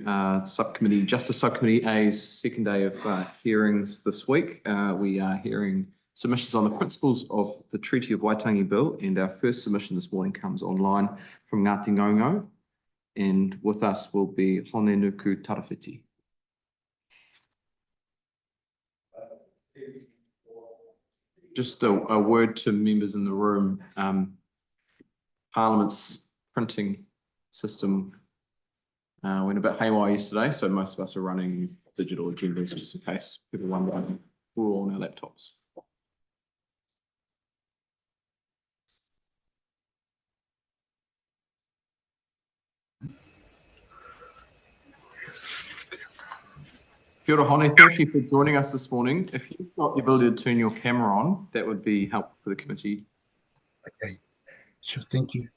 Justice Subcommittee A's second day of hearings this week. We are hearing submissions on the principles of the Treaty of Waitangi Bill, and our first submission this morning comes online from Ngāti Ngaunga, and with us will be Honenuku Tarawhiti. Just a word to members in the room. Parliament's printing system went a bit haywire yesterday, so most of us are running digital agendas just in case people wonder. We're all on our laptops. Kia ora, Hone, thank you for joining us this morning. If you've got the ability to turn your camera on, that would be helpful for the committee. Okay, sure, thank you.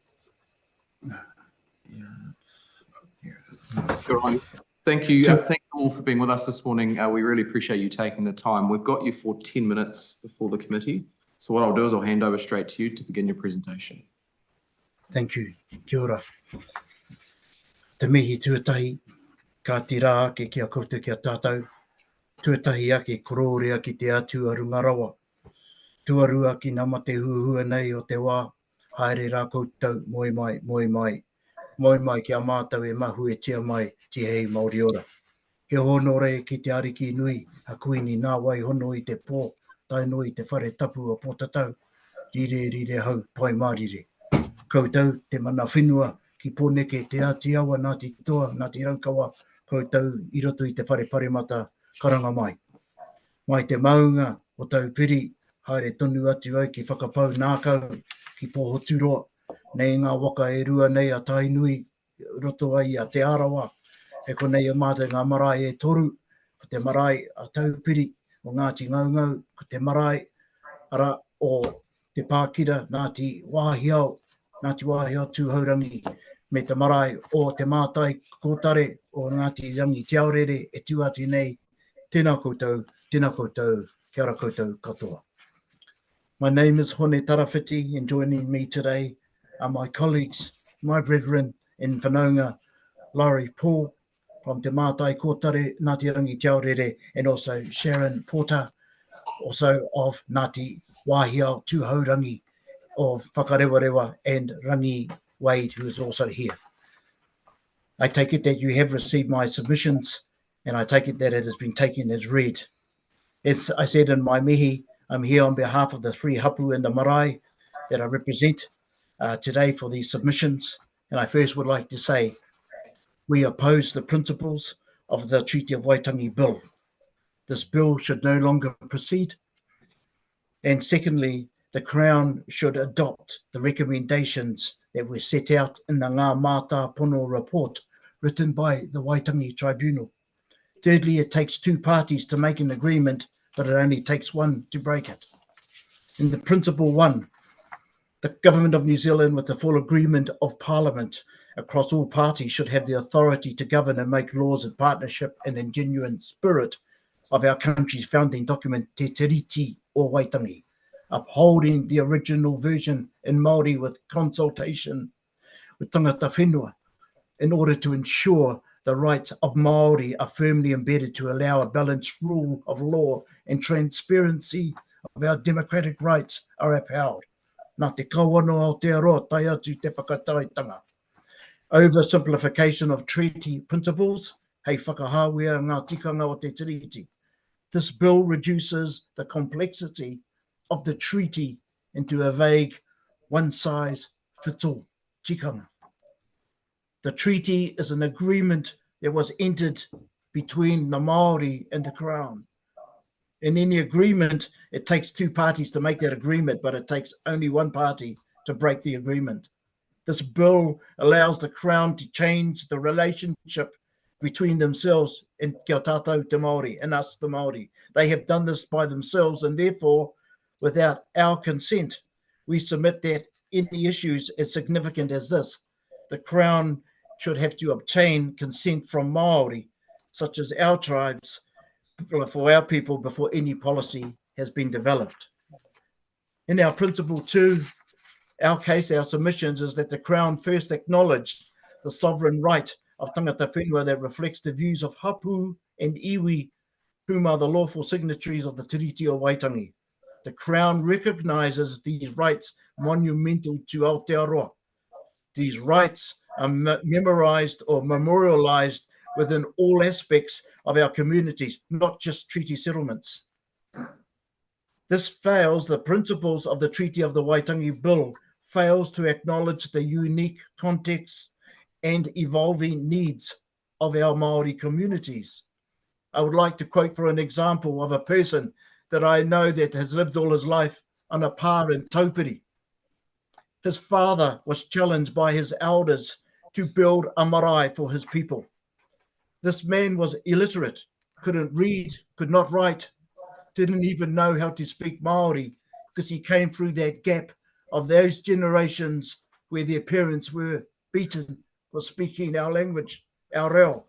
Thank you. Thank you all for being with us this morning. We really appreciate you taking the time. We've got you for 10 minutes before the committee. So what I'll do is I'll hand over straight to you to begin your presentation. Thank you. Kia ora. Te mihi tuatahi, ka tira ake kia koutou kia tātou. Tuatahi ake kororea ki te atu a Rungarawa. Tuarua ki nama te huhua nei o te wā. Haere rā koutou, moi mai, moi mai. Moi mai ki a mātou e mahu e tia mai te hei Māori ora. He honore ki te ariki nui, a kuini nā wai hono i te pō, tai no i te whare tapu o pōtatau. Rire rire hau, pai mārire. Koutou te mana whenua ki pōneke te ati awa Ngāti Toa, Ngāti Raukawa, koutou i roto i te whare parimata karanga mai. Mai te maunga o tau piri, haere tonu atu au ki whakapau nākau ki Pōhoturoa. Nei ngā waka e rua nei a Tainui, roto ai a Te Arawa. E konei a mātou ngā marae e toru, ko te marae a Taupiri o Ngāti Ngaungau, ko te marae ara o te Pākira, Ngāti Wāhiao Tūhaurangi, me te marae o te mātai kōtare o Ngāti Rangi Te Aorere e tū atu nei. Tēnā koutou, kia ora koutou katoa. My name is Hone Tarawhiti, and joining me today are my colleagues, my brethren in Whanaunga, Laurie Paul from Te Mātai Kōtare, Ngāti Rangi Te Aorere, and also Sharon Porter, also of Ngāti Wāhiao Tūhaurangi of Whakarewarewa, and Rangi Wade, who is also here. I take it that you have received my submissions, and I take it that it has been taken as read. As I said in my mihi, I'm here on behalf of the three hapu and the marae that I represent today for these submissions. And I first would like to say we oppose the principles of the Treaty of Waitangi Bill. This bill should no longer proceed. And secondly, the Crown should adopt the recommendations that were set out in the Ngā Mātā Pono report written by the Waitangi Tribunal. Thirdly, it takes two parties to make an agreement, but it only takes one to break it. In the principle one, the Government of New Zealand, with the full agreement of Parliament across all parties, should have the authority to govern and make laws in partnership and in genuine spirit of our country's founding document, Te Tiriti o Waitangi, upholding the original version in Māori with consultation with tangata whenua, in order to ensure the rights of Māori are firmly embedded to allow a balanced rule of law and transparency of our democratic rights are upheld. Nā te kauano Aotearoa tai atu te whakataitanga. Oversimplification of treaty principles, hei whakahāwea ngā tikanga o te tiriti. This bill reduces the complexity of the treaty into a vague one-size-fits-all tikanga. The treaty is an agreement that was entered between the Māori and the Crown. In any agreement, it takes two parties to make that agreement, but it takes only one party to break the agreement. This bill allows the Crown to change the relationship between themselves and kia tātou te Māori and us the Māori. They have done this by themselves, and therefore, without our consent, we submit that any issues as significant as this, the Crown should have to obtain consent from Māori, such as our tribes, for our people before any policy has been developed. In our principle two, our case, our submissions is that the Crown first acknowledged the sovereign right of tangata whenua that reflects the views of Hapu and Iwi, whom are the lawful signatories of the Treaty of Waitangi. The Crown recognises these rights monumental to Aotearoa. These rights are memorised or memorialised within all aspects of our communities, not just treaty settlements. This fails, the principles of the Treaty of the Waitangi Bill fails to acknowledge the unique context and evolving needs of our Māori communities. I would like to quote for an example of a person that I know that has lived all his life on a pā in Taupiri. His father was challenged by his elders to build a marae for his people. This man was illiterate, couldn't read, could not write, didn't even know how to speak Māori because he came through that gap of those generations where their parents were beaten for speaking our language, our reo.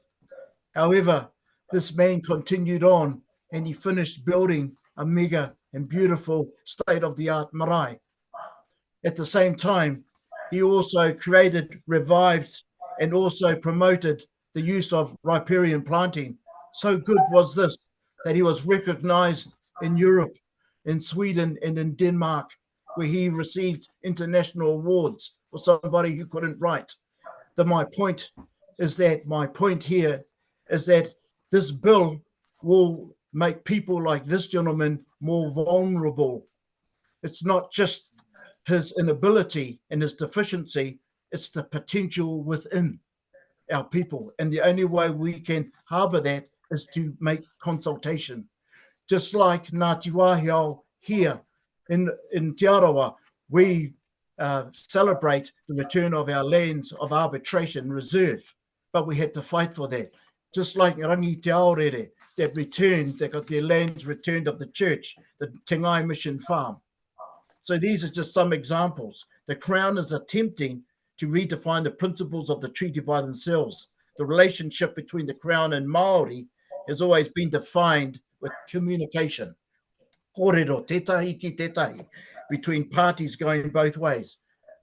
However, this man continued on and he finished building a mega and beautiful state-of-the-art marae. At the same time, he also created, revived, and also promoted the use of riparian planting. So good was this that he was recognized in Europe, in Sweden, and in Denmark, where he received international awards for somebody who couldn't write. My point here is that this bill will make people like this gentleman more vulnerable. It's not just his inability and his deficiency, it's the potential within our people. And the only way we can harbour that is to make consultation. Just like Ngāti Wāhio here in Te Arawa, we celebrate the return of our lands of arbitration reserve, but we had to fight for that. Just like Rangi Te Aorere, that returned, they got their lands returned of the church, the Te Ngai Mission Farm. So these are just some examples. The Crown is attempting to redefine the principles of the treaty by themselves. The relationship between the Crown and Māori has always been defined with communication. Kōrero, tētahi ki tētahi, between parties going both ways.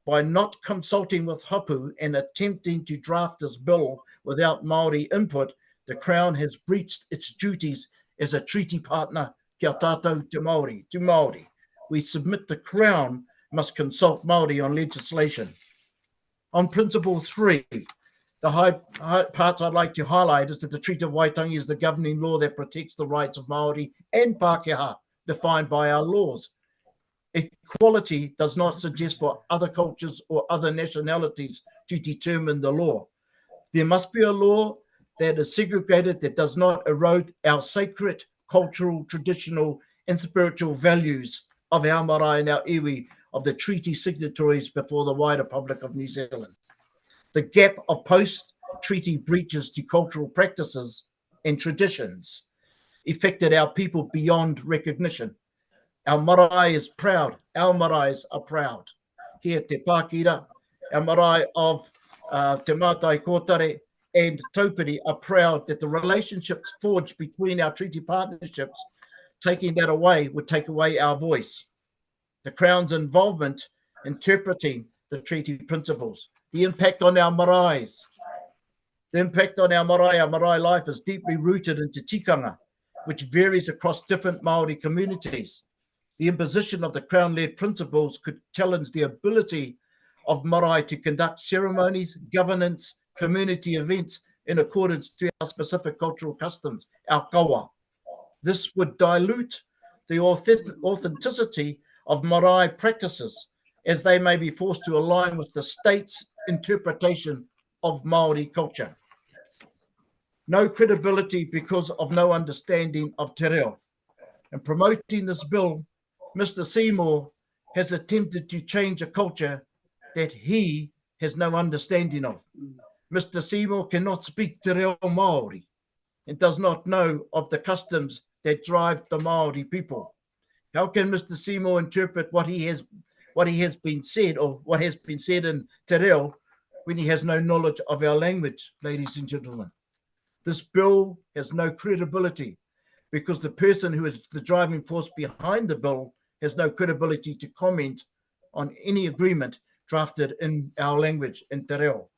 By not consulting with Hapu and attempting to draft this bill without Māori input, the Crown has breached its duties as a treaty partner kia tātou te Māori, to Māori. We submit the Crown must consult Māori on legislation. On principle 3, the high parts I'd like to highlight is that the Treaty of Waitangi is the governing law that protects the rights of Māori and Pākehā defined by our laws. Equality does not suggest for other cultures or other nationalities to determine the law. There must be a law that is segregated, that does not erode our sacred, cultural, traditional, and spiritual values of our marae and our iwi, of the treaty signatories before the wider public of New Zealand. The gap of post-treaty breaches to cultural practices and traditions affected our people beyond recognition. Our marae is proud. Our maraes are proud. Here, Te Pākira, our marae of Te Mātai Kōtare and Taupiri are proud that the relationships forged between our treaty partnerships, taking that away would take away our voice. The Crown's involvement interpreting the treaty principles, the impact on our maraes. The impact on our marae life is deeply rooted into tikanga, which varies across different Māori communities. The imposition of the Crown-led principles could challenge the ability of marae to conduct ceremonies, governance, community events in accordance to our specific cultural customs, our kawa. This would dilute the authenticity of marae practices, as they may be forced to align with the state's interpretation of Māori culture. No credibility because of no understanding of te reo. In promoting this bill, Mr. Seymour has attempted to change a culture that he has no understanding of. Mr. Seymour cannot speak te reo Māori and does not know of the customs that drive the Māori people. How can Mr. Seymour interpret what has been said or what has been said in te reo when he has no knowledge of our language, ladies and gentlemen? This bill has no credibility because the person who is the driving force behind the bill has no credibility to comment on any agreement drafted in our language, in te reo.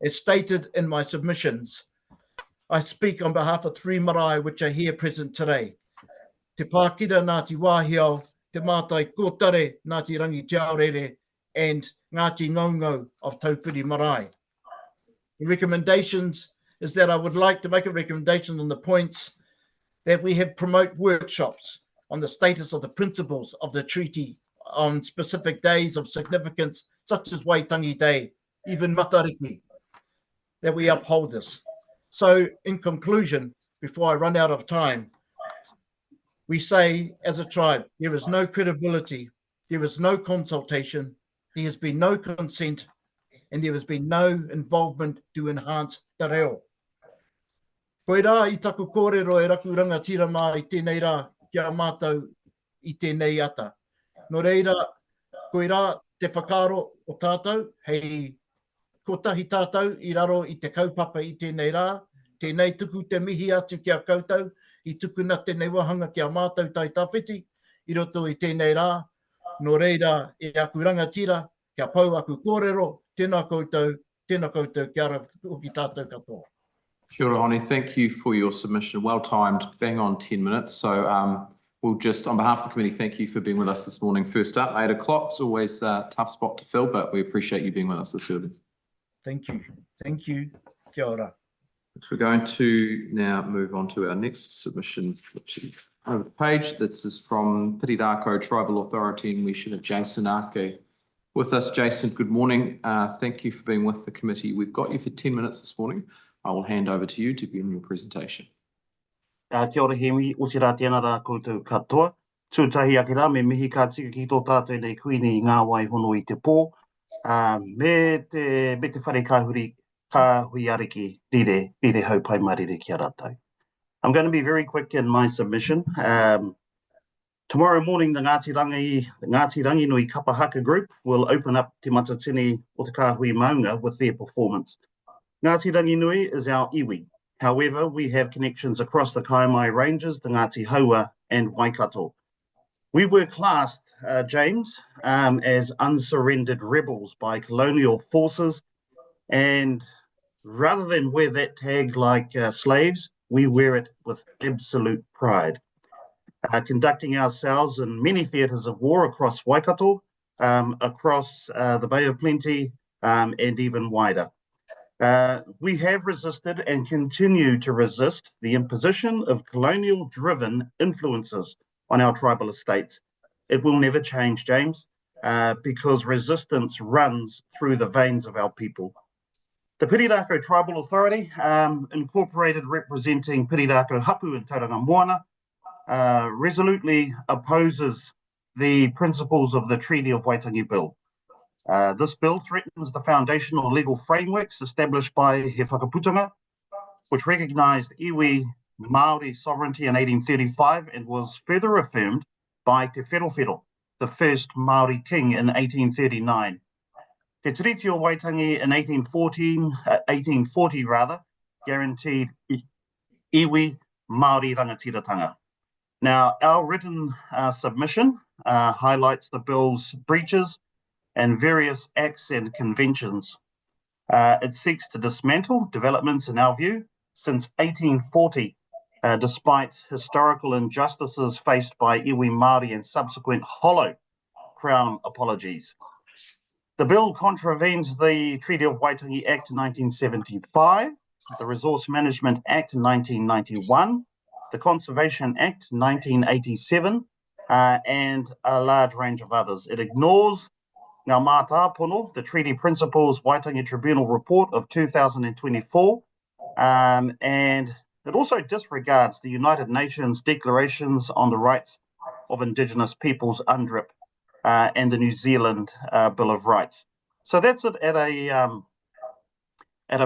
As stated in my submissions, I speak on behalf of three marae which are here present today. Te Pākira Ngāti Wāhiao, Te Mātai Kōtare, Ngāti Rangi Te Aorere, and Ngāti Ngaungau of Taupiri Marae. The recommendations is that I would like to make a recommendation on the points that we have promote workshops on the status of the principles of the treaty on specific days of significance, such as Waitangi Day, even Matariki, that we uphold this. So in conclusion, before I run out of time, we say as a tribe, there is no credibility, there is no consultation, there has been no consent, and there has been no involvement to enhance te reo. Koe rā i taku kōrero e raku rangatira mā i tēnei rā kia mātou i tēnei ata. No reira, koe rā te whakaro o tātou, hei kotahi tātou i raro i te kaupapa i tēnei rā, tēnei tuku te mihi atu kia koutou, i tukuna tēnei wahanga kia mātou tai tawhiti, i roto i tēnei rā, no reira e aku rangatira, kia pau aku kōrero, tēnā koutou kia ara hoki tātou katoa. Kia ora, Honi. Thank you for your submission. Well timed, bang on 10 minutes. So we'll just, on behalf of the committee, thank you for being with us this morning. First up, 8 o'clock. It's always a tough spot to fill, but we appreciate you being with us this early. Thank you. Thank you. Kia ora. We're going to now move on to our next submission, which is over the page. This is from Pirirako Tribal Authority, and we should have Jason Ake with us. Jason, good morning. Thank you for being with the committee. We've got you for 10 minutes this morning. I will hand over to you to begin your presentation. Kia ora hemi, o te rā tēnā rā koutou katoa. Tūtahi ake rā, me mihi ka tika ki tō tātou nei kuini i ngā wai hono i te pō. Me te whare ka hui ariki, rire hau pai marire ki a rātou. I'm going to be very quick in my submission. Tomorrow morning, the Ngāti Ranginui Kapahaka group will open up Te Matatini o te Kāhui Maunga with their performance. Ngāti Ranginui is our iwi. However, we have connections across the Kaimai Ranges, the Ngāti Haua and Waikato. We were classed, James, as unsurrendered rebels by colonial forces, and rather than wear that tag like slaves, we wear it with absolute pride. Conducting ourselves in many theatres of war across Waikato, across the Bay of Plenty, and even wider. We have resisted and continue to resist the imposition of colonial-driven influences on our tribal estates. It will never change, James, because resistance runs through the veins of our people. The Pirirako Tribal Authority, incorporated representing Pirirako Hapu and Tauranga Moana, resolutely opposes the principles of the Treaty of Waitangi Bill. This bill threatens the foundational legal frameworks established by He Whakaputunga, which recognised iwi Māori sovereignty in 1835 and was further affirmed by Te Wherowhero, the first Māori king in 1839. Te Treaty o Waitangi in 1840 guaranteed iwi Māori rangatiratanga. Now, our written submission highlights the bill's breaches and various acts and conventions. It seeks to dismantle developments, in our view, since 1840, despite historical injustices faced by iwi Māori and subsequent hollow Crown apologies. The bill contravenes the Treaty of Waitangi Act 1975, the Resource Management Act 1991, the Conservation Act 1987, and a large range of others. It ignores Ngā Mātā Pono, the Treaty Principles Waitangi Tribunal Report of 2024, and it also disregards the United Nations Declarations on the Rights of Indigenous Peoples, UNDRIP, and the New Zealand Bill of Rights. So that's it at a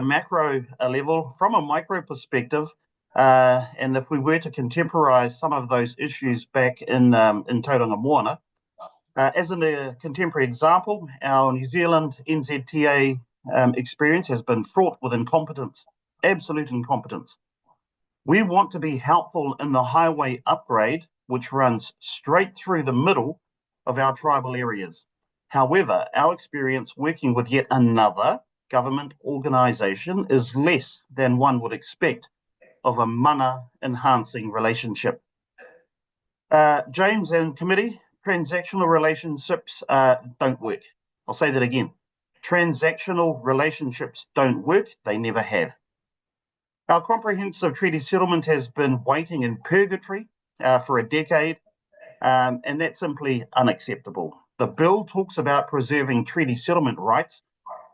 macro level. From a micro perspective, and if we were to contemporise some of those issues back in Tauranga Moana, as in a contemporary example, our New Zealand NZTA experience has been fraught with incompetence, absolute incompetence. We want to be helpful in the highway upgrade, which runs straight through the middle of our tribal areas. However, our experience working with yet another government organisation is less than one would expect of a mana-enhancing relationship. James and committee, transactional relationships don't work. I'll say that again. Transactional relationships don't work. They never have. Our comprehensive treaty settlement has been waiting in purgatory for a decade, and that's simply unacceptable. The bill talks about preserving treaty settlement rights,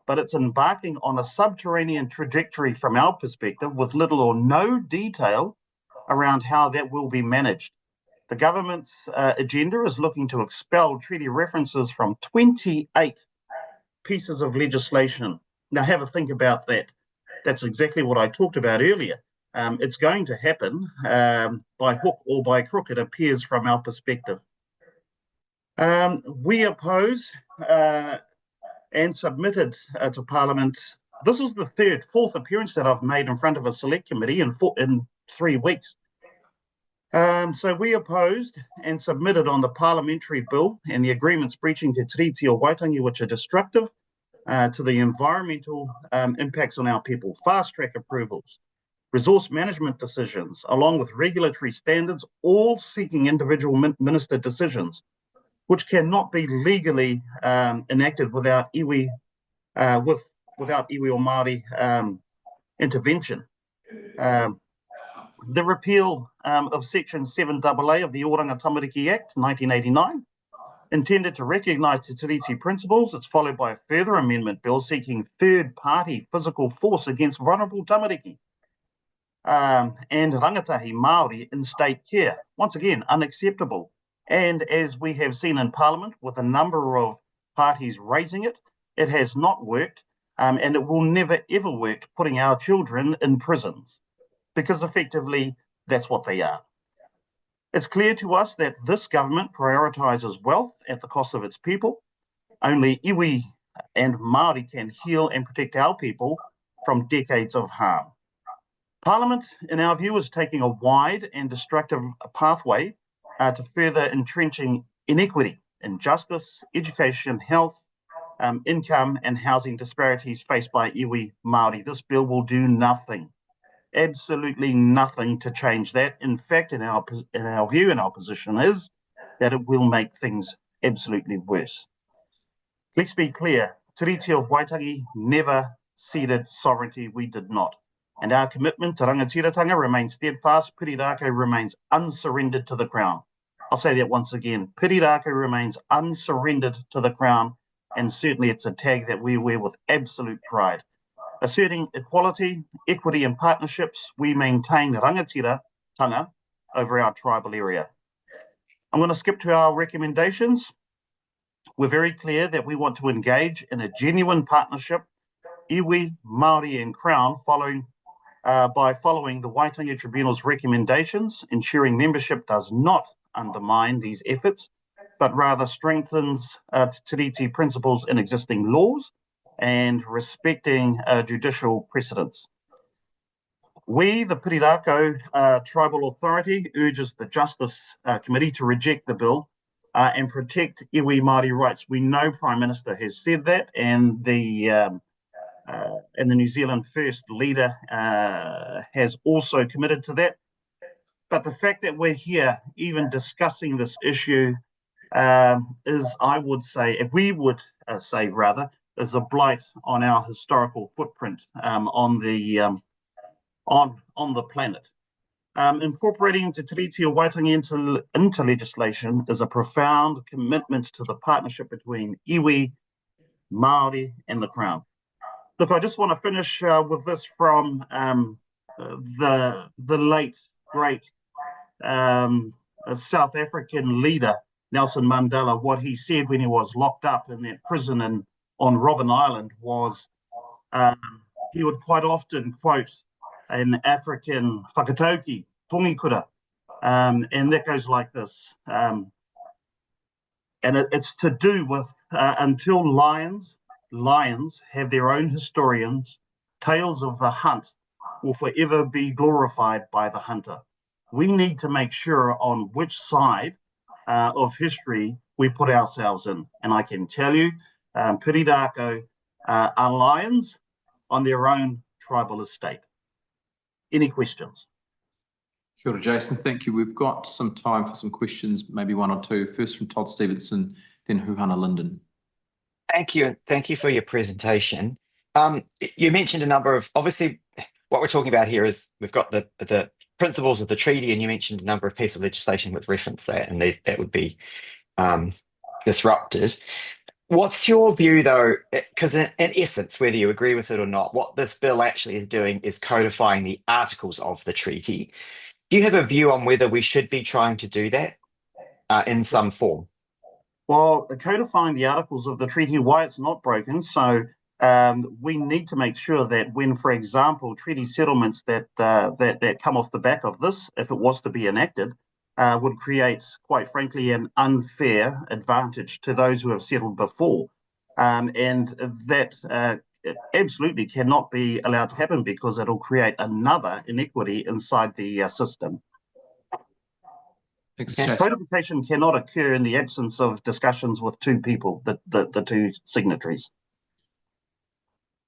but it's embarking on a subterranean trajectory from our perspective with little or no detail around how that will be managed. The government's agenda is looking to expel treaty references from 28 pieces of legislation. Now have a think about that. That's exactly what I talked about earlier. It's going to happen by hook or by crook, it appears from our perspective. We oppose and submitted to Parliament. This is the fourth appearance that I've made in front of a select committee in 3 weeks. So we opposed and submitted on the parliamentary bill and the agreements breaching Te Tiriti o Waitangi, which are destructive to the environmental impacts on our people, fast-track approvals, resource management decisions, along with regulatory standards, all seeking individual minister decisions, which cannot be legally enacted without iwi, without iwi or Māori intervention. The repeal of Section 7AA of the Oranga Tamariki Act, 1989, intended to recognise Te Tiriti principles. It's followed by a further amendment bill seeking third-party physical force against vulnerable tamariki and rangatahi Māori in state care. Once again, unacceptable. And as we have seen in Parliament, with a number of parties raising it, it has not worked, and it will never ever work putting our children in prisons, because effectively that's what they are. It's clear to us that this government prioritises wealth at the cost of its people. Only iwi and Māori can heal and protect our people from decades of harm. Parliament, in our view, is taking a wide and destructive pathway to further entrenching inequity in justice, education, health, income and housing disparities faced by iwi Māori. This bill will do nothing. Absolutely nothing to change that. In fact, in our view and our position is that it will make things absolutely worse. Let's be clear, Tiriti of Waitangi never ceded sovereignty, we did not. And our commitment to rangatiratanga remains steadfast. Pirirako remains unsurrendered to the Crown. I'll say that once again, Pirirako remains unsurrendered to the Crown, and certainly it's a tag that we wear with absolute pride. Asserting equality, equity and partnerships, we maintain rangatiratanga over our tribal area. I'm going to skip to our recommendations. We're very clear that we want to engage in a genuine partnership, iwi, Māori and Crown, by following the Waitangi Tribunal's recommendations, ensuring membership does not undermine these efforts, but rather strengthens Tiriti principles in existing laws and respecting judicial precedents. We, the Pirirako Tribal Authority, urges the Justice Committee to reject the bill and protect iwi Māori rights. We know Prime Minister has said that, and the New Zealand First leader has also committed to that. But the fact that we're here even discussing this issue is, I would say, if we would say rather, is a blight on our historical footprint on the planet. Incorporating Te Tiriti o Waitangi into legislation is a profound commitment to the partnership between iwi, Māori and the Crown. Look, I just want to finish with this from the late, great South African leader, Nelson Mandela. What he said when he was locked up in that prison on Robben Island was he would quite often quote an African whakatauki, tongikura, and that goes like this. And it's to do with until lions have their own historians, tales of the hunt will forever be glorified by the hunter. We need to make sure on which side of history we put ourselves in. And I can tell you, Pirirako are lions on their own tribal estate. Any questions? Kia ora, Jason. Thank you. We've got some time for some questions, maybe one or two. First from Todd Stevenson, then Huhana Linden. Thank you. Thank you for your presentation. You mentioned a number of, obviously, what we're talking about here is we've got the principles of the treaty, and you mentioned a number of pieces of legislation which reference that, and that would be disrupted. What's your view, though? Because in essence, whether you agree with it or not, what this bill actually is doing is codifying the articles of the treaty. Do you have a view on whether we should be trying to do that in some form? Well, codifying the articles of the treaty, why it's not broken. So we need to make sure that when, for example, treaty settlements that come off the back of this, if it was to be enacted, would create, quite frankly, an unfair advantage to those who have settled before. And that absolutely cannot be allowed to happen, because it'll create another inequity inside the system. Thanks, Okay. Jason. Codification cannot occur in the absence of discussions with two people, the two signatories.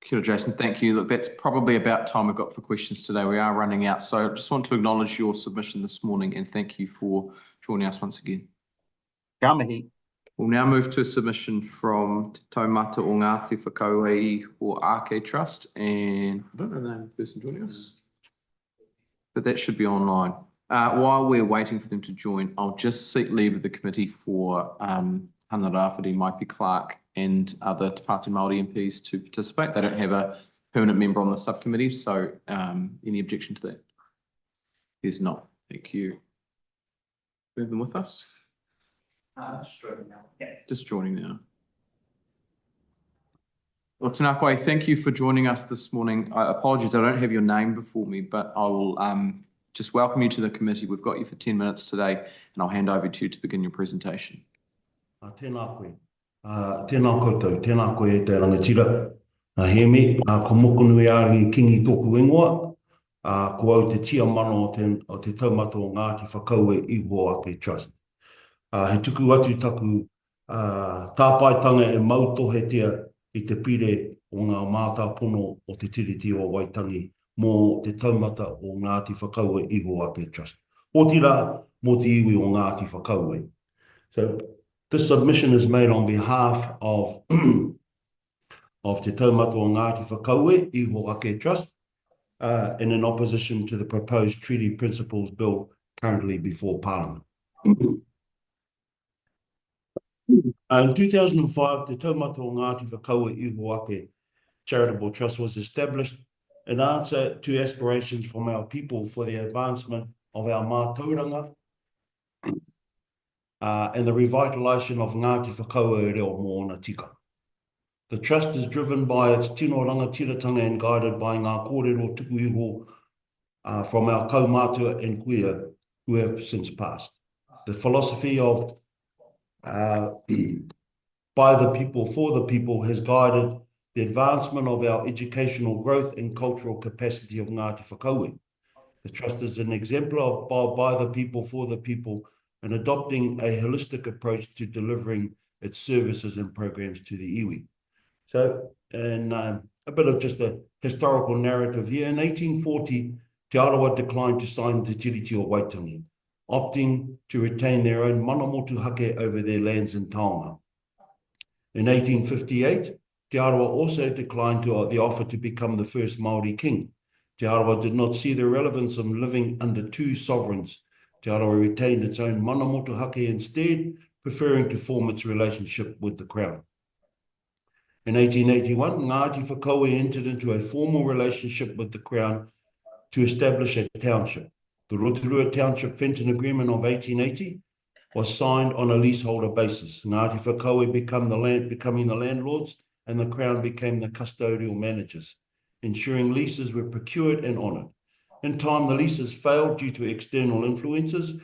Kia ora, Jason. Thank you. Look, that's probably about time we've got for questions today. We are running out. So I just want to acknowledge your submission this morning and thank you for joining us once again. Ka mihi. We'll now move to a submission from Te Taumata o Ngāti Whakauei or Ake Trust. And I don't know the name of the person joining us, but that should be online. While we're waiting for them to join, I'll just seek leave of the committee for Hana Rāwhiti, Maipi Clark and other Te Pāti Māori MPs to participate. They don't have a permanent member on the subcommittee, so any objection to that? There's not. Thank you. We have them with us? Just joining now. Well, Tanakwe, thank you for joining us this morning. Apologies, I don't have your name before me, but I will just welcome you to the committee. We've got you for 10 minutes today, and I'll hand over to you to begin your presentation. Tēnā koe. Tēnā koutou, tēnā koe e te rangatira. He me, ko mokunui ari kingi tōku ingoa, ko au te tia mana o te taumata o Ngāti Whakauei Iho Ake Trust. He tuku atu taku tāpaitanga e mautohetia i te pire o ngā mātā pono o te tiriti o Waitangi mō te taumata o Ngāti Whakauei Iho Ake Trust. O tira mō te iwi o Ngāti Whakauei. So this submission is made on behalf of of Te Taumata o Ngāti Whakauei Iho Ake Trust and in opposition to the proposed Treaty Principles Bill currently before Parliament. In 2005, Te Taumata o Ngāti Whakauei Iho Ake Charitable Trust was established in answer to aspirations from our people for the advancement of our mātauranga and the revitalisation of Ngāti Whakauei reo mō ona tika. The trust is driven by its tino rangatiratanga and guided by ngā kōrero tuku iho from our kaumātua and kuia who have since passed. The philosophy of by the people, for the people has guided the advancement of our educational growth and cultural capacity of Ngāti Whakauei. The trust is an exemplar of by the people, for the people, and adopting a holistic approach to delivering its services and programs to the iwi. So, and a bit of just a historical narrative here. In 1840, Te Arawa declined to sign the Tiriti o Waitangi, opting to retain their own mana motu hake over their lands in Taonga. In 1858, Te Arawa also declined to the offer to become the first Māori king. Te Arawa did not see the relevance of living under two sovereigns. Te Arawa retained its own mana motu hake instead, preferring to form its relationship with the Crown. In 1881, Ngāti Whakauei entered into a formal relationship with the Crown to establish a township. The Rotorua Township Fenton Agreement of 1880 was signed on a leaseholder basis. Ngāti Whakauei becoming the landlords and the Crown became the custodial managers, ensuring leases were procured and honoured. In time, the leases failed due to external influences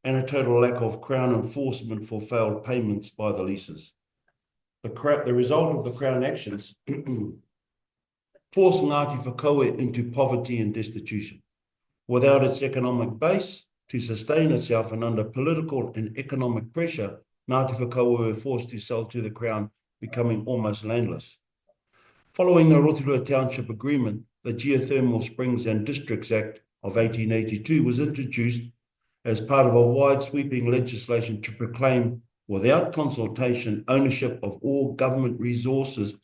and a total lack of Crown enforcement for failed payments by the leases. The result of the Crown actions forced Ngāti Whakauei into poverty and destitution. Without its economic base to sustain itself and under political and economic pressure, Ngāti Whakauei were forced to sell to the Crown, becoming almost landless. Following the Rotorua Township Agreement, the Geothermal Springs and Districts Act of 1882 was introduced as part of a wide sweeping legislation to proclaim, without consultation, ownership of all government resources,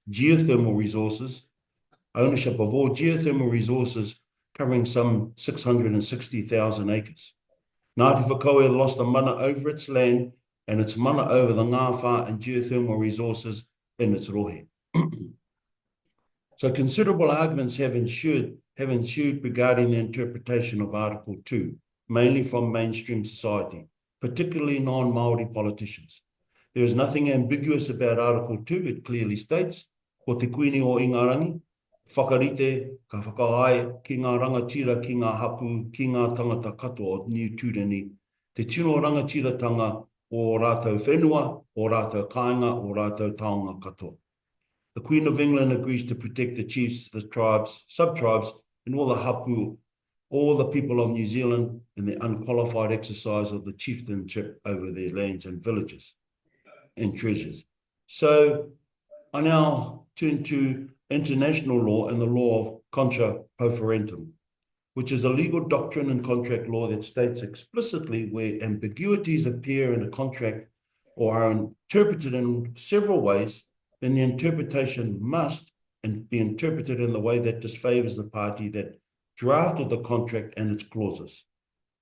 ownership of all geothermal resources covering some 660,000 acres. Ngāti Whakaue lost the mana over its land and its mana over the ngāwhā and geothermal resources in its rohe. So considerable arguments have ensued regarding the interpretation of Article 2, mainly from mainstream society, particularly non-Māori politicians. There is nothing ambiguous about Article 2. It clearly states, ko te kuini o Ingarangi, whakarite ka whakaai ki ngā rangatira ki ngā hapu ki ngā tangata katoa o New Tūreni, te tino rangatiratanga o rātou whenua, o rātou kāinga, o rātou taonga katoa. The Queen of England agrees to protect the chiefs, the tribes, sub-tribes, and all the hapu, all the people of New Zealand in the unqualified exercise of the chieftainship over their lands and villages and treasures. So I now turn to international law and the law of contra proferentum, which is a legal doctrine in contract law that states explicitly where ambiguities appear in a contract or are interpreted in several ways, then the interpretation must be interpreted in the way that disfavors the party that drafted the contract and its clauses.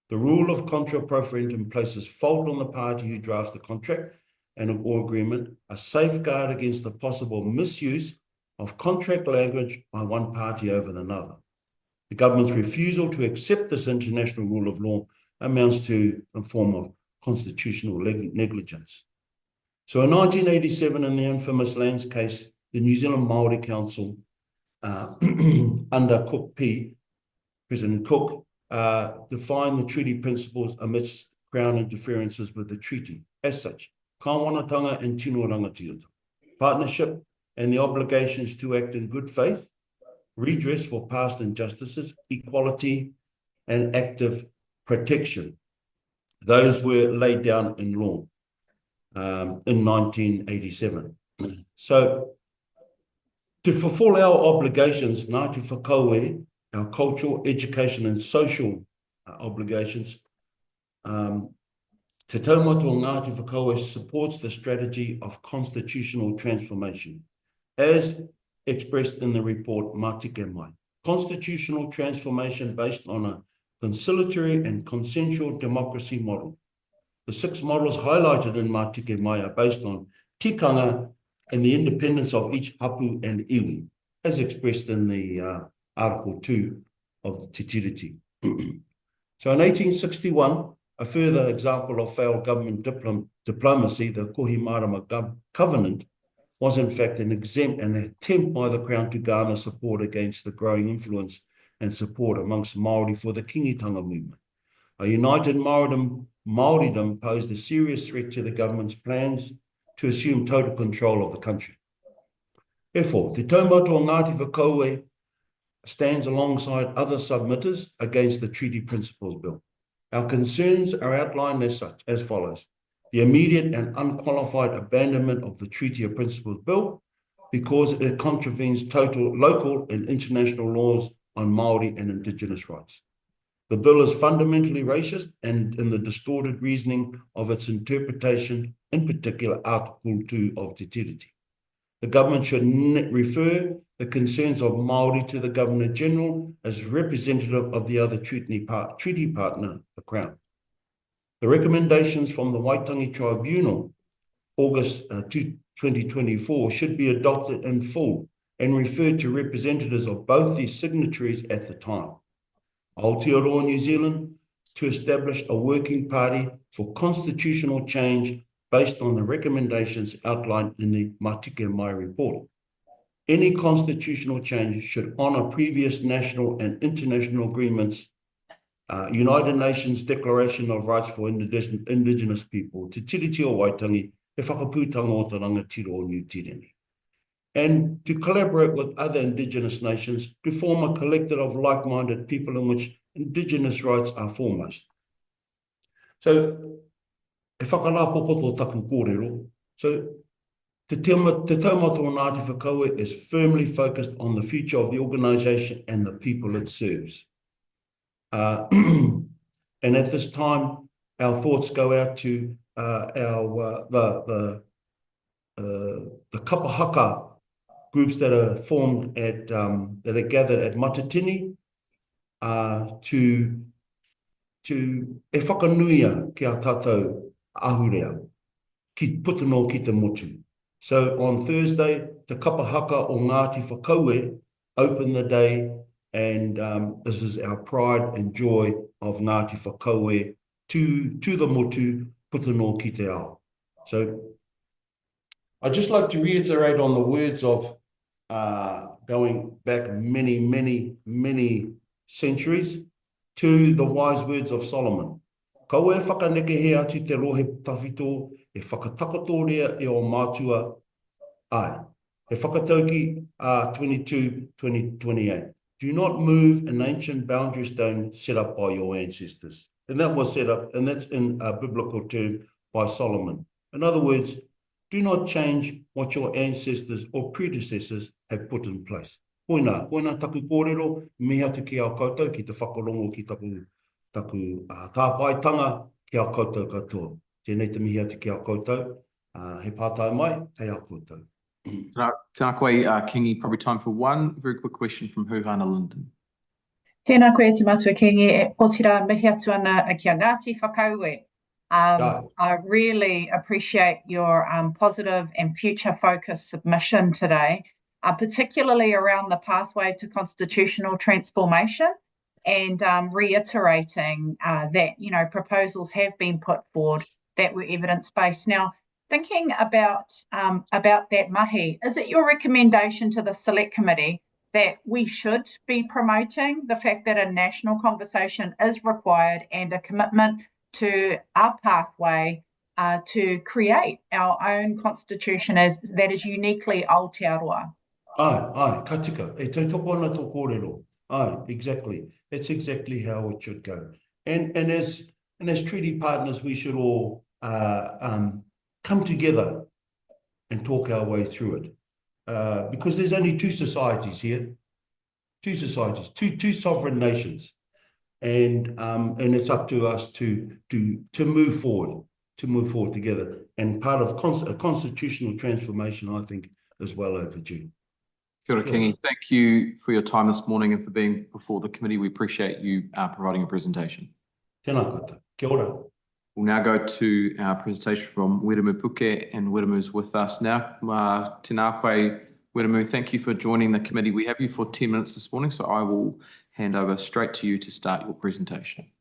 The rule of contra proferentum places fault on the party who drafts the contract and or agreement, a safeguard against the possible misuse of contract language by one party over another. The government's refusal to accept this international rule of law amounts to a form of constitutional negligence. So in 1987, in the infamous Lands case, the New Zealand Māori Council, under Cook P, President Cook, defined the treaty principles amidst Crown interferences with the treaty. As such, kāwanatanga and tino rangatira, partnership and the obligations to act in good faith, redress for past injustices, equality, and active protection. Those were laid down in law in 1987. So, to fulfill our obligations, Ngāti Whakaue, our cultural, education, and social obligations, Te Taumata o Ngāti Whakaue supports the strategy of constitutional transformation, as expressed in the report Matike Mai. Constitutional transformation based on a conciliatory and consensual democracy model. The 6 models highlighted in Matike Mai are based on tikanga and the independence of each hapu and iwi, as expressed in the Article 2 of the Te Tiriti. So in 1861, a further example of failed government diplomacy, the Kohimarama Covenant, was in fact an attempt by the Crown to garner support against the growing influence and support amongst Māori for the Kingitanga movement. A united Māoridom posed a serious threat to the government's plans to assume total control of the country. Therefore, Te Taumata o Ngāti Whakaue stands alongside other submitters against the Treaty Principles Bill. Our concerns are outlined as follows. The immediate and unqualified abandonment of the Treaty of Principles Bill because it contravenes total local and international laws on Māori and Indigenous rights. The bill is fundamentally racist and in the distorted reasoning of its interpretation, in particular Article 2 of Te Tiriti. The government should refer the concerns of Māori to the Governor-General as representative of the other treaty partner, the Crown. The recommendations from the Waitangi Tribunal, August 2024, should be adopted in full and referred to representatives of both these signatories at the time. Aotearoa New Zealand to establish a working party for constitutional change based on the recommendations outlined in the Matike Mai report. Any constitutional change should honour previous national and international agreements, United Nations Declaration of Rights for Indigenous People, Te Tiriti o Waitangi, e whakapūtanga o te rangatira o New Tireni. And to collaborate with other Indigenous nations to form a collective of like-minded people in which Indigenous rights are foremost. So, e whakarapopoto taku kōrero. So, Te taumata o Ngāti Whakaue is firmly focused on the future of the organisation and the people it serves. And at this time, our thoughts go out to the kapahaka groups that are formed at that are gathered at Matatini to e whakanuia ki a tātou ahurea, ki putono ki te motu. So on Thursday, the kapahaka o Ngāti Whakaue open the day, and this is our pride and joy of Ngāti Whakaue to the motu, putono ki te ao. So I'd just like to reiterate on the words of going back many, many, many centuries to the wise words of Solomon. Kau e whakaneke he atu te rohe tawhito, e whakatakotorea e o mātua ai. E whakatauki 22-28. Do not move an ancient boundary stone set up by your ancestors. And that was set up, and that's in a biblical term by Solomon. In other words, do not change what your ancestors or predecessors have put in place. Koina taku kōrero, mea te ki au koutou, ki te whakarongo ki taku tāpaitanga ki au koutou katoa. Tēnei te mea te ki au koutou, he pātai mai, hei au koutou. Tēnā koe, Kingi, probably time for one very quick question from Huhana Linden. Tēnā koe te matua Kingi, e potira mihi atu ana ki a Ngāti Whakaue. I really appreciate your positive and future-focused submission today, particularly around the pathway to constitutional transformation and reiterating that, you know, proposals have been put forward that were evidence-based. Now, thinking about that mahi, is it your recommendation to the Select Committee that we should be promoting the fact that a national conversation is required and a commitment to our pathway to create our own constitution that is uniquely Aotearoa? Ai, ka tika. E tautoko ana tō kōrero. Ai, exactly. That's exactly how it should go. And as treaty partners, we should all come together and talk our way through it. Because there's only two societies here. Two societies, two sovereign nations. And it's up to us to move forward together. And part of a constitutional transformation, I think, is well overdue. Kia ora, Kingi. Thank you for your time this morning and for being before the committee. We appreciate you providing a presentation. Tēnā koutou. Kia ora. We'll now go to our presentation from Wiremu Puke, and Wiremu's with us now. Tēnā koe, Wiremu, thank you for joining the committee. We have you for 10 minutes this morning, so I will hand over straight to you to start your presentation.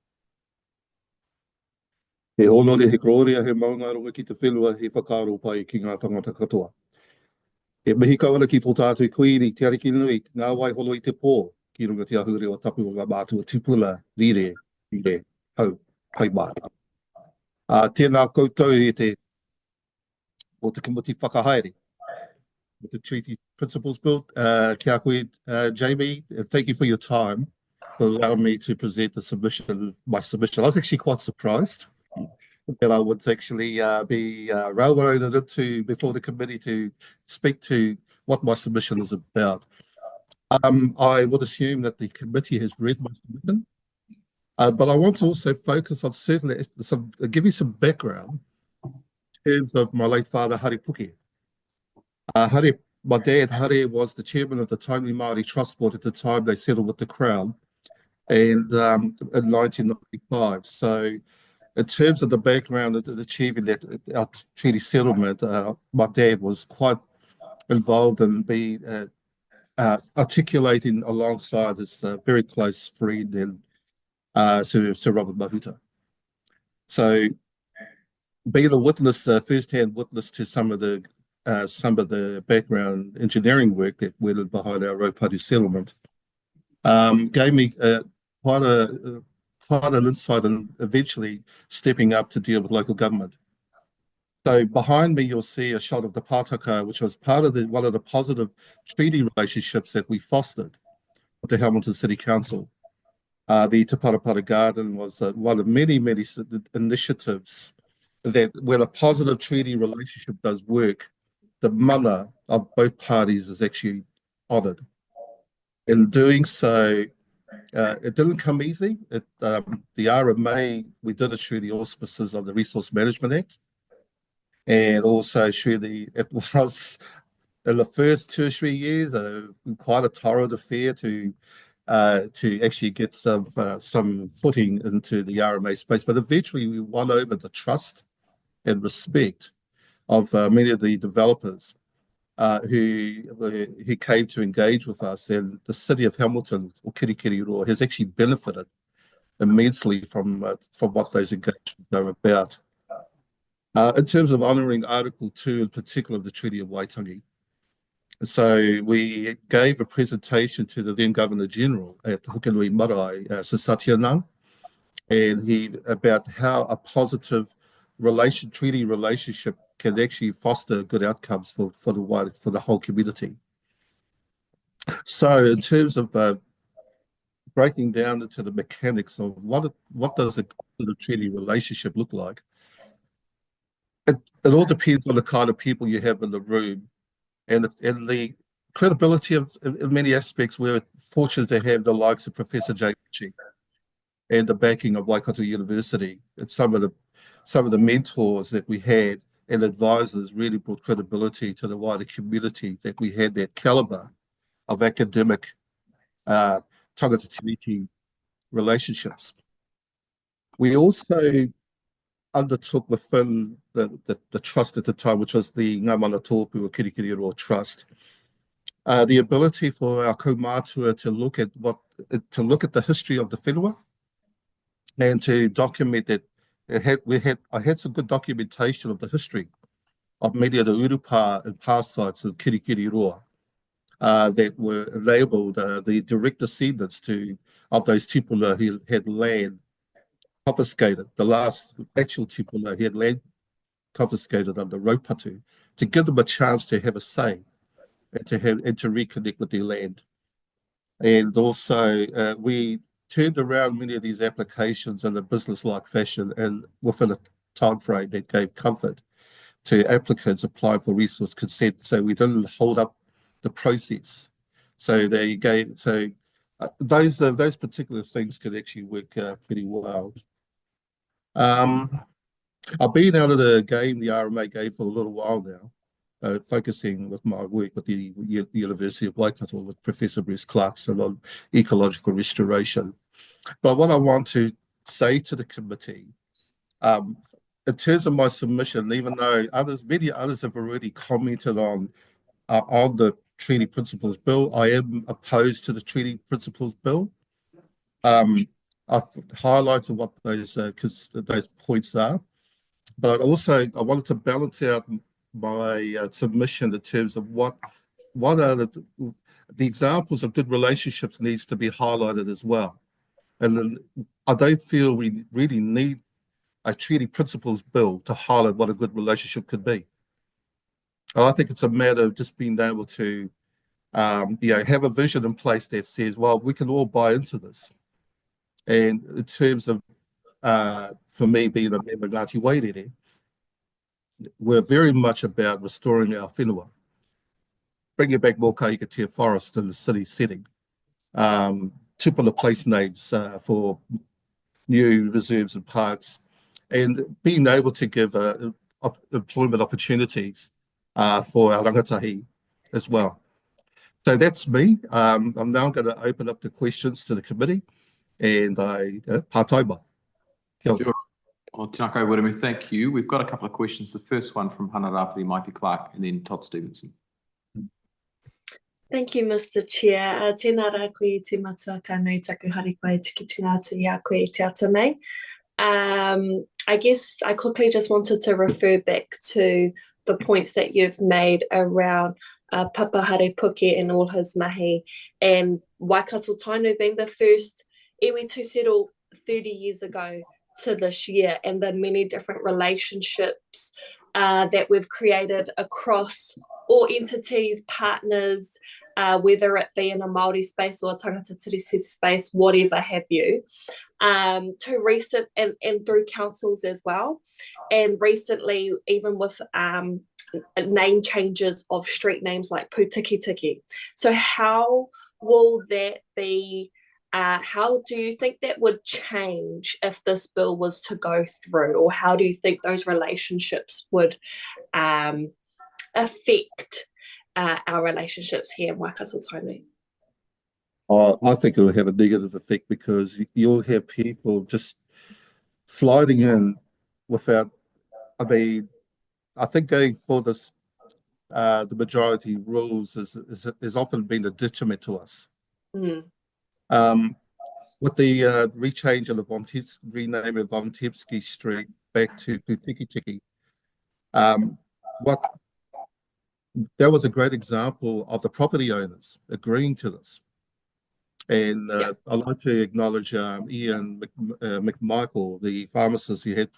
He honore he kororia he maunga runga ki te whenua he whakaro pai ki ngā tangata katoa. He mihi kawana ki tō tātou kuini te ariki nui ngā wai holo I te pō ki runga te ahure o tapu o ngā mātua tupula rire hau kai mai. Tēnā koutou e te o te committee whakahaere. With the treaty principles built, kia koe, Jamie, and thank you for your time for allowing me to present my submission. I was actually quite surprised that I would actually be railroaded into before the committee to speak to what my submission is about. I would assume that the committee has read my submission, but I want to also focus on certainly give you some background in terms of my late father, Hari Puke. My dad, Hari, was the chairman of the Tainui Māori Trust Board at the time they settled with the Crown, and in 1995. So in terms of the background of achieving that our treaty settlement, my dad was quite involved in articulating alongside his very close friend and Sir Robert Mahuta. So being a witness, first-hand witness to some of the background engineering work that went behind our Raupati settlement, gave me quite an insight in eventually stepping up to deal with local government. So behind me, you'll see a shot of the Pātaka, which was part of one of the positive treaty relationships that we fostered with the Hamilton City Council. The Te Parapara Garden was one of many, many initiatives that when a positive treaty relationship does work, the mana of both parties is actually honoured. In doing so, it didn't come easy. The RMA, we did it through the auspices of the Resource Management Act, and also through it was in the first 2 or 3 years quite a torrid affair to actually get some footing into the RMA space. But eventually we won over the trust and respect of many of the developers who came to engage with us, and the city of Hamilton, or Kirikiriroa, has actually benefited immensely from what those engagements are about. In terms of honouring Article 2 in particular of the Treaty of Waitangi, so we gave a presentation to the then Governor General at Hukanui Marae, Sir Satyanang, and about how a positive treaty relationship can actually foster good outcomes for the whole community. So in terms of breaking down into the mechanics of what does a treaty relationship look like, it all depends on the kind of people you have in the room and the credibility of, in many aspects. We're fortunate to have the likes of Professor Jay Ritchie and the backing of Waikato University, and some of the mentors that we had and advisors really brought credibility to the wider community, that we had that caliber of academic tangata tiriti relationships. We also undertook within the trust at the time, which was the Ngā Mana Tōpū or Kirikiriroa Trust, the ability for our kaumātua to look at the history of the whenua and to document that. I had some good documentation of the history of many of the urupa and past sites of Kirikiriroa that were labelled the direct descendants of those tupuna who had land confiscated. The last actual tupuna who had land confiscated under Raupatu, to give them a chance to have a say and to reconnect with their land. And also we turned around many of these applications in a business-like fashion and within a time frame that gave comfort to applicants applying for resource consent. So we didn't hold up the process. So those particular things could actually work pretty well. I've been out of the game, the RMA game, for a little while now, focusing with my work with the University of Waikato with Professor Bruce Clarkson on ecological restoration. But what I want to say to the committee, in terms of my submission, even though many others have already commented on the Treaty Principles Bill, I am opposed to the Treaty Principles Bill. I've highlighted what those points are, but I wanted to balance out my submission in terms of what are the examples of good relationships needs to be highlighted as well. And then I don't feel we really need a Treaty Principles Bill to highlight what a good relationship could be. I think it's a matter of just being able to have a vision in place that says, well, we can all buy into this. And in terms of, for me being a member of Ngāti Wairere, we're very much about restoring our whenua, bringing back more kaikatea forest in the city setting, tupuna place names for new reserves and parks, and being able to give employment opportunities for our rangatahi as well. So that's me. I'm now going to open up the questions to the committee, and pātaima. Kia ora. Well, Tinako Wiremu, thank you. We've got a couple of questions. The first one from Hana Rāwhiti, Maiki Clark, and then Todd Stevenson. Thank you, Mr. Chair. Tēnā rā koe I te matua ka nui taku hari koe tiki tingātu I a koe I te ata mei. I guess I quickly just wanted to refer back to the points that you've made around Papa Hare Puke and all his mahi, and Waikato Tainu being the first iwi to settle 30 years ago to this year, and the many different relationships that we've created across all entities, partners, whether it be in a Māori space or a tangata tiriti space, whatever have you, to recent and through councils as well. And recently, even with name changes of street names like Putikitiki. So how will that be? How do you think that would change if this bill was to go through, or how do you think those relationships would affect our relationships here in Waikato Tainui? I think it will have a negative effect because you'll have people just sliding in without, I mean, I think going for this, the majority rules has often been a detriment to us. With the rechange of the rename of Vontevsky Street back to Putikitiki, that was a great example of the property owners agreeing to this. And I'd like to acknowledge Ian McMichael, the pharmacist who had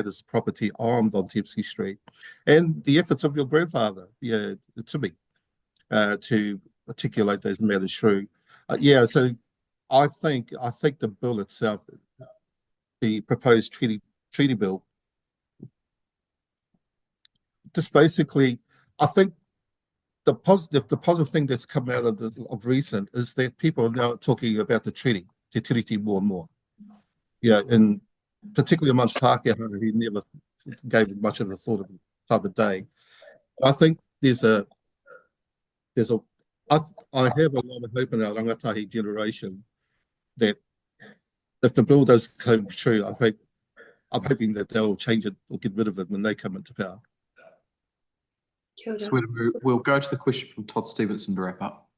his property on Vontevsky Street, and the efforts of your grandfather, Timmy, to articulate those matters through. So I think the bill itself, the proposed treaty bill, just basically, I think the positive thing that's come out of recent is that people are now talking about the treaty more and more. And particularly amongst Pākehā, who never gave it much of a thought of the type of day. I think I have a lot of hope in our rangatahi generation that if the bill does come true, I'm hoping that they'll change it or get rid of it when they come into power. So we'll go to the question from Todd Stevenson to wrap up.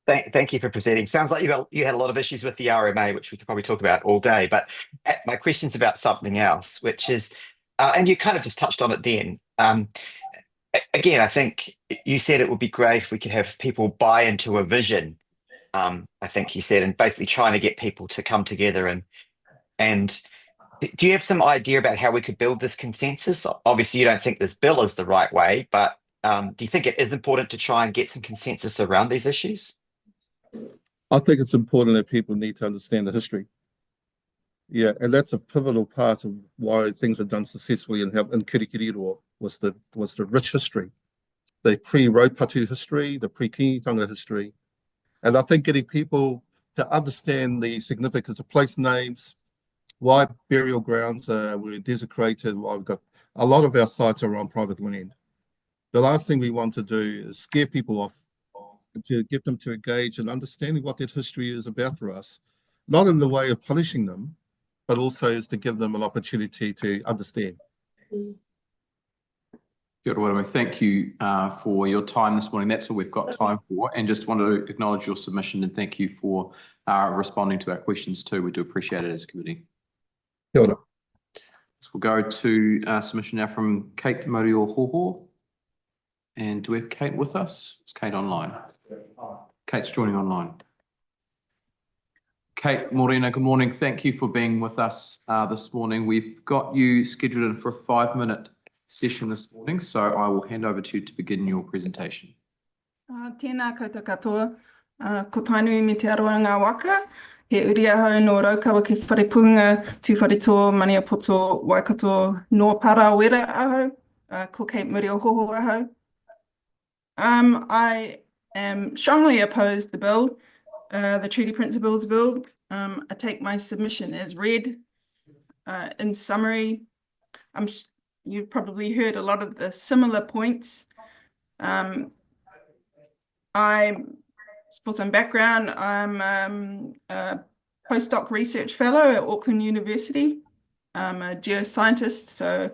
Thank you for presenting. Sounds like you had a lot of issues with the RMA, which we could probably talk about all day. But my question's about something else, which is, and you kind of just touched on it then. Again, I think you said it would be great if we could have people buy into a vision. I think you said, and basically trying to get people to come together and. Do you have some idea about how we could build this consensus? Obviously, you don't think this bill is the right way, but do you think it is important to try and get some consensus around these issues? I think it's important that people need to understand the history. And that's a pivotal part of why things are done successfully in Kirikiriroa was the rich history, the pre-Raupatu history, the pre-Kingitanga history. And I think getting people to understand the significance of place names, why burial grounds were desecrated, why we've got a lot of our sites are on private land. The last thing we want to do is scare people off, to get them to engage in understanding what that history is about for us, not in the way of punishing them, but also is to give them an opportunity to understand. Good, well, thank you for your time this morning. That's all we've got time for. And just want to acknowledge your submission and thank you for responding to our questions too. We do appreciate it as a committee. Kia ora. So we'll go to submission now from Kate Moriō-Hoho. And do we have Kate with us? Is Kate online? Kate's joining online. Kate Morena, good morning. Thank you for being with us this morning. We've got you scheduled in for a 5-minute session this morning, so I will hand over to you to begin your presentation. Tēnā koutou katoa. Ko Tainui me te aroa ngā waka. He uri ahau no Raukawa ke wharepunga tūwharetō Maniapoto Waikato no para wera ahau. Ko Kate Moriō-Hoho ahau. I am strongly opposed to the bill, the Treaty Principles Bill. I take my submission as read. In summary, you've probably heard a lot of the similar points. For some background, I'm a postdoc research fellow at Auckland University. I'm a geoscientist, so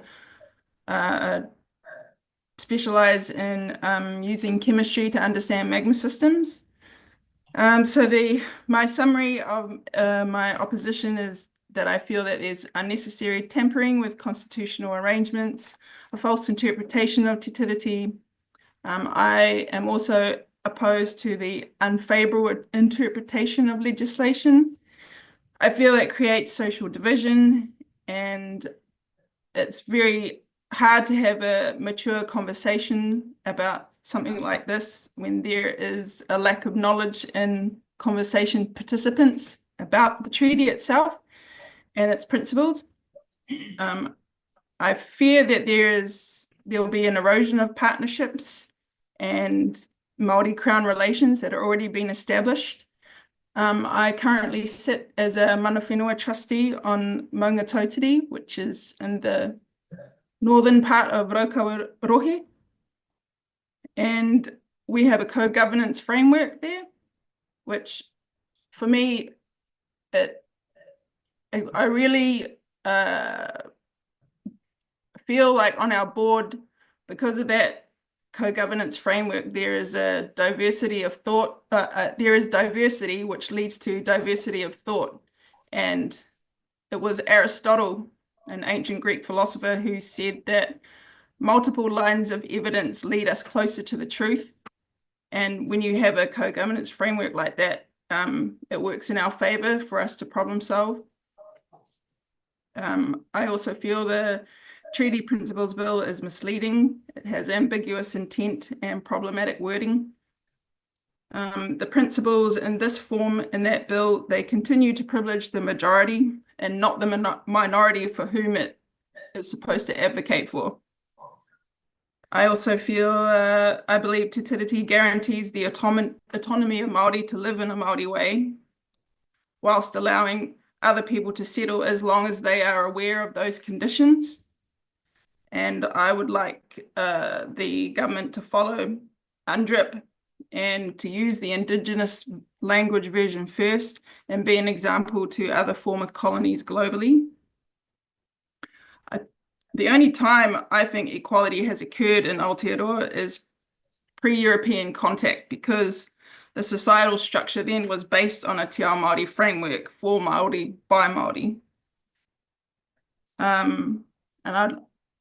specialize in using chemistry to understand magma systems. So my summary of my opposition is that I feel that there's unnecessary tampering with constitutional arrangements, a false interpretation of Te Tiriti. I am also opposed to the unfavorable interpretation of legislation. I feel it creates social division, and it's very hard to have a mature conversation about something like this when there is a lack of knowledge in conversation participants about the treaty itself and its principles. I fear that there is there will be an erosion of partnerships and Māori Crown relations that are already been established. I currently sit as a mana whenua trustee on Maunga Tautiri, which is in the northern part of Raukawarohe. And we have a co-governance framework there, which for me, I really feel like on our board, because of that co-governance framework, there is a diversity of thought, there is diversity which leads to diversity of thought. And it was Aristotle, an ancient Greek philosopher, who said that multiple lines of evidence lead us closer to the truth. And when you have a co-governance framework like that, it works in our favor for us to problem solve. I also feel the Treaty Principles Bill is misleading. It has ambiguous intent and problematic wording. The principles in this form in that bill, they continue to privilege the majority and not the minority for whom it is supposed to advocate for. I also feel, I believe Te Tiriti guarantees the autonomy of Māori to live in a Māori way, whilst allowing other people to settle as long as they are aware of those conditions. And I would like the government to follow UNDRIP and to use the Indigenous language version first and be an example to other former colonies globally. The only time I think equality has occurred in Aotearoa is pre-European contact, because the societal structure then was based on a Te Ao Māori framework for Māori by Māori. And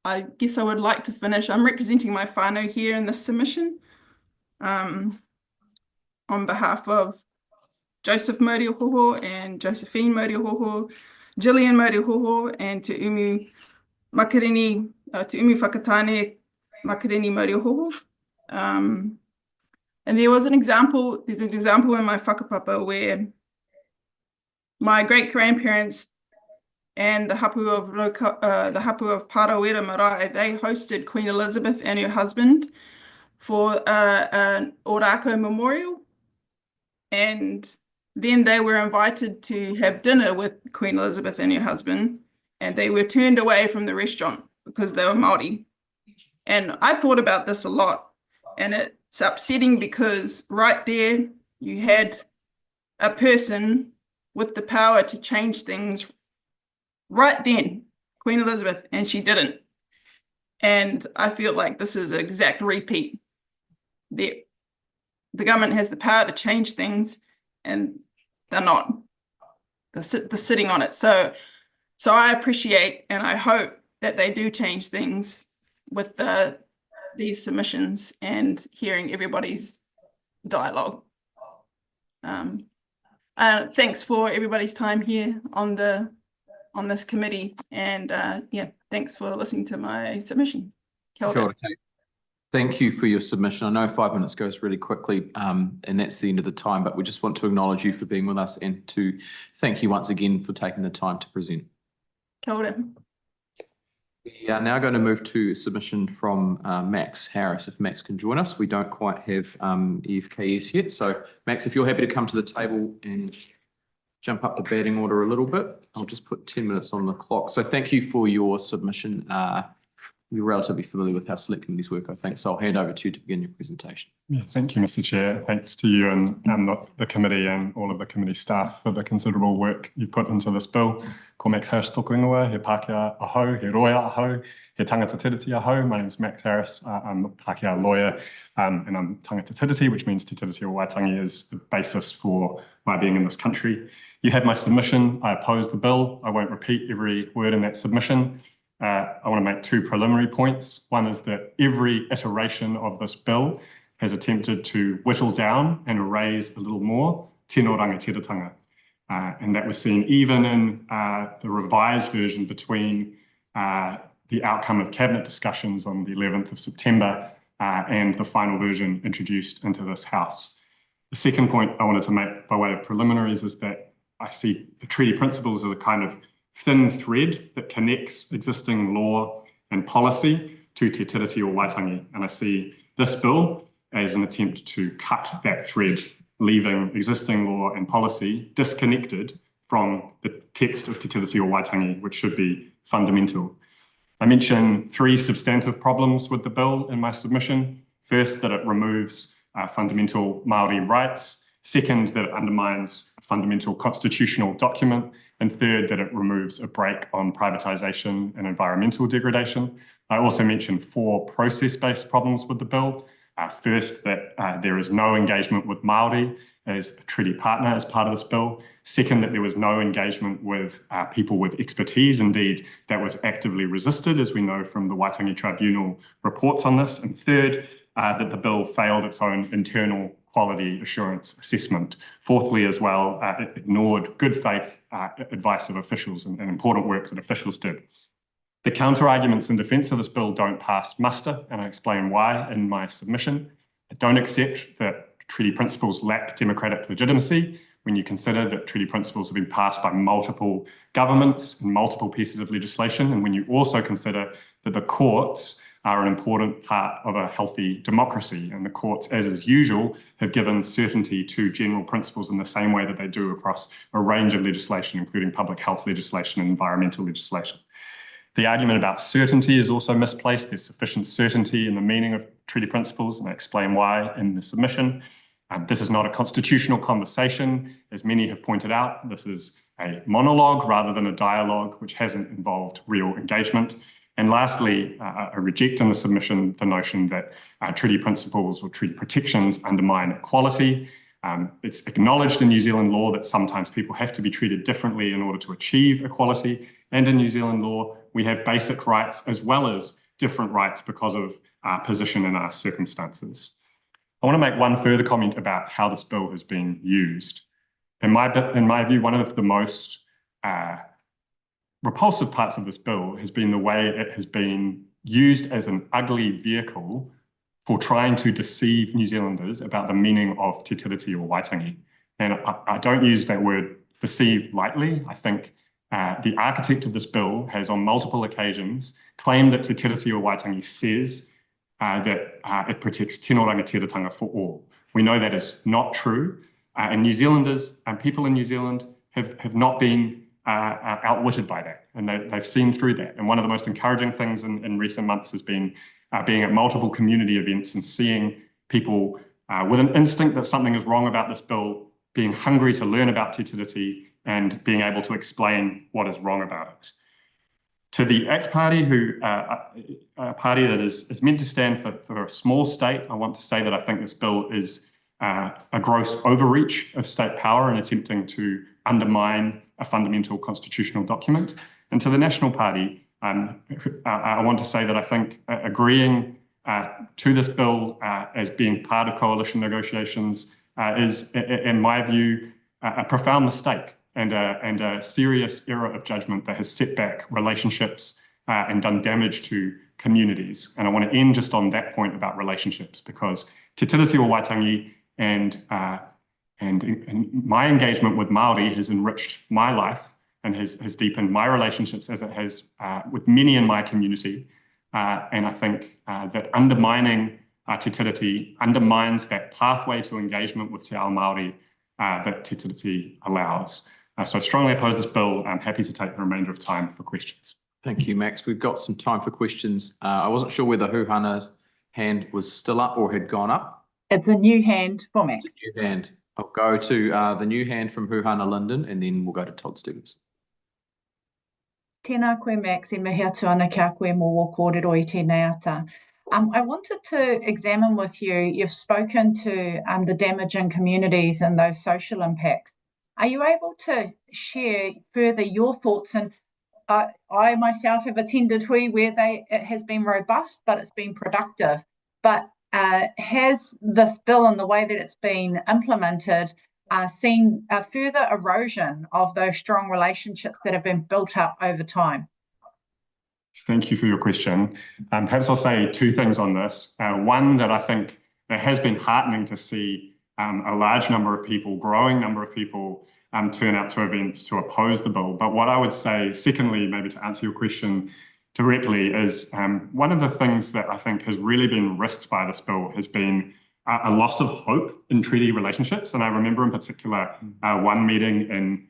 I guess I would like to finish. I'm representing my whānau here in this submission on behalf of Joseph Maureohoho and Josephine Maureohoho, Gillian Maureohoho, and Te Umu Makirini, Te Umu Whakatane Makirini Maureohoho. And there's an example in my whakapapa where my great-grandparents and the hapu of Parawera Marae, they hosted Queen Elizabeth and her husband for an Ōrākau memorial. And then they were invited to have dinner with Queen Elizabeth and her husband, and they were turned away from the restaurant because they were Māori. And I thought about this a lot, and it's upsetting because right there you had a person with the power to change things right then, Queen Elizabeth, and she didn't. And I feel like this is an exact repeat. The government has the power to change things, and they're not. They're sitting on it. So I appreciate and I hope that they do change things with these submissions and hearing everybody's dialogue. Thanks for everybody's time here on this committee, and yeah, thanks for listening to my submission. Kia ora. Kia ora, Kate. Thank you for your submission. I know 5 minutes goes really quickly, and that's the end of the time, but we just want to acknowledge you for being with us and to thank you once again for taking the time to present. Kia ora. We are now going to move to a submission from Max Harris. If Max can join us, we don't quite have EFKS yet. So Max, if you're happy to come to the table and jump up the batting order a little bit, I'll just put 10 minutes on the clock. So thank you for your submission. You're relatively familiar with how select committees work, I think. So I'll hand over to you to begin your presentation. Yeah, thank you, Mr. Chair. Thanks to you and the committee and all of the committee staff for the considerable work you've put into this bill. Ko Max Harris tōku ingoa, he Pākehā ahau, he roia ahau, he tangata tiriti ahau. My name is Max Harris. I'm a Pākehā lawyer, and I'm tangata tiriti, which means Te Tiriti o Waitangi is the basis for my being in this country. You had my submission. I oppose the bill. I won't repeat every word in that submission. I want to make 2 preliminary points. One is that every iteration of this bill has attempted to whittle down and erase a little more tino rangatiratanga. And that was seen even in the revised version between the outcome of cabinet discussions on the 11th of September and the final version introduced into this House. The second point I wanted to make by way of preliminaries is that I see the treaty principles as a kind of thin thread that connects existing law and policy to Te Tiriti o Waitangi. And I see this bill as an attempt to cut that thread, leaving existing law and policy disconnected from the text of Te Tiriti o Waitangi, which should be fundamental. I mentioned 3 substantive problems with the bill in my submission. First, that it removes fundamental Māori rights. Second, that it undermines a fundamental constitutional document. And third, that it removes a brake on privatisation and environmental degradation. I also mentioned 4 process-based problems with the bill. First, that there is no engagement with Māori as a treaty partner as part of this bill. Second, that there was no engagement with people with expertise. Indeed, that was actively resisted, as we know from the Waitangi Tribunal reports on this. And third, that the bill failed its own internal quality assurance assessment. Fourthly, as well, it ignored good faith advice of officials and important work that officials did. The counter-arguments in defence of this bill don't pass muster, and I explain why in my submission. I don't accept that treaty principles lack democratic legitimacy when you consider that treaty principles have been passed by multiple governments and multiple pieces of legislation, and when you also consider that the courts are an important part of a healthy democracy, and the courts, as is usual, have given certainty to general principles in the same way that they do across a range of legislation, including public health legislation and environmental legislation. The argument about certainty is also misplaced. There's sufficient certainty in the meaning of treaty principles, and I explain why in the submission. This is not a constitutional conversation. As many have pointed out, this is a monologue rather than a dialogue, which hasn't involved real engagement. And lastly, I reject in the submission the notion that treaty principles or treaty protections undermine equality. It's acknowledged in New Zealand law that sometimes people have to be treated differently in order to achieve equality. And in New Zealand law, we have basic rights as well as different rights because of our position and our circumstances. I want to make one further comment about how this bill has been used. In my view, one of the most repulsive parts of this bill has been the way it has been used as an ugly vehicle for trying to deceive New Zealanders about the meaning of Te Tiriti o Waitangi. And I don't use that word deceive lightly. I think the architect of this bill has on multiple occasions claimed that Te Tiriti o Waitangi says that it protects tino rangatiratanga for all. We know that is not true. And New Zealanders and people in New Zealand have not been outwitted by that, and they've seen through that. And one of the most encouraging things in recent months has been being at multiple community events and seeing people with an instinct that something is wrong about this bill, being hungry to learn about Te Tiriti and being able to explain what is wrong about it. To the ACT Party, a party that is meant to stand for a small state, I want to say that I think this bill is a gross overreach of state power in attempting to undermine a fundamental constitutional document. And to the National Party, I want to say that I think agreeing to this bill as being part of coalition negotiations is, in my view, a profound mistake and a serious error of judgment that has set back relationships and done damage to communities. And I want to end just on that point about relationships, because Te Tiriti o Waitangi and my engagement with Māori has enriched my life and has deepened my relationships as it has with many in my community. And I think that undermining Te Tiriti undermines that pathway to engagement with Te Ao Māori that Te Tiriti allows. So I strongly oppose this bill. I'm happy to take the remainder of time for questions. Thank you, Max. We've got some time for questions. I wasn't sure whether Huhana's hand was still up or had gone up. It's a new hand for Max. It's a new hand. I'll go to the new hand from Huhana Linden, and then we'll go to Todd Stevens. Tēnā koe, Max, e mihi atu ana kia koe mō wō kōrero I tēnei ata. I wanted to examine with you, you've spoken to the damage in communities and those social impacts. Are you able to share further your thoughts? And I myself have attended hui where it has been robust, but it's been productive. But has this bill and the way that it's been implemented seen a further erosion of those strong relationships that have been built up over time? Thank you for your question. Perhaps I'll say 2 things on this. One, that I think it has been heartening to see a large number of people, growing number of people turn out to events to oppose the bill. But what I would say, secondly, maybe to answer your question, directly is one of the things that I think has really been risked by this bill has been a loss of hope in treaty relationships. And I remember in particular one meeting in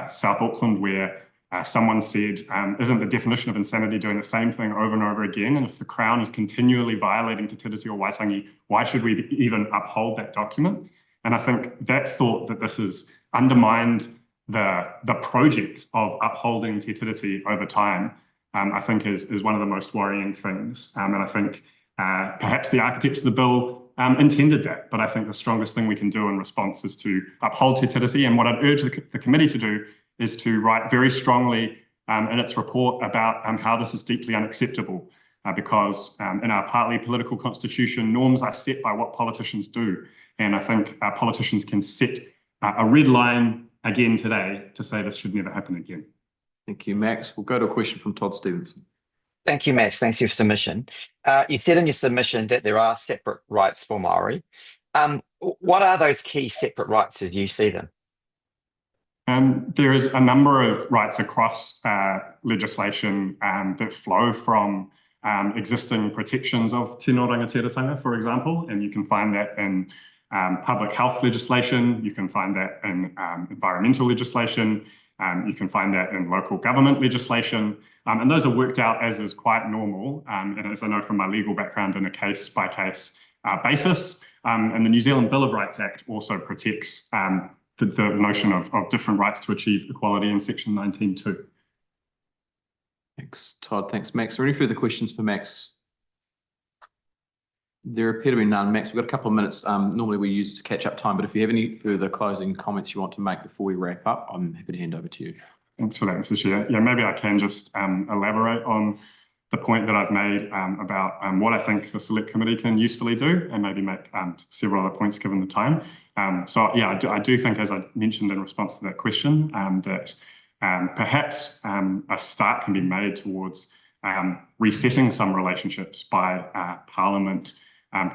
South Auckland where someone said, isn't the definition of insanity doing the same thing over and over again? And if the Crown is continually violating Te Tiriti o Waitangi, why should we even uphold that document? And I think that thought that this has undermined the project of upholding Te Tiriti over time, I think is one of the most worrying things. And I think perhaps the architects of the bill intended that, but I think the strongest thing we can do in response is to uphold Te Tiriti. And what I'd urge the committee to do is to write very strongly in its report about how this is deeply unacceptable, because in our partly political constitution, norms are set by what politicians do. And I think politicians can set a red line again today to say this should never happen again. Thank you, Max. We'll go to a question from Todd Stevenson. Thank you, Max. Thanks for your submission. You said in your submission that there are separate rights for Māori. What are those key separate rights as you see them? There is a number of rights across legislation that flow from existing protections of tino rangatiratanga, for example, and you can find that in public health legislation, you can find that in environmental legislation, you can find that in local government legislation, and those are worked out as is quite normal, and as I know from my legal background in a case-by-case basis. And the New Zealand Bill of Rights Act also protects the notion of different rights to achieve equality in section 19.2. Thanks, Todd. Thanks, Max. Are there any further questions for Max? There appear to be none. Max, we've got a couple of minutes. Normally we use it to catch up time, but if you have any further closing comments you want to make before we wrap up, I'm happy to hand over to you. Thanks for that, Mr. Chair. Yeah, maybe I can just elaborate on the point that I've made about what I think the Select Committee can usefully do, and maybe make several other points given the time. So yeah, I do think, as I mentioned in response to that question, that perhaps a start can be made towards resetting some relationships by Parliament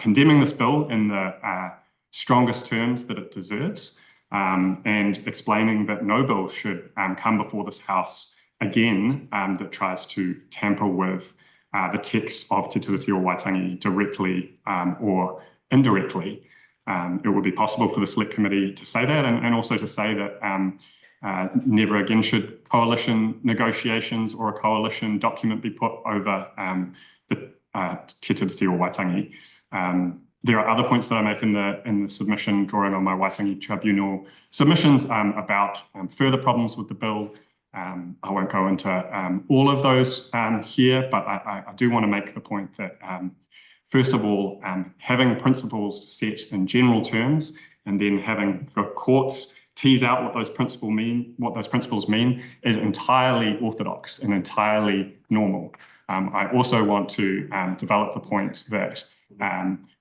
condemning this bill in the strongest terms that it deserves, and explaining that no bill should come before this House again that tries to tamper with the text of Te Tiriti o Waitangi directly or indirectly. It would be possible for the Select Committee to say that, and also to say that never again should coalition negotiations or a coalition document be put over the Te Tiriti o Waitangi. There are other points that I make in the submission, drawing on my Waitangi Tribunal submissions about further problems with the bill. I won't go into all of those here, but I do want to make the point that first of all, having principles set in general terms, and then having the courts tease out what those principles mean, is entirely orthodox and entirely normal. I also want to develop the point that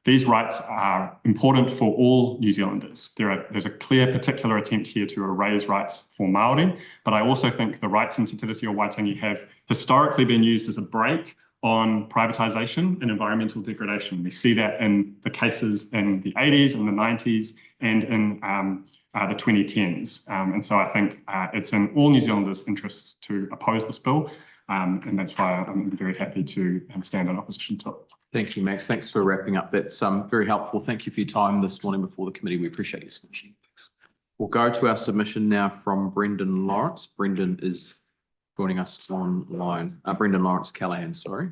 these rights are important for all New Zealanders. There's a clear particular attempt here to erase rights for Māori, but I also think the rights in Te Tiriti o Waitangi have historically been used as a brake on privatisation and environmental degradation. We see that in the cases in the 80s and the 90s and in the 2010s. And so I think it's in all New Zealanders' interests to oppose this bill, and that's why I'm very happy to stand in opposition to it. Thank you, Max. Thanks for wrapping up. That's very helpful. Thank you for your time this morning before the committee. We appreciate your submission. We'll go to our submission now from Brendan Lawrence. Brendan is joining us online. Brendan Lawrence Callahan, sorry.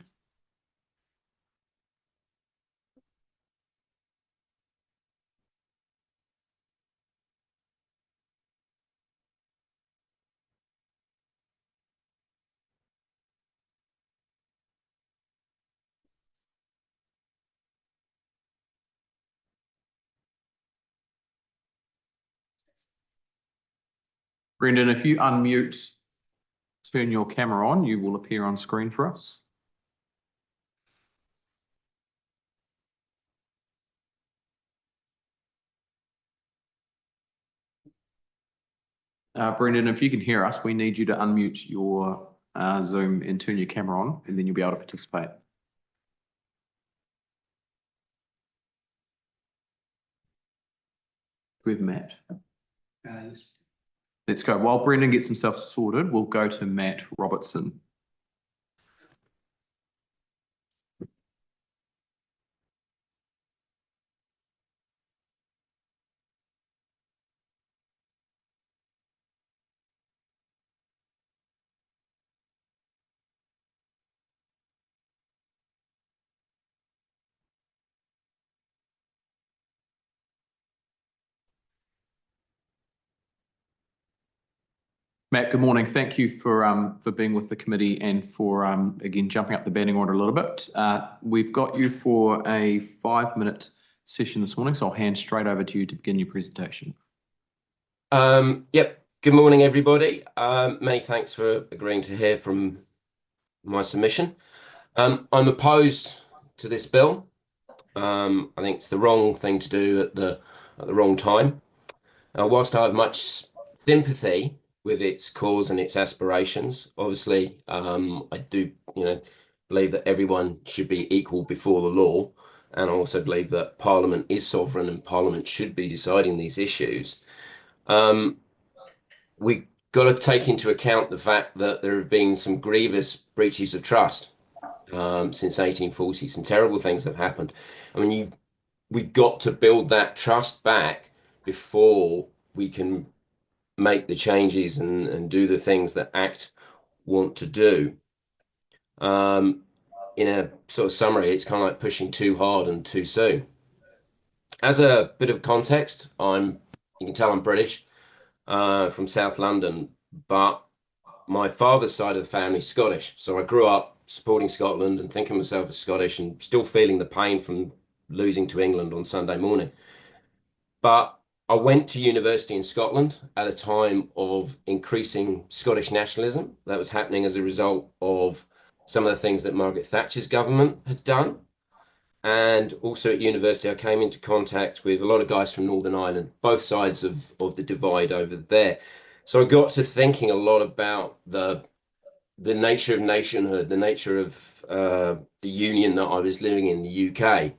Brendan, if you unmute, turn your camera on, you will appear on screen for us. Brendan, if you can hear us, we need you to unmute your Zoom and turn your camera on, and then you'll be able to participate. We have Matt. Yes. Let's go. While Brendan gets himself sorted, we'll go to Matt Robertson. Matt, good morning. Thank you for being with the committee and for again jumping up the batting order a little bit. We've got you for a 5-minute session this morning, so I'll hand straight over to you to begin your presentation. Yep. Good morning, everybody. Many thanks for agreeing to hear from my submission. I'm opposed to this bill. I think it's the wrong thing to do at the wrong time. Whilst I have much sympathy with its cause and its aspirations, obviously, I do, believe that everyone should be equal before the law, and I also believe that Parliament is sovereign and Parliament should be deciding these issues. We've got to take into account the fact that there have been some grievous breaches of trust since 1840. Some terrible things have happened. I mean, we've got to build that trust back before we can make the changes and do the things that ACT want to do. In a sort of summary, it's kind of like pushing too hard and too soon. As a bit of context, you can tell I'm British, from South London, but my father's side of the family is Scottish. So I grew up supporting Scotland and thinking myself as Scottish and still feeling the pain from losing to England on Sunday morning. But I went to university in Scotland at a time of increasing Scottish nationalism that was happening as a result of some of the things that Margaret Thatcher's government had done. And also at university, I came into contact with a lot of guys from Northern Ireland, both sides of the divide over there. So I got to thinking a lot about the nature of nationhood, the nature of the union that I was living in, the UK,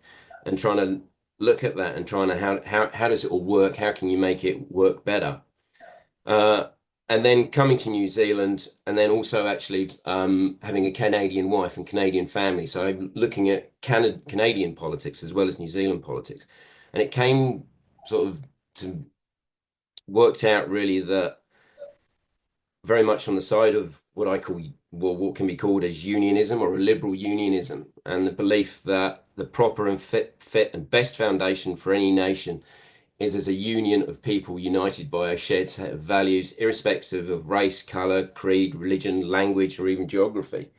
and trying to look at that and trying to how does it all work? How can you make it work better? And then coming to New Zealand, and then also actually having a Canadian wife and Canadian family. So I'm looking at Canadian politics as well as New Zealand politics. And it came sort of worked out really that very much on the side of what I call, well, what can be called as unionism or a liberal unionism, and the belief that the proper and fit and best foundation for any nation is as a union of people united by a shared set of values, irrespective of race, colour, creed, religion, language, or even geography.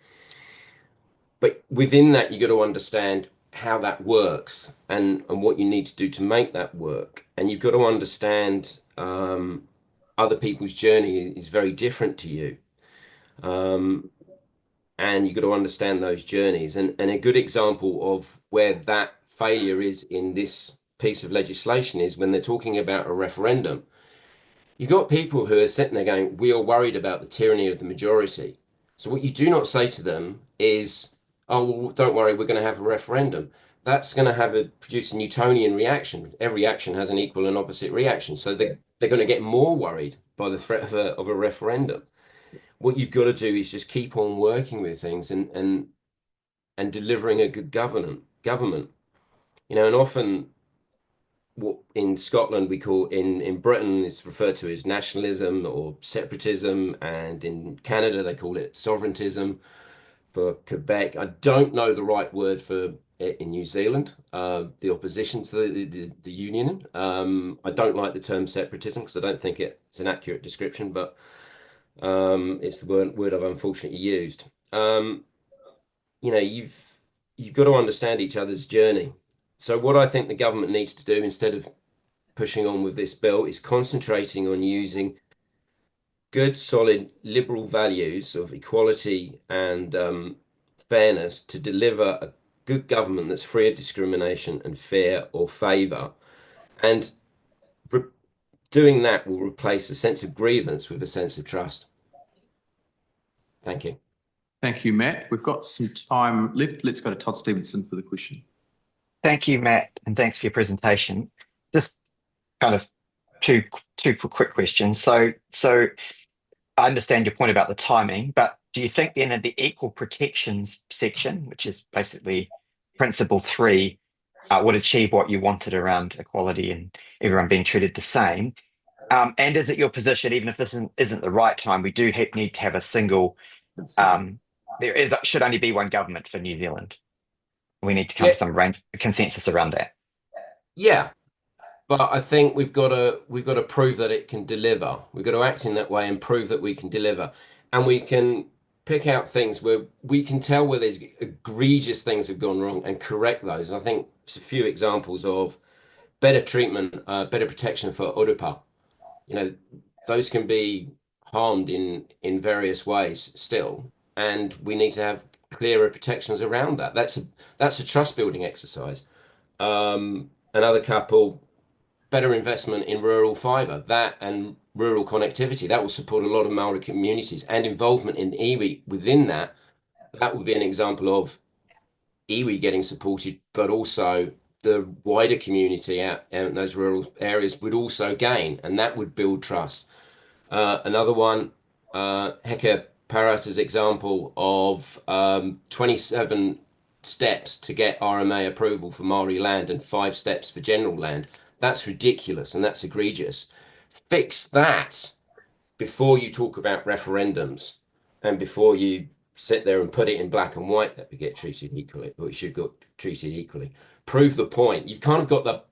But within that, you've got to understand how that works and what you need to do to make that work. And you've got to understand other people's journey is very different to you. And you've got to understand those journeys. And a good example of where that failure is in this piece of legislation is when they're talking about a referendum. You've got people who are sitting there going, we are worried about the tyranny of the majority. So what you do not say to them is, oh, well, don't worry, we're going to have a referendum. That's going to produce a Newtonian reaction. Every action has an equal and opposite reaction. So they're going to get more worried by the threat of a referendum. What you've got to do is just keep on working with things and delivering a good government. And often what in Scotland we call, in Britain it's referred to as nationalism or separatism, and in Canada they call it sovereigntism. For Quebec, I don't know the right word for it in New Zealand, the opposition to the union. I don't like the term separatism because I don't think it's an accurate description, but it's the word I've unfortunately used. You've got to understand each other's journey. So what I think the government needs to do instead of pushing on with this bill is concentrating on using good, solid, liberal values of equality and fairness to deliver a good government that's free of discrimination and fear or favour. And doing that will replace a sense of grievance with a sense of trust. Thank you. Thank you, Matt. We've got some time left. Let's go to Todd Stevenson for the question. Thank you, Matt, and thanks for your presentation. Just kind of two quick questions. So I understand your point about the timing, but do you think then that the equal protections section, which is basically principle 3, would achieve what you wanted around equality and everyone being treated the same? And is it your position, even if this isn't the right time, we do need to have a single, should only be one government for New Zealand? We need to come to some consensus around that. Yeah, But I think we've got to prove that it can deliver. We've got to act in that way and prove that we can deliver, and we can pick out things where we can tell where there's egregious things have gone wrong and correct those. I think there's a few examples of better treatment, better protection for urupa. You know, those can be harmed in various ways still, and we need to have clearer protections around that. That's a trust building exercise. Another couple, better investment in rural fibre, that and rural connectivity, that will support a lot of Maori communities, and involvement in iwi within that. That would be an example of iwi getting supported, but also the wider community out in those rural areas would also gain, and that would build trust. Another one, Heke Parata's example of 27 steps to get RMA approval for Maori land and 5 steps for general land. That's ridiculous and that's egregious. Fix that before you talk about referendums and before you sit there and put it in black and white that we get treated equally, or we should get treated equally. Prove the point. You've kind of got the...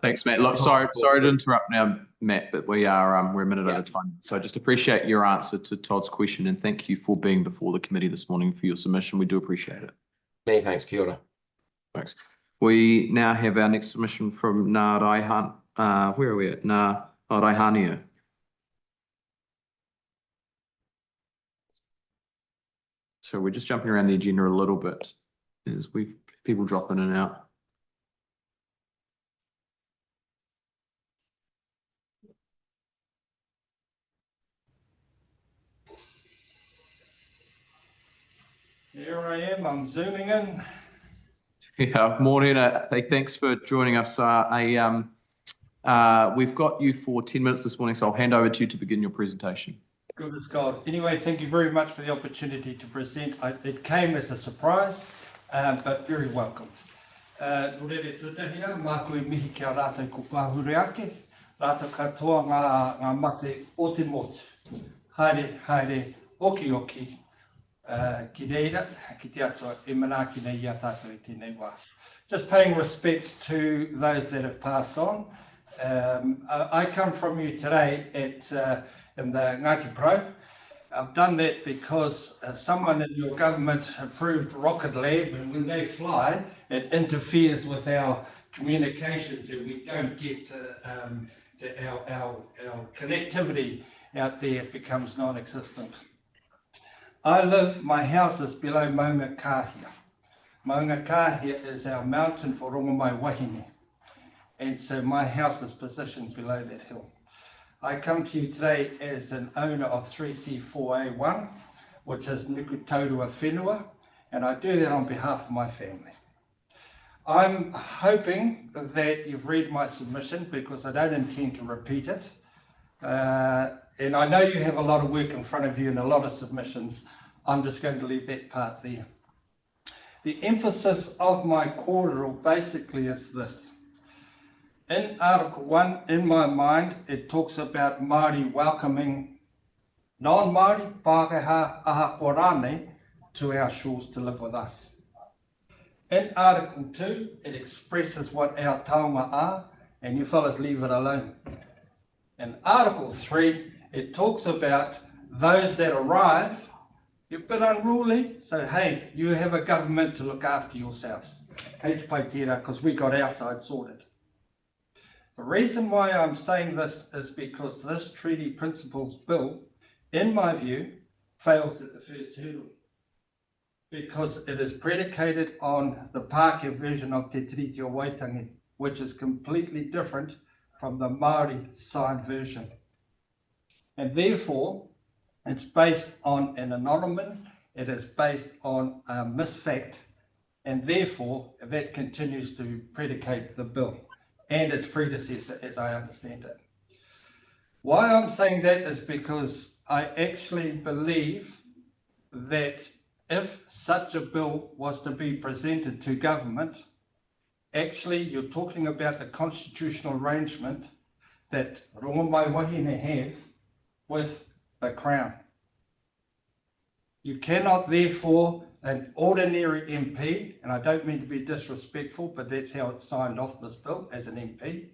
Thanks, Matt. Look, sorry to interrupt now, Matt, but we're a minute at a time. So just appreciate your answer to Todd's question, and thank you for being before the committee this morning for your submission. We do appreciate it. Many thanks. Kia ora. Thanks. We now have our next submission from Ngā Raihan. Where are we at? Ngā Raihania. So we're just jumping around the agenda a little bit as people drop in and out. Here I am, I'm zooming in. Yeah, morning. Thanks for joining us. We've got you for 10 minutes this morning, so I'll hand over to you to begin your presentation. Good as God. Anyway, thank you very much for the opportunity to present. It came as a surprise, but very welcome. Rere tutahia, mākui mihi kia rātou ko pāhure ake, rātou katoa ngā mate o te motu. Haere, oki. Ki reira, ki te atua, e manaaki nei ia tātou i tēnei wā. Just paying respects to those that have passed on. I come from you today in the Ngāti Pro. I've done that because someone in your government approved Rocket Lab, and when they fly, it interferes with our communications and we don't get our connectivity out there becomes non-existent. My house is below Maunga Kahia. Maunga Kahia is our mountain for Rongomai Wahine. And so my house is positioned below that hill. I come to you today as an owner of 3C4A1, which is Nukutorua Whenua, and I do that on behalf of my family. I'm hoping that you've read my submission because I don't intend to repeat it. And I know you have a lot of work in front of you and a lot of submissions. I'm just going to leave that part there. The emphasis of my kōrero basically is this. In Article 1, in my mind, it talks about Māori welcoming non-Māori, Pākehā, Ahaporane, to our shores to live with us. In Article 2, it expresses what our taonga are, and you fellas leave it alone. In Article 3, it talks about those that arrive, you're a bit unruly, so hey, you have a government to look after yourselves. Kei te pai tērā, because we got our side sorted. The reason why I'm saying this is because this Treaty Principles Bill, in my view, fails at the first hurdle. Because it is predicated on the Pākehā version of Te Tiriti o Waitangi, which is completely different from the Māori signed version. And therefore, it's based on an anonymous, it is based on a misfact, and therefore that continues to predicate the bill and its predecessor, as I understand it. Why I'm saying that is because I actually believe that if such a bill was to be presented to government, actually you're talking about the constitutional arrangement that Rongomai Wahine have with the Crown. You cannot therefore, an ordinary MP, and I don't mean to be disrespectful, but that's how it's signed off this bill as an MP,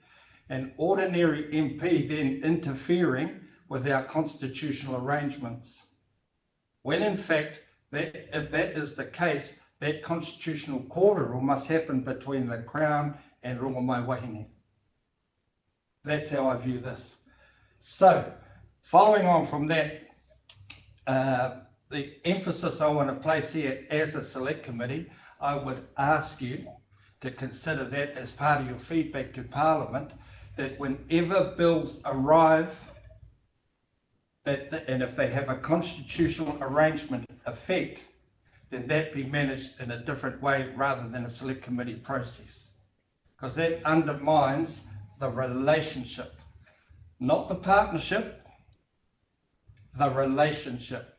an ordinary MP then interfering with our constitutional arrangements. When in fact, if that is the case, that constitutional kōrero must happen between the Crown and Rongomae Wahine. That's how I view this. So, following on from that, the emphasis I want to place here as a select committee, I would ask you to consider that as part of your feedback to Parliament, that whenever bills arrive, and if they have a constitutional arrangement effect, then that be managed in a different way rather than a select committee process. Because that undermines the relationship, not the partnership, the relationship.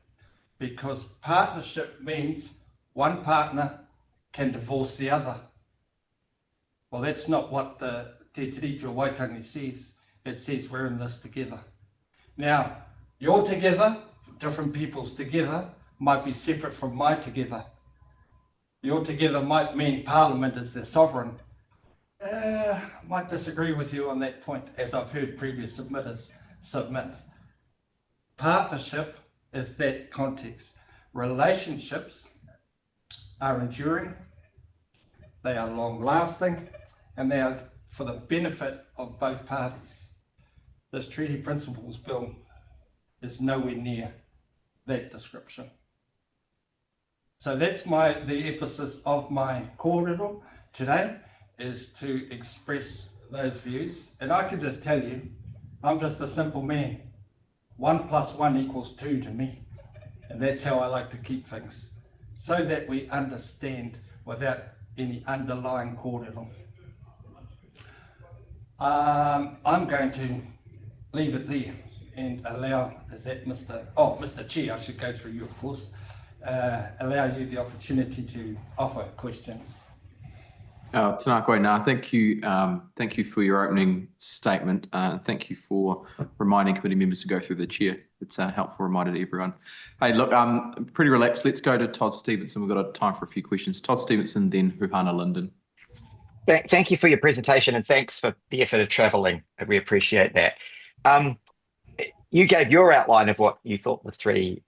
Because partnership means one partner can divorce the other. Well, that's not what the Te Tiriti o Waitangi says. It says we're in this together. Now, your together, different people's together, might be separate from my together. Your together might mean Parliament is the sovereign. Might disagree with you on that point, as I've heard previous submitters submit. Partnership is that context. Relationships are enduring, they are long-lasting, and they are for the benefit of both parties. This Treaty Principles Bill is nowhere near that description. So that's the emphasis of my kōrero today, is to express those views. And I can just tell you, I'm just a simple man. 1 + 1 = 2 to me. And that's how I like to keep things, so that we understand without any underlying kōrero. I'm going to leave it there and allow, Mr. Chair, I should go through you, of course, allow you the opportunity to offer questions. Tēnā koe nā, thank you for your opening statement. Thank you for reminding committee members to go through the chair. It's a helpful reminder to everyone. Hey, look, I'm pretty relaxed. Let's go to Todd Stevenson. We've got time for a few questions. Todd Stevenson, then Huhana Linden. Thank you for your presentation, and thanks for the effort of travelling. We appreciate that. You gave your outline of what you thought the 3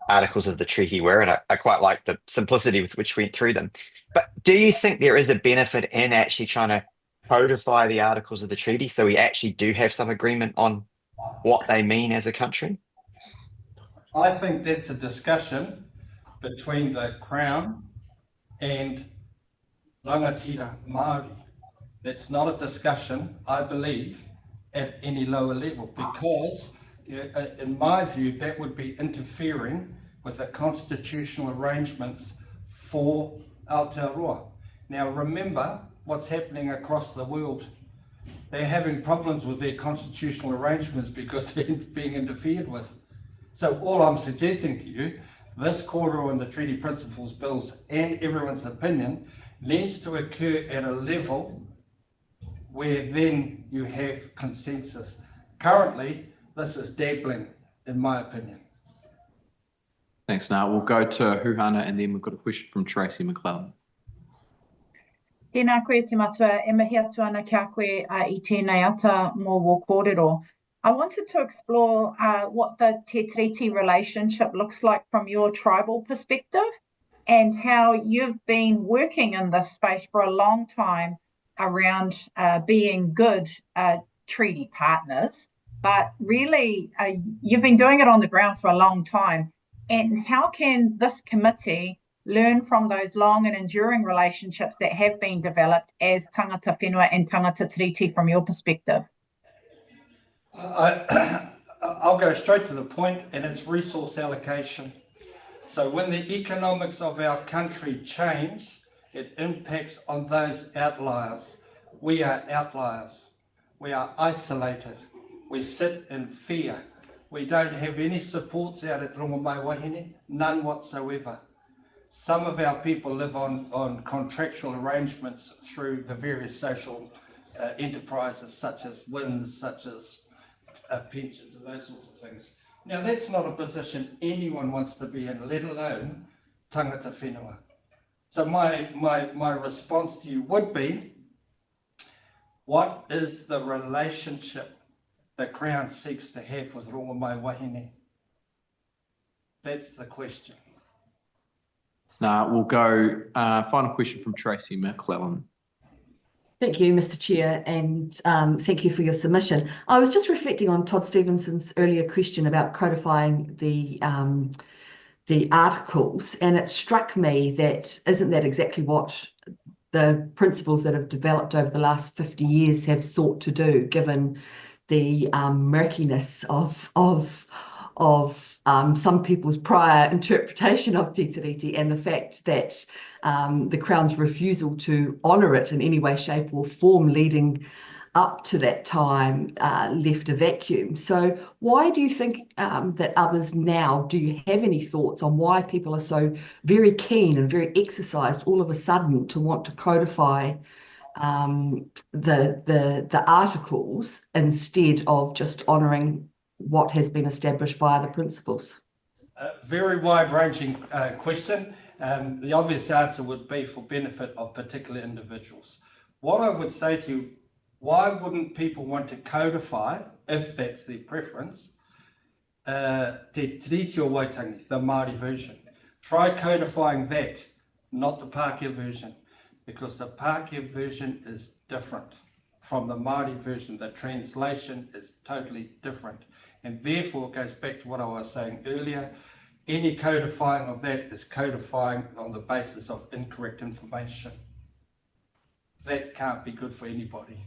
articles of the treaty were, and I quite like the simplicity with which we went through them. But do you think there is a benefit in actually trying to codify the articles of the treaty so we actually do have some agreement on what they mean as a country? I think that's a discussion between the Crown and Rangatira Māori. That's not a discussion, I believe, at any lower level, because in my view, that would be interfering with the constitutional arrangements for Aotearoa. Now remember what's happening across the world. They're having problems with their constitutional arrangements because they're being interfered with. So all I'm suggesting to you, this kōrero and the Treaty Principles Bills and everyone's opinion needs to occur at a level where then you have consensus. Currently, this is dabbling, in my opinion. Thanks, Nā. We'll go to Huhana, and then we've got a question from Tracy McLeod. Tēnā koe te matua, e mihi atu ana kia koe I tēnei ata mō wō kōrero. I wanted to explore what the Te Tiriti relationship looks like from your tribal perspective, and how you've been working in this space for a long time around being good treaty partners, but really you've been doing it on the ground for a long time. And how can this committee learn from those long and enduring relationships that have been developed as tangata whenua and tangata tiriti from your perspective? I'll go straight to the point, and it's resource allocation. So when the economics of our country change, it impacts on those outliers. We are outliers. We are isolated. We sit in fear. We don't have any supports out at Rongomae Wahine, none whatsoever. Some of our people live on contractual arrangements through the various social enterprises, such as WINS, such as pensions and those sorts of things. Now, that's not a position anyone wants to be in, let alone tangata whenua. So my response to you would be, What is the relationship the Crown seeks to have with Rongamai Wahine? That's the question. Now we'll go final question from Tracy McClellan. Thank you, Mr. Chair, and thank you for your submission. I was just reflecting on Todd Stevenson's earlier question about codifying the articles, and it struck me that isn't that exactly what the principles that have developed over the last 50 years have sought to do, given the murkiness of some people's prior interpretation of Te Tiriti, and the fact that the Crown's refusal to honour it in any way, shape or form leading up to that time left a vacuum. So why do you think that others now, do you have any thoughts on why people are so very keen and very exercised all of a sudden to want to codify the articles instead of just honouring what has been established via the principles? Very wide-ranging question. The obvious answer would be for benefit of particular individuals. What I would say to you, why wouldn't people want to codify, if that's their preference, Te Tiriti o Waitangi, the Māori version? Try codifying that, not the Pākehā version, because the Pākehā version is different from the Māori version. The translation is totally different. And therefore, it goes back to what I was saying earlier. Any codifying of that is codifying on the basis of incorrect information. That can't be good for anybody.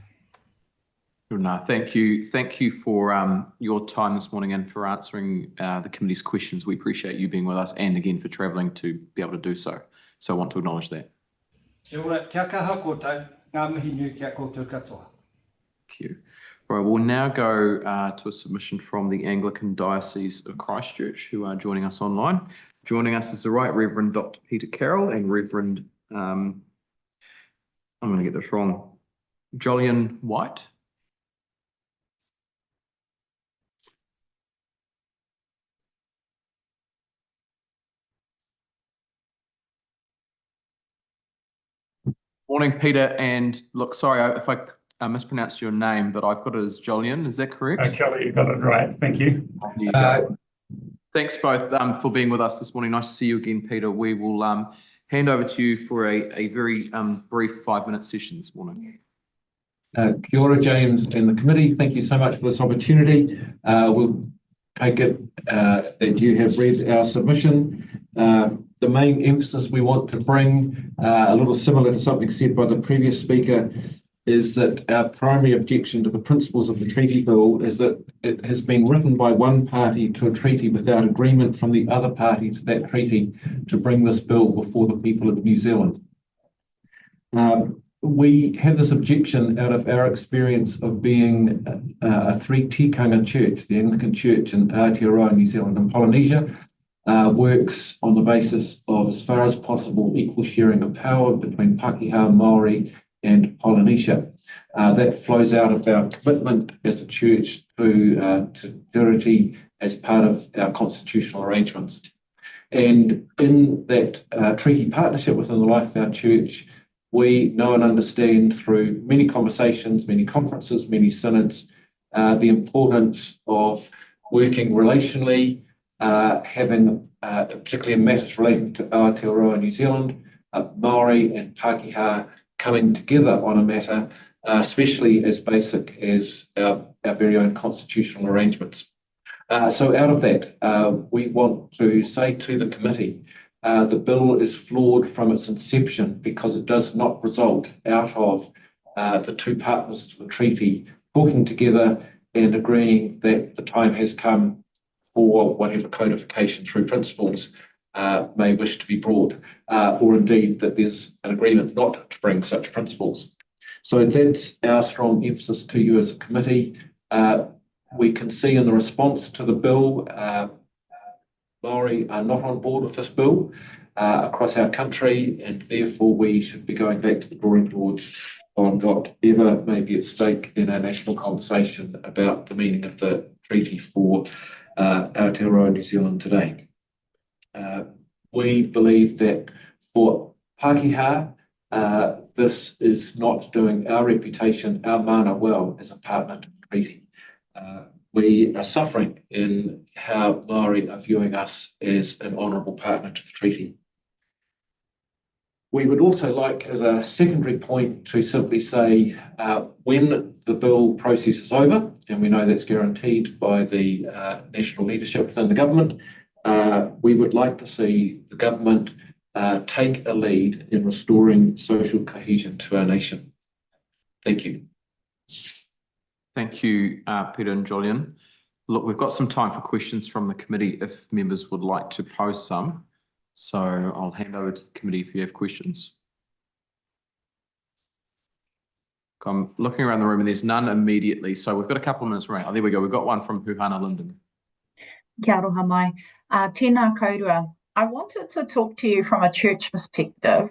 No, thank you. Thank you for your time this morning and for answering the committee's questions. We appreciate you being with us and again for travelling to be able to do so. So I want to acknowledge that. Kia ora, kia kaha koutou, ngā mihi nui kia koutou katoa. Thank you. Right, we'll now go to a submission from the Anglican Diocese of Christchurch, who are joining us online. Joining us is the Right Reverend Dr. Peter Carroll and Reverend, I'm going to get this wrong, Jolyon White. Morning, Peter, and look, sorry if I mispronounced your name, but I've got it as Jolyon. Is that correct? Kelly, you got it right. Thank you. Thanks both for being with us this morning. Nice to see you again, Peter. We will hand over to you for a very brief 5-minute session this morning. Kia ora, James and the committee. Thank you so much for this opportunity. We'll take it that you have read our submission. The main emphasis we want to bring, a little similar to something said by the previous speaker, is that our primary objection to the principles of the treaty bill is that it has been written by one party to a treaty without agreement from the other party to that treaty to bring this bill before the people of New Zealand. We have this objection out of our experience of being a three tikanga church. The Anglican Church in Aotearoa, New Zealand and Polynesia works on the basis of, as far as possible, equal sharing of power between Pākehā, Māori and Polynesia. That flows out of our commitment as a church to Tiriti as part of our constitutional arrangements. And in that treaty partnership within the life of our church, we know and understand through many conversations, many conferences, many synods, the importance of working relationally, having, particularly in matters relating to Aotearoa, New Zealand, Māori and Pākehā coming together on a matter, especially as basic as our very own constitutional arrangements. So out of that, we want to say to the committee, the bill is flawed from its inception because it does not result out of the two partners to the treaty talking together and agreeing that the time has come for whatever codification through principles may wish to be brought, or indeed that there's an agreement not to bring such principles. So that's our strong emphasis to you as a committee. We can see in the response to the bill, Māori are not on board with this bill across our country, and therefore we should be going back to the drawing boards on whatever may be at stake in our national conversation about the meaning of the treaty for Aotearoa, New Zealand today. We believe that for Pākehā, this is not doing our reputation, our mana well as a partner to the treaty. We are suffering in how Māori are viewing us as an honourable partner to the treaty. We would also like, as a secondary point, to simply say when the bill process is over, and we know that's guaranteed by the national leadership within the government, we would like to see the government take a lead in restoring social cohesion to our nation. Thank you. Thank you, Peter and Julian. Look, we've got some time for questions from the committee if members would like to pose some. So I'll hand over to the committee if you have questions. I'm looking around the room and there's none immediately. So we've got a couple of minutes remaining. Oh, there we go. We've got one from Huhana Linden. Kia aloha mai. Tēnā koutua. I wanted to talk to you from a church perspective,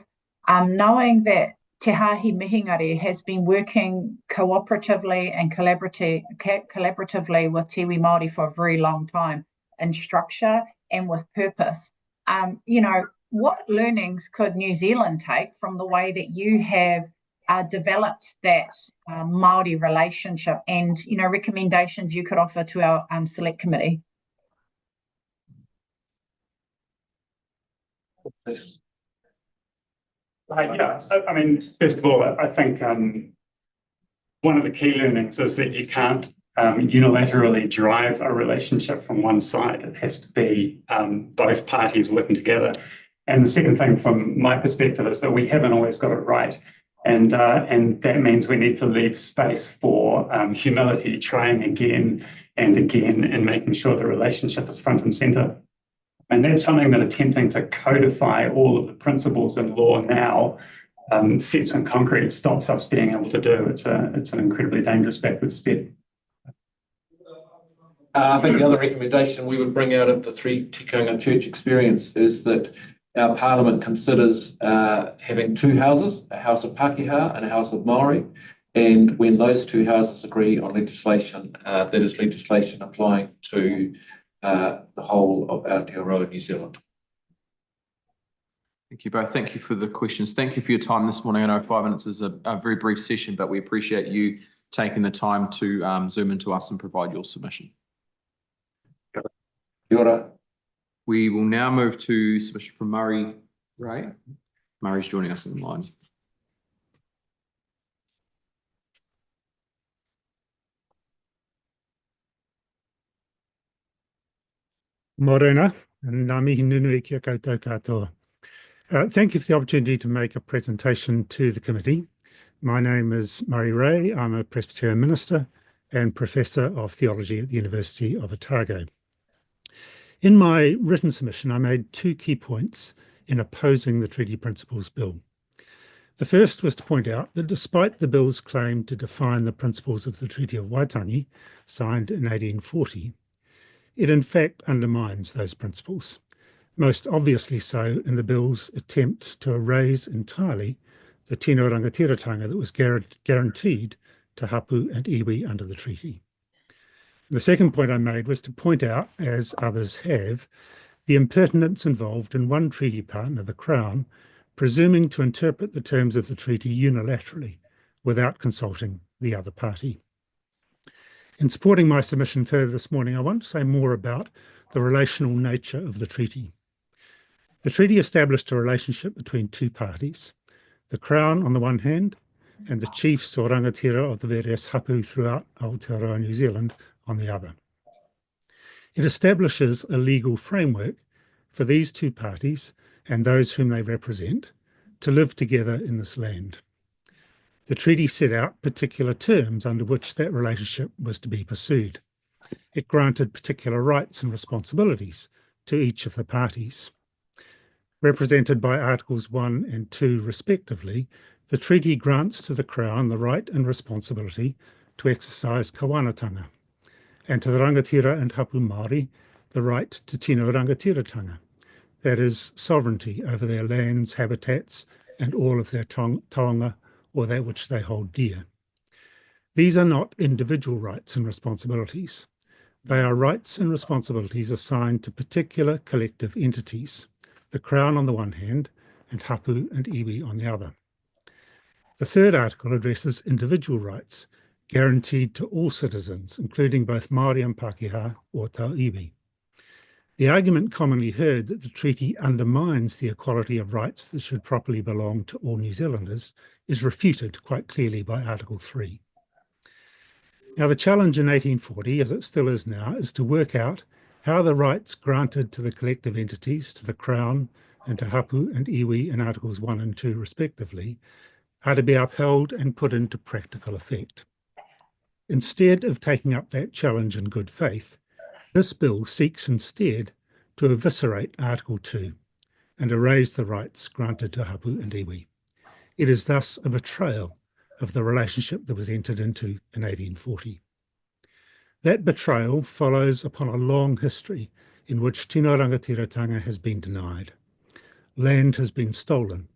knowing that Te Hāhi Mihingari has been working cooperatively and collaboratively with Tiwi Māori for a very long time in structure and with purpose. You know, what learnings could New Zealand take from the way that you have developed that Māori relationship and, you know, recommendations you could offer to our select committee? Yeah, I mean, first of all, I think one of the key learnings is that you can't unilaterally drive a relationship from one side. It has to be both parties working together. And the second thing from my perspective is that we haven't always got it right. And that means we need to leave space for humility, trying again and again and making sure the relationship is front and centre. And that's something that attempting to codify all of the principles in law now sets in concrete stops us being able to do. It's an incredibly dangerous backward step. I think the other recommendation we would bring out of the three tikanga church experience is that our parliament considers having two houses, a house of Pākehā and a house of Māori. And when those two houses agree on legislation, that is legislation applying to the whole of Aotearoa, New Zealand. Thank you both. Thank you for the questions. Thank you for your time this morning. I know 5 minutes is a very brief session, but we appreciate you taking the time to Zoom into us and provide your submission. Kia ora. We will now move to submission from Murray Ray. Murray's joining us online. Morena, ngā mihi nunui kia koutou katoa. Thank you for the opportunity to make a presentation to the committee. My name is Murray Ray. I'm a Presbyterian minister and Professor of Theology at the University of Otago. In my written submission, I made two key points in opposing the Treaty Principles Bill. The first was to point out that despite the bill's claim to define the principles of the Treaty of Waitangi, signed in 1840, it in fact undermines those principles, most obviously so in the bill's attempt to erase entirely the tino rangatiratanga that was guaranteed to Hapu and iwi under the treaty. The second point I made was to point out, as others have, the impertinence involved in one treaty partner, the Crown, presuming to interpret the terms of the treaty unilaterally without consulting the other party. In supporting my submission further this morning, I want to say more about the relational nature of the treaty. The treaty established a relationship between two parties, the Crown on the one hand, and the chiefs or rangatira of the various hapu throughout Aotearoa, New Zealand, on the other. It establishes a legal framework for these two parties and those whom they represent to live together in this land. The treaty set out particular terms under which that relationship was to be pursued. It granted particular rights and responsibilities to each of the parties. Represented by Articles 1 and 2 respectively, the treaty grants to the Crown the right and responsibility to exercise kawanatanga, and to the rangatira and hapu Māori the right to tino rangatiratanga, that is, sovereignty over their lands, habitats, and all of their taonga, or that which they hold dear. These are not individual rights and responsibilities. They are rights and responsibilities assigned to particular collective entities, the Crown on the one hand, and hapu and iwi on the other. The third article addresses individual rights guaranteed to all citizens, including both Māori and Pākehā or Tauiwi. The argument commonly heard that the treaty undermines the equality of rights that should properly belong to all New Zealanders is refuted quite clearly by Article 3. Now, the challenge in 1840, as it still is now, is to work out how the rights granted to the collective entities, to the Crown and to Hapu and Iwi in Articles 1 and 2 respectively, are to be upheld and put into practical effect. Instead of taking up that challenge in good faith, this bill seeks instead to eviscerate Article 2 and erase the rights granted to Hapu and Iwi. It is thus a betrayal of the relationship that was entered into in 1840. That betrayal follows upon a long history in which tino rangatiratanga has been denied. Land has been stolen,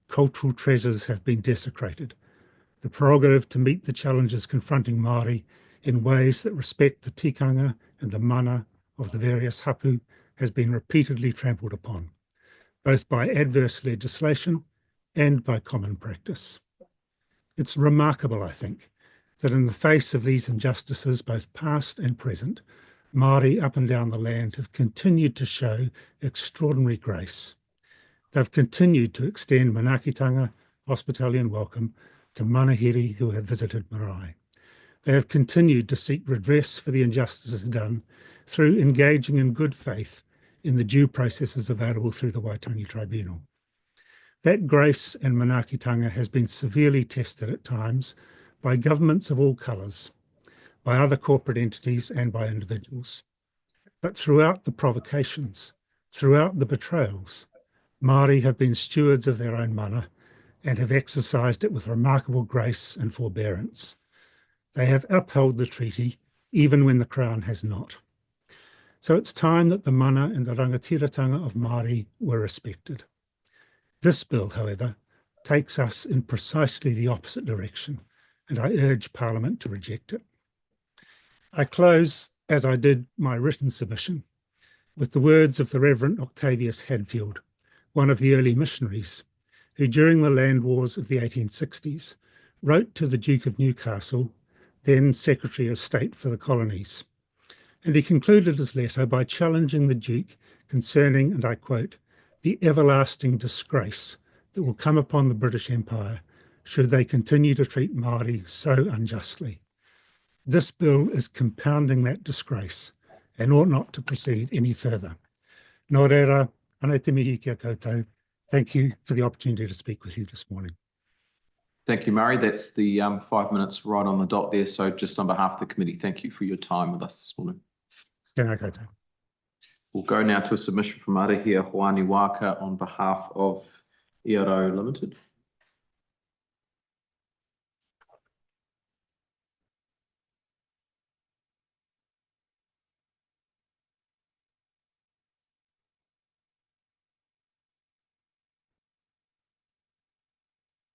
cultural treasures have been desecrated. The prerogative to meet the challenges confronting Māori in ways that respect the tikanga and the mana of the various hapu has been repeatedly trampled upon, both by adverse legislation and by common practice. It's remarkable, I think, that in the face of these injustices, both past and present, Māori up and down the land have continued to show extraordinary grace. They've continued to extend manaakitanga, hospitality and welcome to manahiri who have visited marae. They have continued to seek redress for the injustices done through engaging in good faith in the due processes available through the Waitangi Tribunal. That grace and manaakitanga has been severely tested at times by governments of all colours, by other corporate entities and by individuals. But throughout the provocations, throughout the betrayals, Māori have been stewards of their own mana and have exercised it with remarkable grace and forbearance. They have upheld the treaty even when the Crown has not. So it's time that the mana and the rangatiratanga of Māori were respected. This bill, however, takes us in precisely the opposite direction, and I urge Parliament to reject it. I close, as I did my written submission, with the words of the Reverend Octavius Hadfield, one of the early missionaries, who during the land wars of the 1860s wrote to the Duke of Newcastle, then Secretary of State for the Colonies. And he concluded his letter by challenging the Duke concerning, and I quote, the everlasting disgrace that will come upon the British Empire should they continue to treat Māori so unjustly. This bill is compounding that disgrace and ought not to proceed any further. Nō reira, anei te mihi kia koutou. Thank you for the opportunity to speak with you this morning. Thank you, Murray. That's the 5 minutes right on the dot there. So just on behalf of the committee, thank you for your time with us this morning. Tēnā koutou. We'll go now to a submission from Arahia Hoani Waka on behalf of Iaro Limited.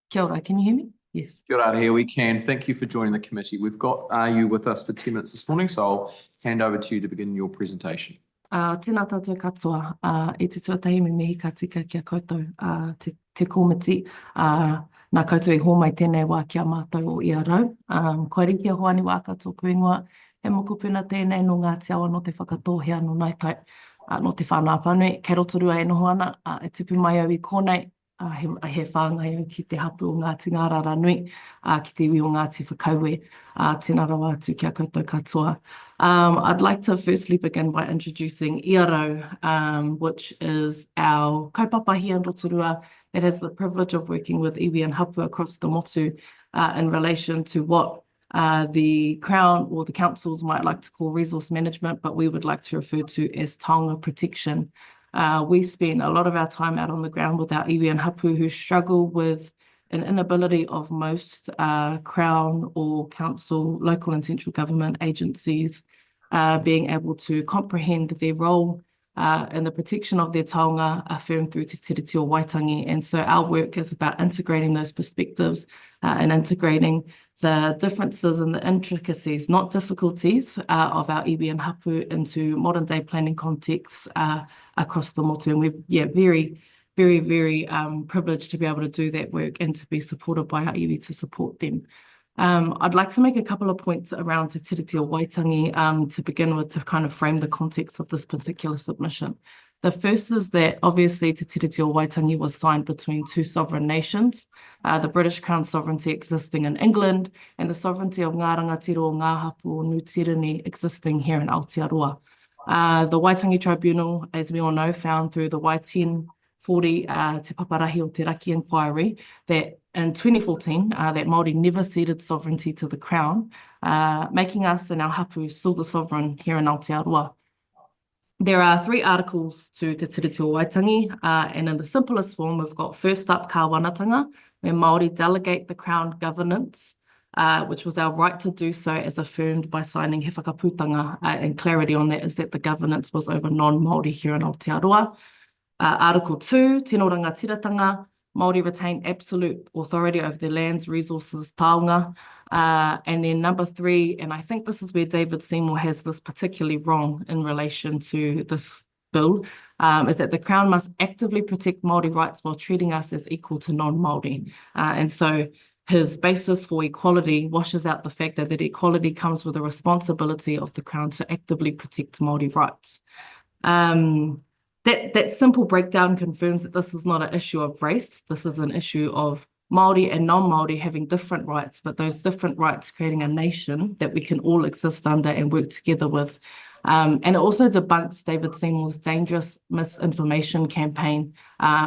Kia ora, can you hear me? Yes. Kia ora, here we can. Thank you for joining the committee. We've got you with us for 10 minutes this morning, so I'll hand over to you to begin your presentation. Tēnā tātou katoa, e te tuatahi me mihi ka tika kia koutou, te komiti, nā koutou I hōmai tēnei wā kia mātou o ia rau. Koe riki a Hoani Waka tōku ingoa, he mokupuna tēnei no ngā te awa no te whakatōhea no nai tai, no te whānā panui, kei rotorua e noho ana, e tipu mai au I kōnei, he whāngai au ki te hapu o Ngāti Ngārara Nui, ki te iwi o Ngāti Whakauwe, tēnā rawa atu kia koutou katoa. I'd like to firstly begin by introducing Iaro, which is our kaupapa here in Rotorua that has the privilege of working with iwi and hapu across the motu in relation to what the Crown or the councils might like to call resource management, but we would like to refer to as taonga protection. We spend a lot of our time out on the ground with our iwi and hapu who struggle with an inability of most Crown or council, local and central government agencies being able to comprehend their role in the protection of their taonga affirmed through Te Tiriti o Waitangi. And so our work is about integrating those perspectives and integrating the differences and the intricacies, not difficulties, of our iwi and hapu into modern day planning contexts across the motu. And we've, very very, very privileged to be able to do that work and to be supported by our iwi to support them. I'd like to make a couple of points around Te Tiriti o Waitangi to begin with, to kind of frame the context of this particular submission. The first is that obviously Te Tiriti o Waitangi was signed between two sovereign nations, the British Crown sovereignty existing in England and the sovereignty of Ngā Rangatira o Ngā Hapu o New Tirani existing here in Aotearoa. The Waitangi Tribunal, as we all know, found through the Wai-1040 Te Paparahi o Te Raki inquiry that in 2014, that Māori never ceded sovereignty to the Crown, making us and our hapu still the sovereign here in Aotearoa. There are 3 articles to Te Tiriti o Waitangi, and in the simplest form, we've got first up kāwanatanga, where Māori delegate the Crown governance, which was our right to do so as affirmed by signing He Whakaputanga, and clarity on that is that the governance was over non-Māori here in Aotearoa. Article 2, tino rangatiratanga, Māori retain absolute authority over their lands, resources, taonga. And then number 3, and I think this is where David Seymour has this particularly wrong in relation to this bill, is that the Crown must actively protect Māori rights while treating us as equal to non-Māori. And so his basis for equality washes out the fact that equality comes with a responsibility of the Crown to actively protect Māori rights. That simple breakdown confirms that this is not an issue of race. This is an issue of Māori and non-Māori having different rights, but those different rights creating a nation that we can all exist under and work together with. And it also debunks David Seymour's dangerous misinformation campaign,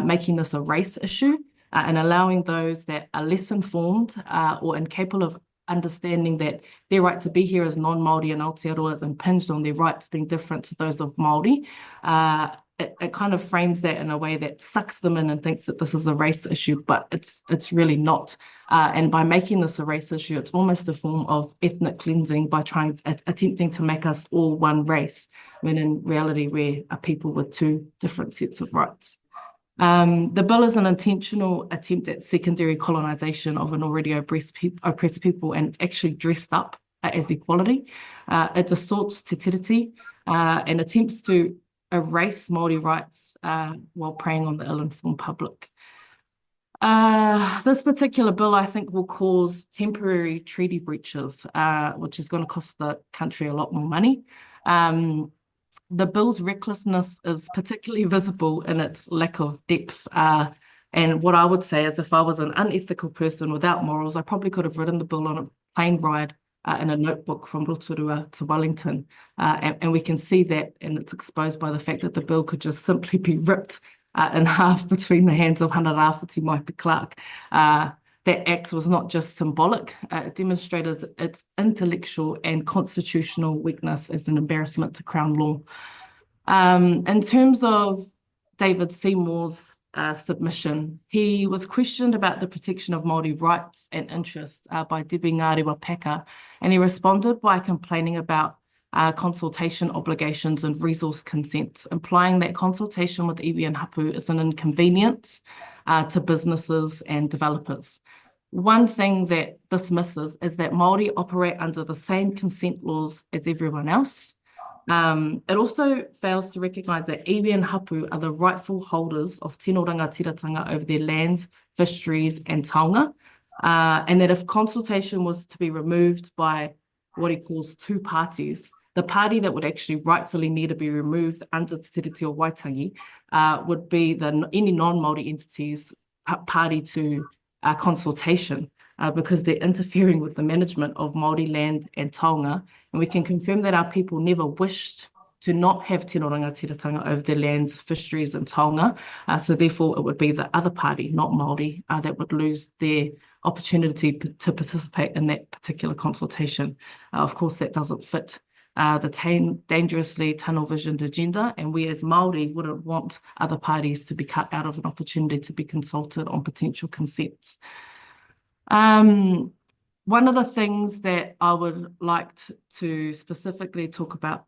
making this a race issue and allowing those that are less informed or incapable of understanding that their right to be here as non-Māori in Aotearoa is impinged on their rights being different to those of Māori. It kind of frames that in a way that sucks them in and thinks that this is a race issue, but it's really not. And by making this a race issue, it's almost a form of ethnic cleansing by attempting to make us all one race, when in reality we're a people with 2 different sets of rights. The bill is an intentional attempt at secondary colonisation of an already oppressed people, and it's actually dressed up as equality. It distorts Te Tiriti and attempts to erase Māori rights while preying on the ill-informed public. This particular bill, I think, will cause temporary treaty breaches, which is going to cost the country a lot more money. The bill's recklessness is particularly visible in its lack of depth. And what I would say is, if I was an unethical person without morals, I probably could have written the bill on a plane ride in a notebook from Rotorua to Wellington. And we can see that, and it's exposed by the fact that the bill could just simply be ripped in half between the hands of Hana Rāwhiti Maipi Clark. That act was not just symbolic, it demonstrated its intellectual and constitutional weakness as an embarrassment to Crown law. In terms of David Seymour's submission, he was questioned about the protection of Māori rights and interests by Debbie Ngārewa-Paka, and he responded by complaining about consultation obligations and resource consents, implying that consultation with iwi and hapu is an inconvenience to businesses and developers. One thing that this misses is that Māori operate under the same consent laws as everyone else. It also fails to recognise that iwi and hapu are the rightful holders of tino rangatiratanga over their lands, fisheries and taonga, and that if consultation was to be removed by what he calls 2 parties, the party that would actually rightfully need to be removed under Te Tiriti o Waitangi would be any non-Māori entities party to consultation, because they're interfering with the management of Māori land and taonga. And we can confirm that our people never wished to not have tino rangatiratanga over their lands, fisheries and taonga. So therefore it would be the other party, not Māori, that would lose their opportunity to participate in that particular consultation. Of course, that doesn't fit the dangerously tunnel-visioned agenda, and we as Māori wouldn't want other parties to be cut out of an opportunity to be consulted on potential consents. One of the things that I would like to specifically talk about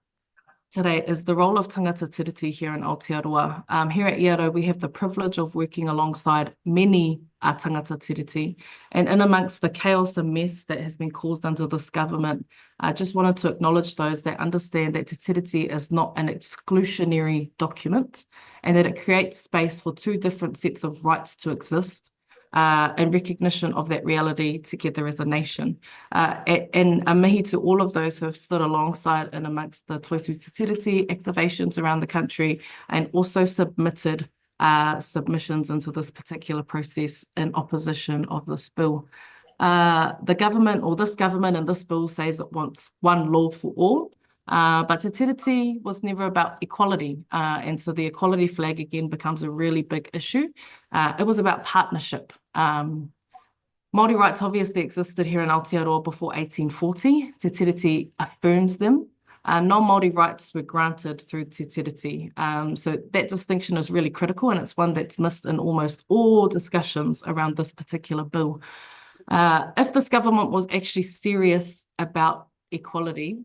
today is the role of tangata tiriti here in Aotearoa. Here at Iaro, we have the privilege of working alongside many tangata tiriti, and in amongst the chaos and mess that has been caused under this government, I just wanted to acknowledge those that understand that Te Tiriti is not an exclusionary document and that it creates space for two different sets of rights to exist. And recognition of that reality together as a nation. And a mihi to all of those who have stood alongside and amongst the Toitu Te Tiriti activations around the country and also submitted submissions into this particular process in opposition of this bill. The government, or this government and this bill, says it wants one law for all. But Te Tiriti was never about equality. And so the equality flag again becomes a really big issue. It was about partnership. Māori rights obviously existed here in Aotearoa before 1840. Te Tiriti affirms them. Non-Māori rights were granted through Te Tiriti. So that distinction is really critical, and it's one that's missed in almost all discussions around this particular bill. If this government was actually serious about equality,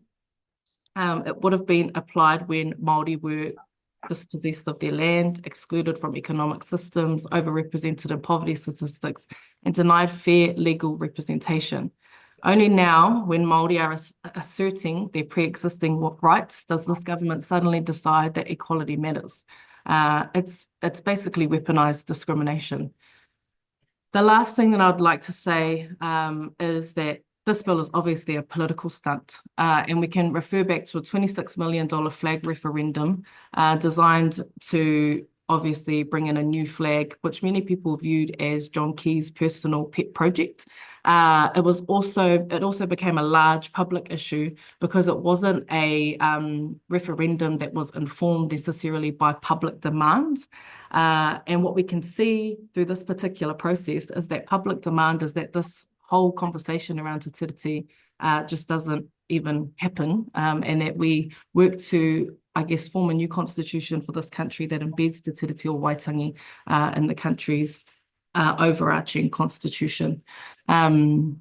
it would have been applied when Māori were dispossessed of their land, excluded from economic systems, overrepresented in poverty statistics, and denied fair legal representation. Only now, when Māori are asserting their pre-existing rights, does this government suddenly decide that equality matters. It's basically weaponized discrimination. The last thing that I'd like to say is that this bill is obviously a political stunt, and we can refer back to a $26 million flag referendum designed to obviously bring in a new flag, which many people viewed as John Key's personal pet project. It also became a large public issue because it wasn't a referendum that was informed necessarily by public demands. And what we can see through this particular process is that public demand is that this whole conversation around Te Tiriti just doesn't even happen, and that we work to, I guess, form a new constitution for this country that embeds Te Tiriti o Waitangi in the country's overarching constitution. We're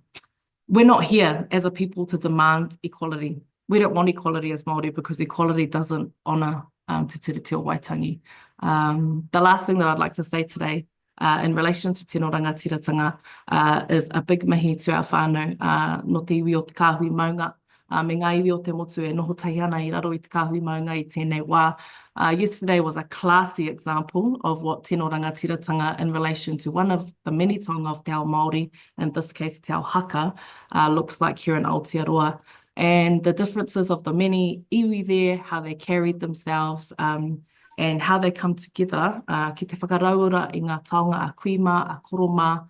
not here as a people to demand equality. We don't want equality as Māori because equality doesn't honour Te Tiriti o Waitangi. The last thing that I'd like to say today in relation to Tino Rangatiratanga is a big mihi to our whānau no te iwi o te kāhui maunga. Me ngā iwi o te motu e noho tai ana I raro I te kāhui maunga I tēnei wā. Yesterday was a classy example of what Tino Rangatiratanga in relation to one of the many tonga of Te Ao Māori, in this case Te Ao Haka, looks like here in Aotearoa. And the differences of the many iwi there, how they carried themselves, and how they come together ki te whakaraura I ngā taonga a Kuima, a Koroma,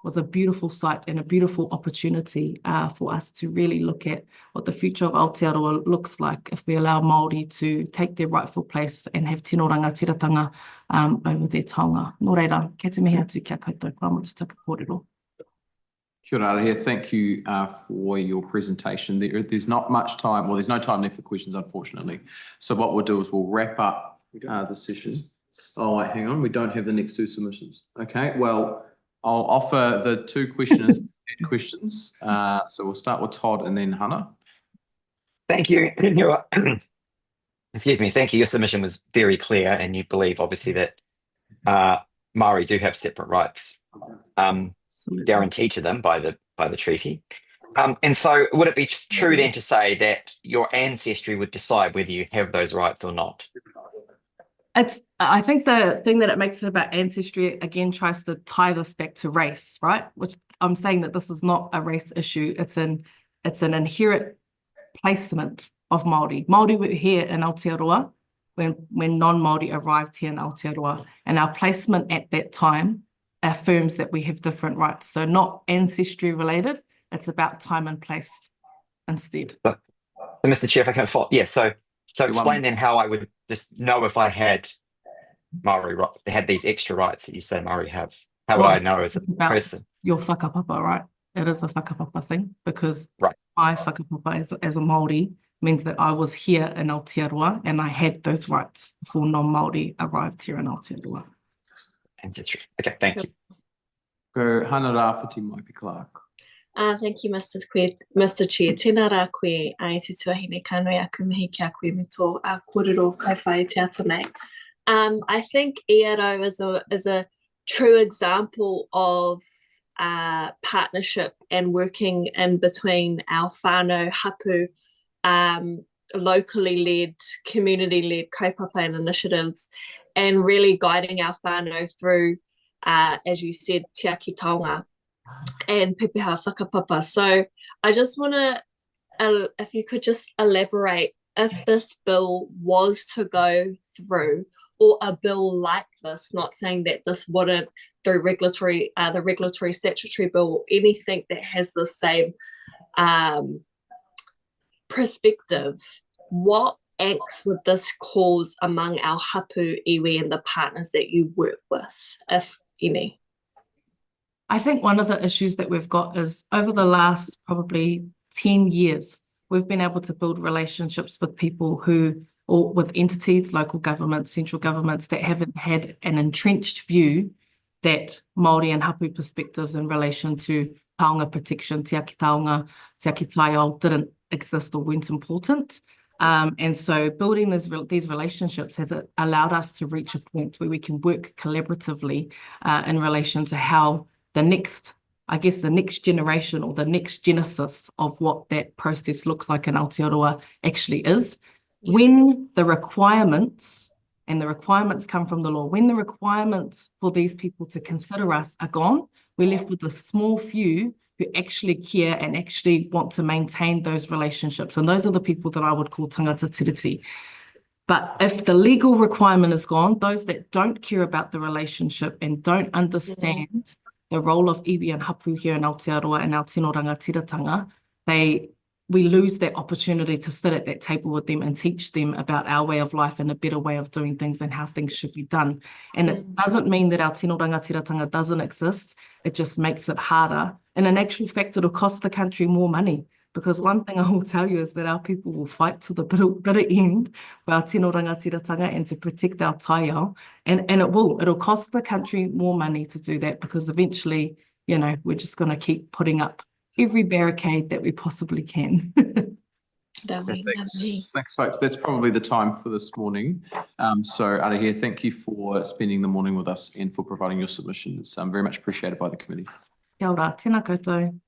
was a beautiful sight and a beautiful opportunity for us to really look at what the future of Aotearoa looks like if we allow Māori to take their rightful place and have tino rangatiratanga over their taonga. Nō reira, kei te mihi atu kia koutou, kua motu taka kōrero. Kia ora here. Thank you for your presentation. There's not much time, well, there's no time left for questions, unfortunately. So what we'll do is we'll wrap up the session. Oh, wait, hang on. We don't have the next two submissions. Okay, well, I'll offer the two questioners questions. So we'll start with Todd and then Hannah. Thank you. Excuse me. Thank you. Your submission was very clear, and you believe, obviously, that Māori do have separate rights guaranteed to them by the treaty. And so, would it be true then to say that your ancestry would decide whether you have those rights or not? I think the thing that it makes it about ancestry again tries to tie this back to race, right? Which I'm saying that this is not a race issue. It's an inherent placement of Māori. Māori were here in Aotearoa when non-Māori arrived here in Aotearoa, and our placement at that time affirms that we have different rights. So not ancestry related, it's about time and place instead. But, Mr. Chair, if I can follow, yeah, so explain then how I would just know if I had Māori, had these extra rights that you say Māori have. How would I know as a person? Your whakapapa, right? It is a whakapapa thing because my whakapapa as a Māori means that I was here in Aotearoa and I had those rights before non-Māori arrived here in Aotearoa. Ancestry. Okay, thank you. Go Hannah Rafferty, Maipi Clark. Thank you, Mr. Chair. Tēnā rā koe ai te tuahine kānoi aku mihi ki a koe me tō kōrero kai whai te ata nei. I think ERO is a true example of partnership and working in between our whānau hapu, locally led, community led kaupapa and initiatives, and really guiding our whānau through, as you said, te aki taonga and pepeha whakapapa. So I just want to, if you could just elaborate, if this bill was to go through, or a bill like this, not saying that this wouldn't through regulatory, the regulatory statutory bill, or anything that has the same perspective, what angst would this cause among our hapu, iwi, and the partners that you work with, if any? I think one of the issues that we've got is over the last probably 10 years, we've been able to build relationships with people who, or with entities, local governments, central governments that haven't had an entrenched view that Māori and hapu perspectives in relation to taonga protection, te aki taonga, te aki taiao didn't exist or weren't important. And so building these relationships has allowed us to reach a point where we can work collaboratively in relation to how the next generation or the next genesis of what that process looks like in Aotearoa actually is. When the requirements, and the requirements come from the law, when the requirements for these people to consider us are gone, we're left with a small few who actually care and actually want to maintain those relationships. And those are the people that I would call tangata tiriti. But if the legal requirement is gone, those that don't care about the relationship and don't understand the role of iwi and hapu here in Aotearoa and our tino rangatiratanga, we lose that opportunity to sit at that table with them and teach them about our way of life and a better way of doing things and how things should be done. And it doesn't mean that our tino rangatiratanga doesn't exist, it just makes it harder. And in actual fact, it'll cost the country more money, because one thing I will tell you is that our people will fight to the bitter end for our tino rangatiratanga and to protect our taiao. And it'll cost the country more money to do that, because eventually, we're just going to keep putting up every barricade that we possibly can. Thanks, folks. That's probably the time for this morning. So Arahia, thank you for spending the morning with us and for providing your submissions. Very much appreciated by the committee. Kia ora, tēnā koutou.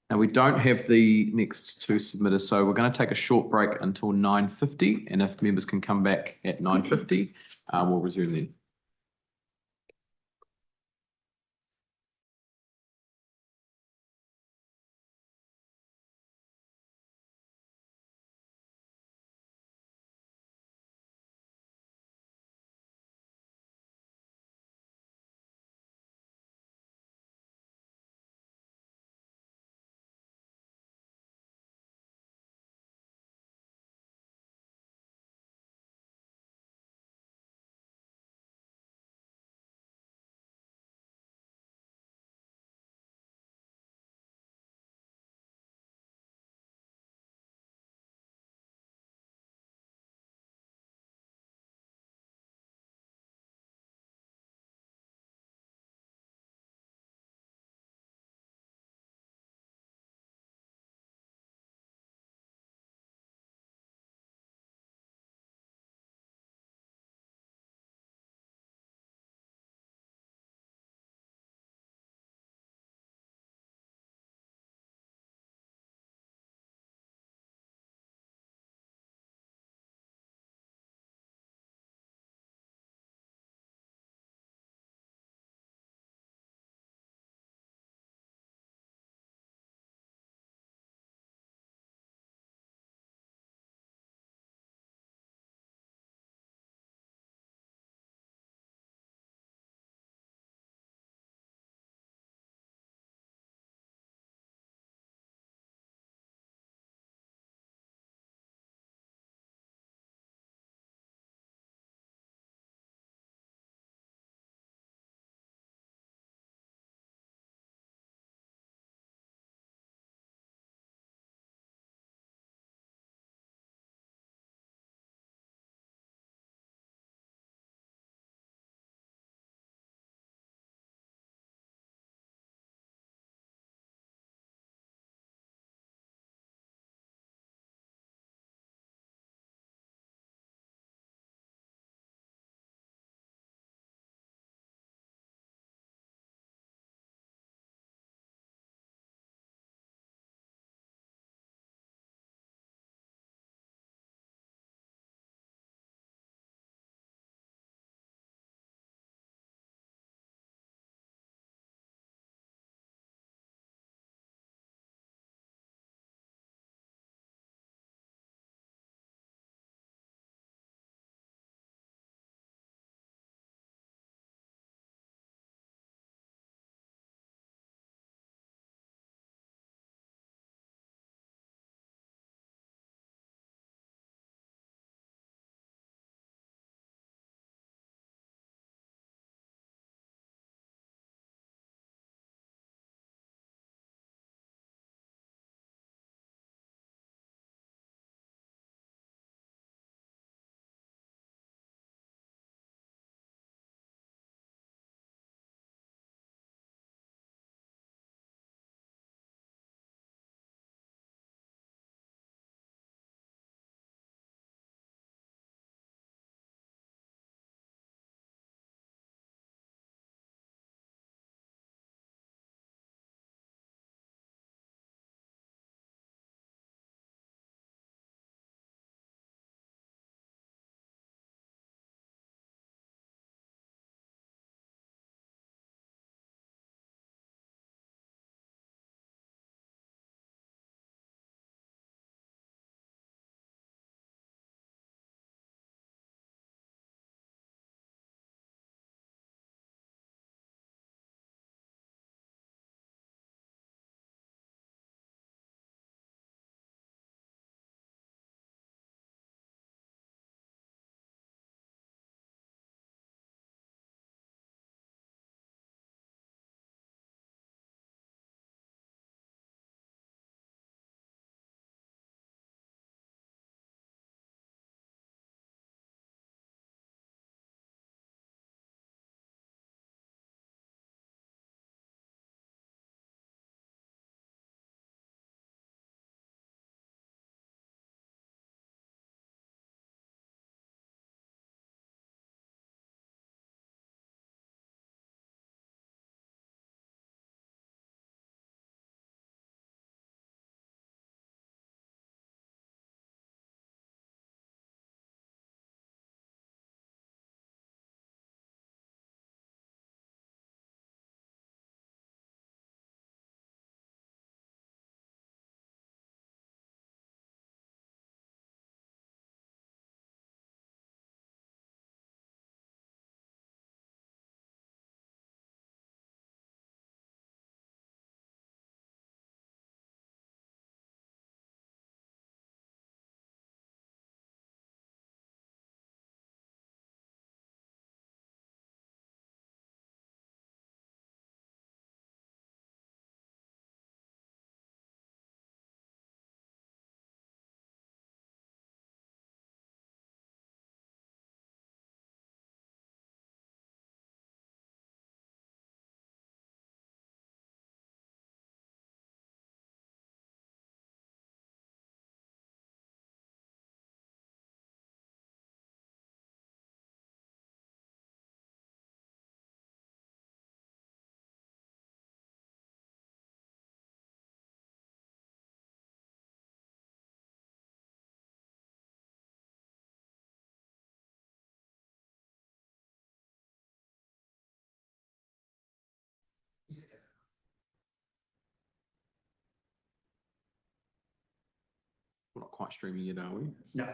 Now, we don't have the next two submitters, so we're going to take a short break until 9:50, and if members can come back at 9:50, we'll resume then. quite streaming yet, are we? No.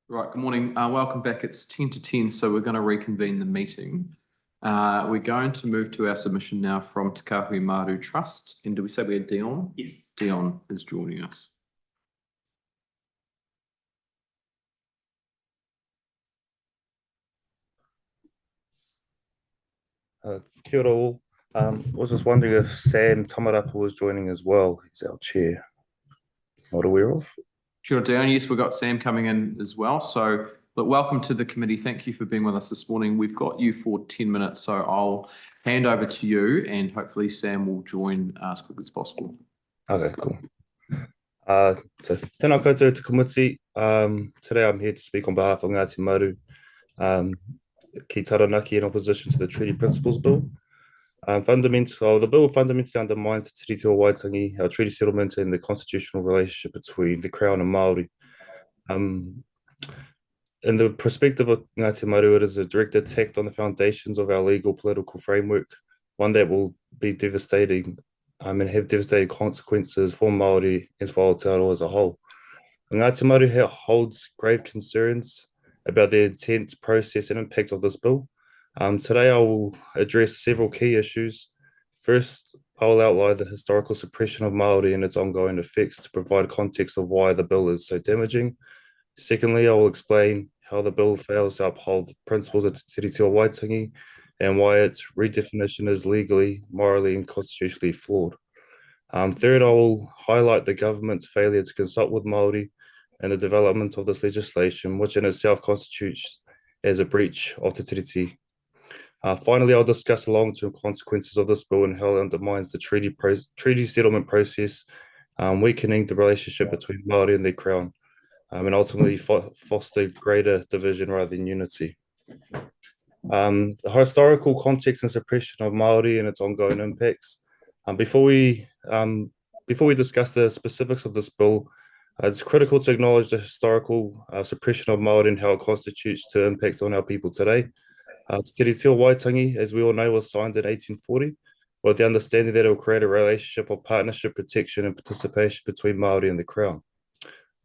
Right, good morning. Welcome back. It's 10 to 10, so we're going to reconvene the meeting. We're going to move to our submission now from Te Kahui Maru Trust. And do we say we had Dion? Yes. Dion is joining us. Kia ora all. Was just wondering if Sam Tamarapa was joining as well. He's our chair. Not aware of. Kia ora, Dion. Yes, we've got Sam coming in as well. So, look, welcome to the committee. Thank you for being with us this morning. We've got you for 10 minutes, so I'll hand over to you and hopefully Sam will join as quickly as possible. Okay, cool. So tēnā koutou te komiti. Today I'm here to speak on behalf of Ngāti Maru, ki Taranaki in opposition to the Treaty Principles Bill. The bill fundamentally undermines the Tiriti o Waitangi, our treaty settlement, and the constitutional relationship between the Crown and Māori. In the perspective of Ngāti Maru, it is a direct attack on the foundations of our legal political framework, one that will be devastating and have devastating consequences for Māori and for Aotearoa as a whole. Ngāti Maru holds grave concerns about the intent, process and impact of this bill. Today I will address several key issues. First, I will outline the historical suppression of Māori and its ongoing effects to provide context of why the bill is so damaging. Secondly, I will explain how the bill fails to uphold the principles of Te Tiriti o Waitangi and why its redefinition is legally, morally and constitutionally flawed. Third, I will highlight the government's failure to consult with Māori and the development of this legislation, which in itself constitutes as a breach of Te Tiriti. Finally, I'll discuss the long-term consequences of this bill and how it undermines the treaty settlement process, weakening the relationship between Māori and their Crown, and ultimately foster greater division rather than unity. The historical context and suppression of Māori and its ongoing impacts. Before we discuss the specifics of this bill, it's critical to acknowledge the historical suppression of Māori and how it constitutes to impact on our people today. Te Tiriti o Waitangi, as we all know, was signed in 1840 with the understanding that it will create a relationship of partnership, protection and participation between Māori and the Crown.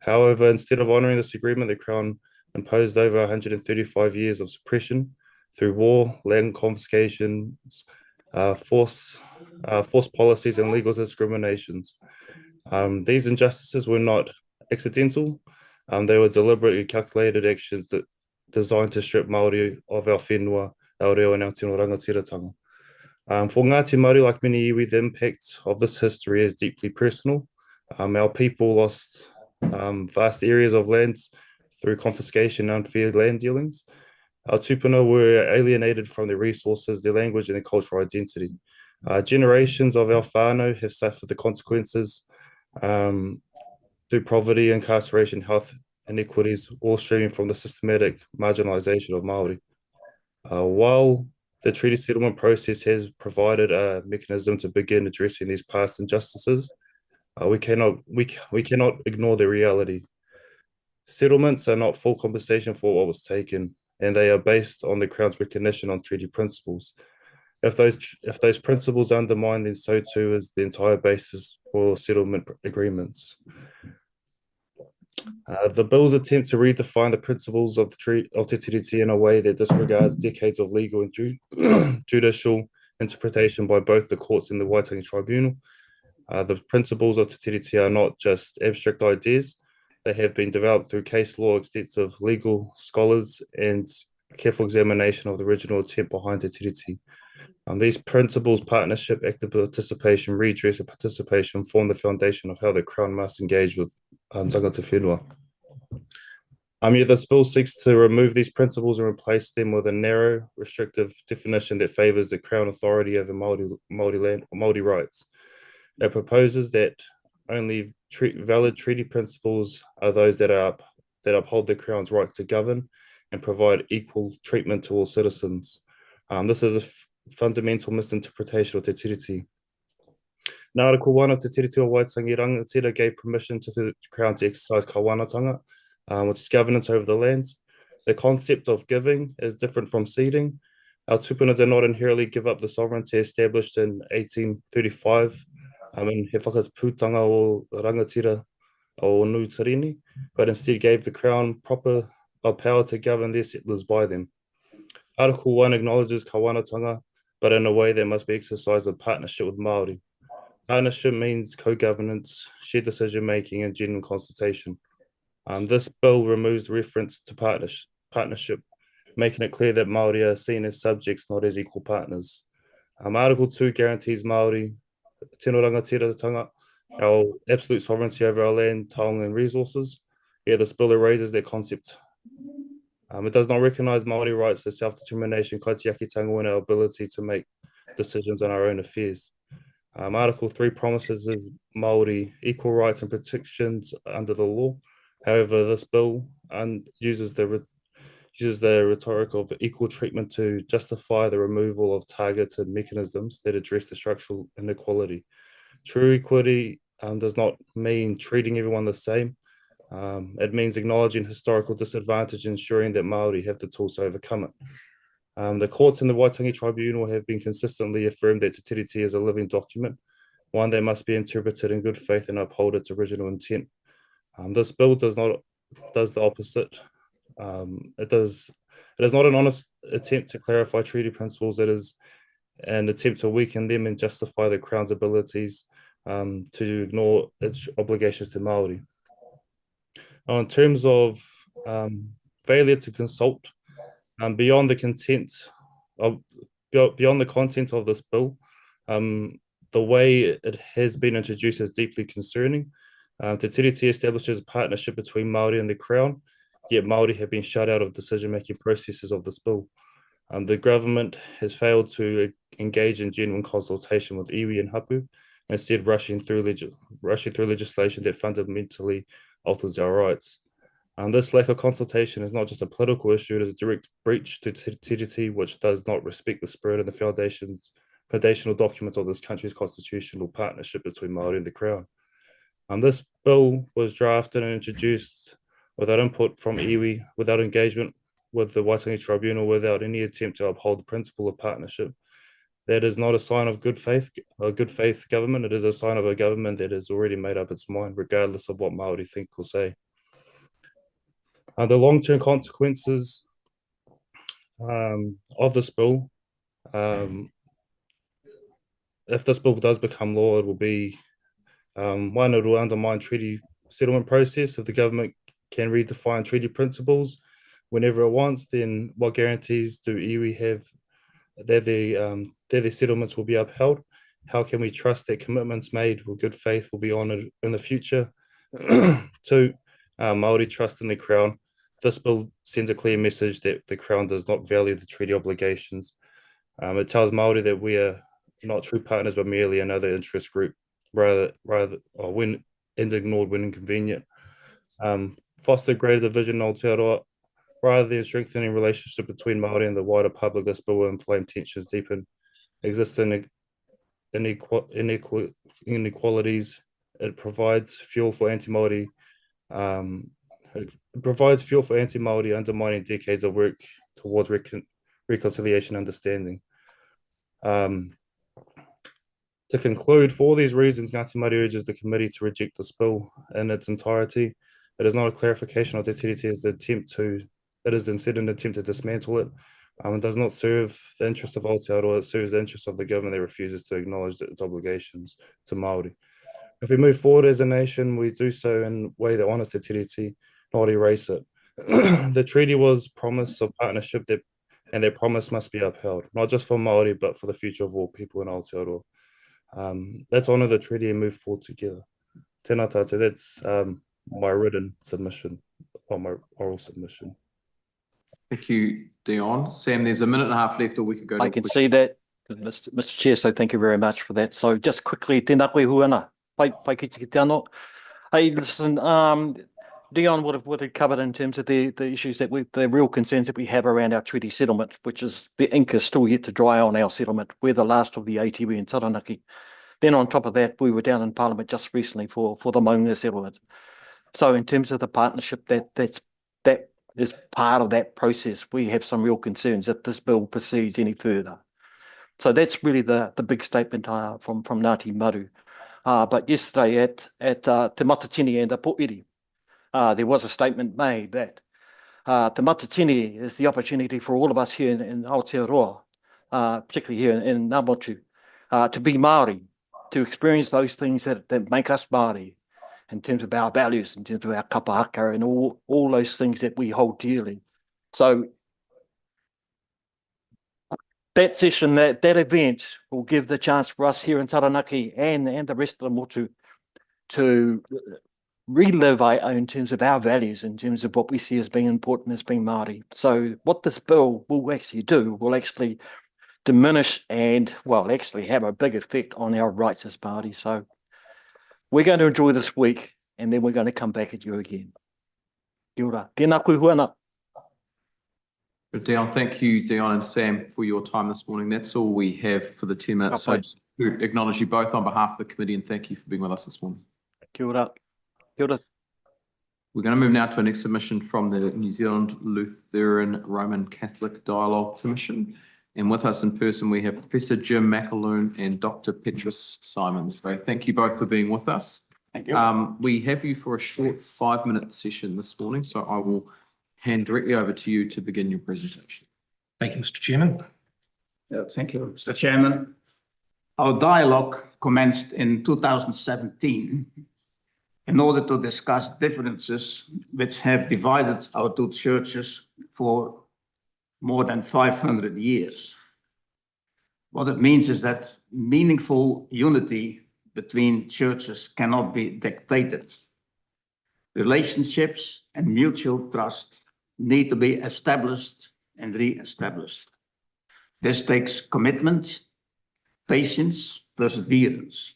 However, instead of honouring this agreement, the Crown imposed over 135 years of suppression through war, land confiscations, forced policies and legal discriminations. These injustices were not accidental. They were deliberately calculated actions that designed to strip Māori of our whenua, our reo and our tino rangatiratanga. For Ngāti Maru, like many iwi, the impact of this history is deeply personal. Our people lost vast areas of lands through confiscation and unfair land dealings. Our tupuna were alienated from their resources, their language and their cultural identity. Generations of our whānau have suffered the consequences through poverty, incarceration, health inequities, all stemming from the systematic marginalisation of Māori. While the treaty settlement process has provided a mechanism to begin addressing these past injustices, we cannot ignore the reality. Settlements are not full compensation for what was taken, and they are based on the Crown's recognition on treaty principles. If those principles undermine, then so too is the entire basis for settlement agreements. The bill's attempt to redefine the principles of Te Tiriti in a way that disregards decades of legal and judicial interpretation by both the courts and the Waitangi Tribunal. The principles of Te Tiriti are not just abstract ideas. They have been developed through case law, extensive legal scholars, and careful examination of the original intent behind Te Tiriti. These principles, partnership, active participation, redress, and participation form the foundation of how the Crown must engage with tangata whenua. Yet this bill seeks to remove these principles and replace them with a narrow, restrictive definition that favours the Crown authority over Māori land or Māori rights. It proposes that only valid treaty principles are those that uphold the Crown's right to govern and provide equal treatment to all citizens. This is a fundamental misinterpretation of Te Tiriti. Now, Article 1 of Te Tiriti o Waitangi Rangatira gave permission to the Crown to exercise kawanatanga, which is governance over the land. The concept of giving is different from ceding. Our tupuna did not inherently give up the sovereignty established in 1835 in He Whakaputanga o Rangatira o Nuitarini, but instead gave the Crown proper power to govern their settlers by them. Article 1 acknowledges kawanatanga, but in a way that must be exercised in partnership with Māori. Partnership means co-governance, shared decision-making, and genuine consultation. This bill removes the reference to partnership, making it clear that Māori are seen as subjects, not as equal partners. Article 2 guarantees Māori, tino rangatiratanga, our absolute sovereignty over our land, taonga, and resources. Yet this bill erases that concept. It does not recognise Māori rights as self-determination, kaitiakitanga, and our ability to make decisions on our own affairs. Article 3 promises Māori equal rights and protections under the law. However, this bill uses the rhetoric of equal treatment to justify the removal of targeted mechanisms that address the structural inequality. True equity does not mean treating everyone the same. It means acknowledging historical disadvantage, ensuring that Māori have the tools to overcome it. The courts and the Waitangi Tribunal have been consistently affirmed that Te Tiriti is a living document, one that must be interpreted in good faith and uphold its original intent. This bill does the opposite. It is not an honest attempt to clarify treaty principles. It is an attempt to weaken them and justify the Crown's abilities to ignore its obligations to Māori. Now, in terms of failure to consult, beyond the content of this bill, the way it has been introduced is deeply concerning. Te Tiriti establishes a partnership between Māori and the Crown, yet Māori have been shut out of decision-making processes of this bill. The government has failed to engage in genuine consultation with iwi and hapu, instead rushing through legislation that fundamentally alters our rights. This lack of consultation is not just a political issue, it is a direct breach to Te Tiriti, which does not respect the spirit and the foundational documents of this country's constitutional partnership between Māori and the Crown. This bill was drafted and introduced without input from iwi, without engagement with the Waitangi Tribunal, without any attempt to uphold the principle of partnership. That is not a sign of good faith government. It is a sign of a government that has already made up its mind, regardless of what Māori think or say. The long-term consequences of this bill, if this bill does become law, it will be one, it will undermine treaty settlement process. If the government can redefine treaty principles whenever it wants, then what guarantees do iwi have that their settlements will be upheld? How can we trust that commitments made with good faith will be honoured in the future? Two, Māori trust in the Crown. This bill sends a clear message that the Crown does not value the treaty obligations. It tells Māori that we are not true partners, but merely another interest group, when ignored when inconvenient. Foster greater division in Aotearoa. Rather than strengthening relationship between Māori and the wider public, this bill will inflame tensions, deepen existing inequalities. It provides fuel for anti-Māori. Undermining decades of work towards reconciliation and understanding. To conclude, for all these reasons, Ngāti Māori urges the committee to reject this bill in its entirety. It is not a clarification of Te Tiriti, it is instead an attempt to dismantle it. It does not serve the interests of Aotearoa, it serves the interests of the government that refuses to acknowledge its obligations to Māori. If we move forward as a nation, we do so in a way that honours Te Tiriti, not erase it. The treaty was promise of partnership and their promise must be upheld, not just for Māori, but for the future of all people in Aotearoa. Let's honour the treaty and move forward together. Tēnā tātou, that's my written submission, or my oral submission. Thank you, Dion. Sam, there's a minute and a half left, or we could go to... I can see that, Mr. Chair, so thank you very much for that. So just quickly, tēnā koe huana, pai ki te anō. Hey, listen, Dion would have covered in terms of the issues that the real concerns that we have around our treaty settlement, which is the ink is still yet to dry on our settlement. We're the last of the ATB and Taranaki. Then on top of that, we were down in Parliament just recently for the Maunga settlement. So in terms of the partnership, that is part of that process. We have some real concerns if this bill proceeds any further. So that's really the big statement from Ngāti Maru. But yesterday at Te Matatini and the Poiri, there was a statement made that Te Matatini is the opportunity for all of us here in Aotearoa, particularly here in Ngā Motu, to be Māori, to experience those things that make us Māori, in terms of our values, in terms of our kapahaka and all those things that we hold dearly. So that session, that event will give the chance for us here in Taranaki and the rest of the motu to relive in terms of our values, in terms of what we see as being important as being Māori. So what this bill will actually do will actually diminish and, well, actually have a big effect on our rights as Māori. So we're going to enjoy this week, and then we're going to come back at you again. Kia ora. Tēnā koe huana. Dion, thank you, Dion and Sam, for your time this morning. That's all we have for the 10 minutes. So just to acknowledge you both on behalf of the committee, and thank you for being with us this morning. Kia ora. Kia ora. We're going to move now to our next submission from the New Zealand Lutheran Roman Catholic Dialogue Commission. And with us in person, we have Professor Jim McAloon and Dr. Petrus Simons. So thank you both for being with us. Thank you. We have you for a short 5-minute session this morning, so I will hand directly over to you to begin your presentation. Thank you, Mr. Chairman. Thank you, Mr. Chairman. Our dialogue commenced in 2017 in order to discuss differences which have divided our two churches for more than 500 years. What it means is that meaningful unity between churches cannot be dictated. Relationships and mutual trust need to be established and re-established. This takes commitment, patience, perseverance.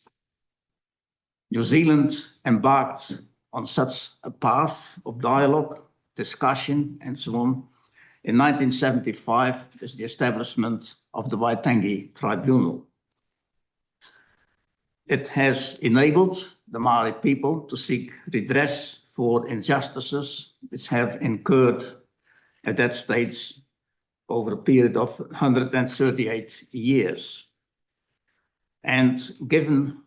New Zealand embarked on such a path of dialogue, discussion, and so on in 1975 with the establishment of the Waitangi Tribunal. It has enabled the Maori people to seek redress for injustices which have incurred at that stage over a period of 138 years. And given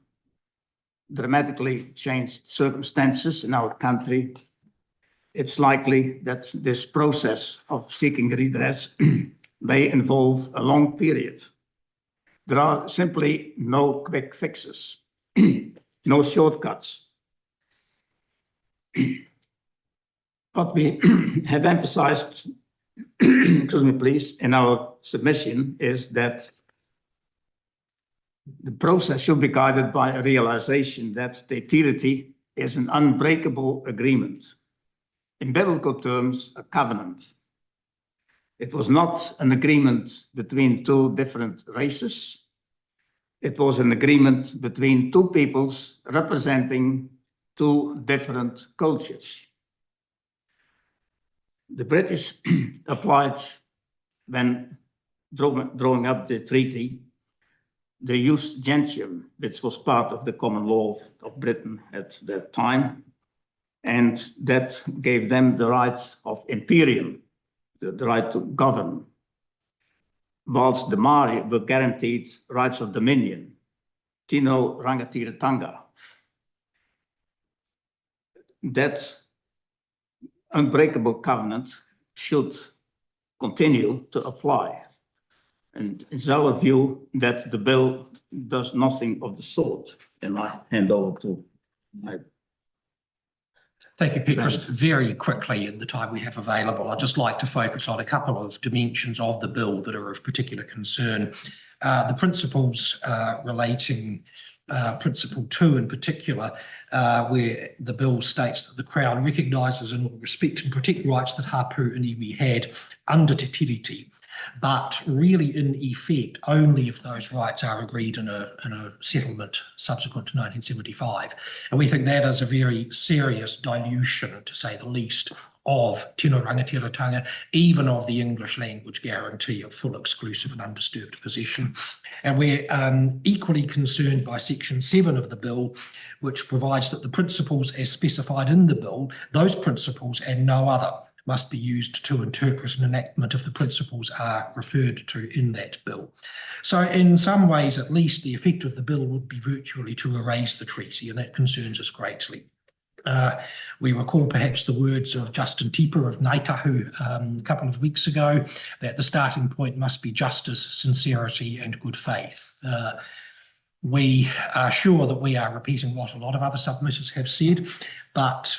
dramatically changed circumstances in our country, it's likely that this process of seeking redress may involve a long period. There are simply no quick fixes, no shortcuts. What we have emphasized, excuse me, please, in our submission is that the process should be guided by a realization that the treaty is an unbreakable agreement. In biblical terms, a covenant. It was not an agreement between two different races. It was an agreement between two peoples representing two different cultures. The British applied, when drawing up the treaty, the jus gentium, which was part of the common law of Britain at that time, and that gave them the right of imperium, the right to govern, whilst the Māori were guaranteed rights of dominion, tino rangatiratanga. That unbreakable covenant should continue to apply. And it's our view that the bill does nothing of the sort. And I hand over to my Thank you, Petrus. Very quickly, in the time we have available, I'd just like to focus on a couple of dimensions of the bill that are of particular concern. The principles relating, Principle 2 in particular, where the bill states that the Crown recognises and will respect and protect rights that Hapu and iwi had under Te Tiriti, but really in effect only if those rights are agreed in a settlement subsequent to 1975. And we think that is a very serious dilution, to say the least, of tino rangatiratanga, even of the English language guarantee of full, exclusive and undisturbed possession. And we're equally concerned by Section 7 of the bill, which provides that the principles as specified in the bill, those principles and no other, must be used to interpret an enactment if the principles are referred to in that bill. So in some ways, at least, the effect of the bill would be virtually to erase the treaty, and that concerns us greatly. We recall perhaps the words of Justin Teeper of Ngaitahu a couple of weeks ago, that the starting point must be justice, sincerity and good faith. We are sure that we are repeating what a lot of other submitters have said, but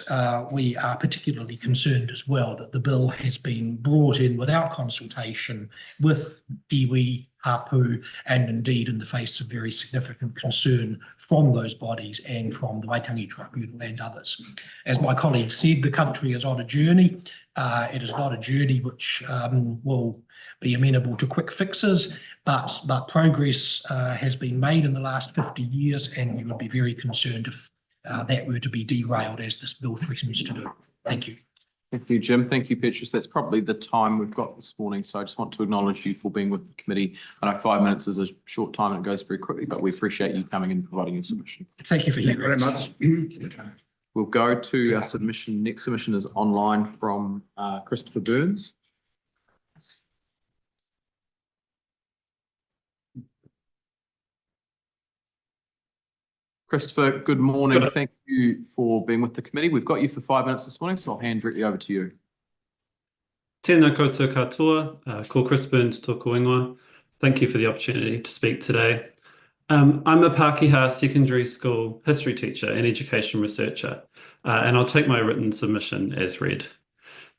we are particularly concerned as well that the bill has been brought in without consultation with iwi, Hapu, and indeed in the face of very significant concern from those bodies and from the Waitangi Tribunal and others. As my colleague said, the country is on a journey. It is not a journey which will be amenable to quick fixes, but progress has been made in the last 50 years, and we would be very concerned if that were to be derailed as this bill threatens to do. Thank you. Thank you, Jim. Thank you, Petrus. That's probably the time we've got this morning. So I just want to acknowledge you for being with the committee. I know 5 minutes is a short time and it goes very quickly, but we appreciate you coming and providing your submission. Thank you for hearing us. We'll go to our submission. Next submission is online from Christopher Burns. Christopher, good morning. Thank you for being with the committee. We've got you for 5 minutes this morning, so I'll hand directly over to you. Tēnā koutou katoa, ko Chris Burns tōku ingoa. Thank you for the opportunity to speak today. I'm a Pākehā secondary school history teacher and education researcher, and I'll take my written submission as read.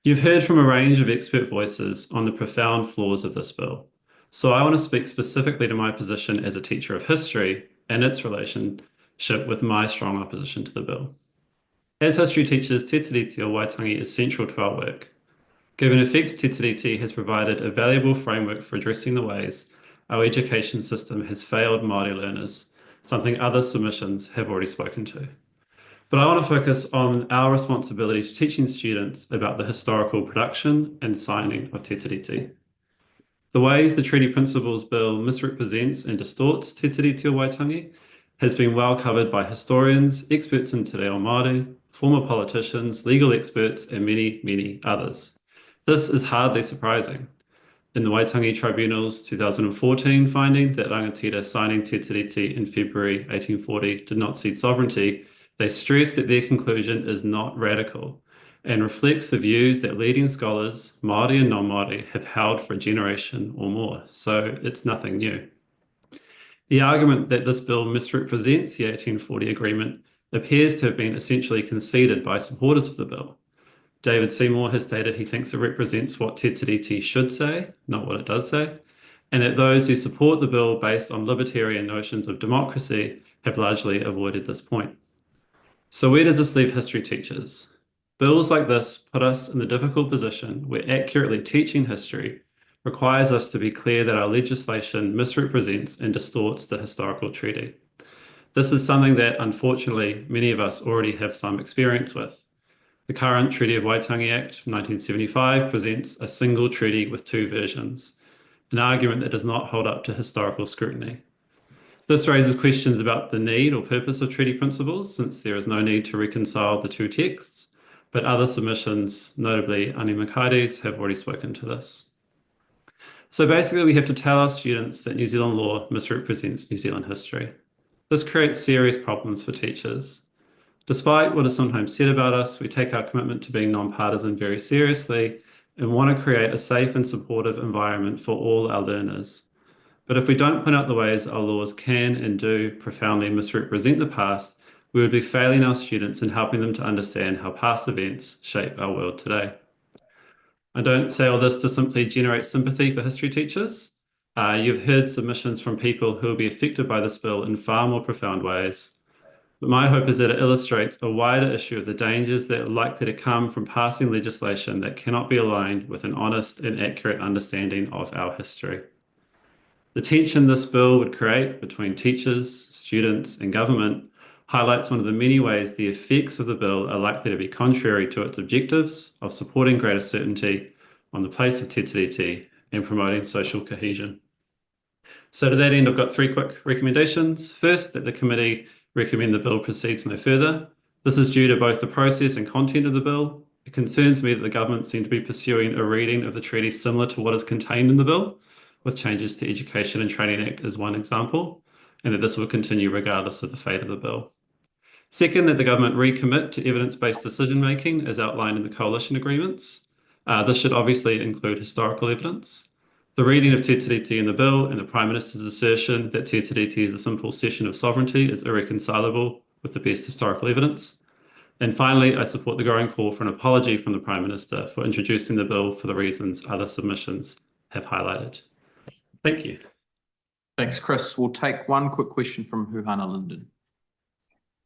You've heard from a range of expert voices on the profound flaws of this bill, so I want to speak specifically to my position as a teacher of history and its relationship with my strong opposition to the bill. As history teachers, Te Tiriti o Waitangi is central to our work. Given effects, Te Tiriti has provided a valuable framework for addressing the ways our education system has failed Māori learners, something other submissions have already spoken to. But I want to focus on our responsibility to teaching students about the historical production and signing of Te Tiriti. The ways the Treaty Principles Bill misrepresents and distorts Te Tiriti o Waitangi has been well covered by historians, experts in Te Reo Māori, former politicians, legal experts, and many, many others. This is hardly surprising. In the Waitangi Tribunal's 2014 finding that Rangatira signing Te Tiriti in February 1840 did not cede sovereignty, they stress that their conclusion is not radical and reflects the views that leading scholars, Māori and non-Māori, have held for a generation or more, so it's nothing new. The argument that this bill misrepresents the 1840 agreement appears to have been essentially conceded by supporters of the bill. David Seymour has stated he thinks it represents what Te Tiriti should say, not what it does say, and that those who support the bill based on libertarian notions of democracy have largely avoided this point. So where does this leave history teachers? Bills like this put us in the difficult position where accurately teaching history requires us to be clear that our legislation misrepresents and distorts the historical treaty. This is something that, unfortunately, many of us already have some experience with. The current Treaty of Waitangi Act of 1975 presents a single treaty with two versions, an argument that does not hold up to historical scrutiny. This raises questions about the need or purpose of treaty principles, since there is no need to reconcile the two texts, but other submissions, notably Ani Makari's, have already spoken to this. So basically, we have to tell our students that New Zealand law misrepresents New Zealand history. This creates serious problems for teachers. Despite what is sometimes said about us, we take our commitment to being nonpartisan very seriously and want to create a safe and supportive environment for all our learners. But if we don't point out the ways our laws can and do profoundly misrepresent the past, we would be failing our students in helping them to understand how past events shape our world today. I don't say all this to simply generate sympathy for history teachers. You've heard submissions from people who will be affected by this bill in far more profound ways. But my hope is that it illustrates a wider issue of the dangers that are likely to come from passing legislation that cannot be aligned with an honest and accurate understanding of our history. The tension this bill would create between teachers, students, and government highlights one of the many ways the effects of the bill are likely to be contrary to its objectives of supporting greater certainty on the place of Te Tiriti and promoting social cohesion. So to that end, I've got 3 quick recommendations. First, that the committee recommend the bill proceeds no further. This is due to both the process and content of the bill. It concerns me that the government seem to be pursuing a reading of the treaty similar to what is contained in the bill, with changes to Education and Training Act as one example, and that this will continue regardless of the fate of the bill. Second, that the government recommit to evidence-based decision-making as outlined in the coalition agreements. This should obviously include historical evidence. The reading of Te Tiriti in the bill and the Prime Minister's assertion that Te Tiriti is a simple cession of sovereignty is irreconcilable with the best historical evidence. And finally, I support the growing call for an apology from the Prime Minister for introducing the bill for the reasons other submissions have highlighted. Thank you. Thanks, Chris. We'll take one quick question from Huhana Linden.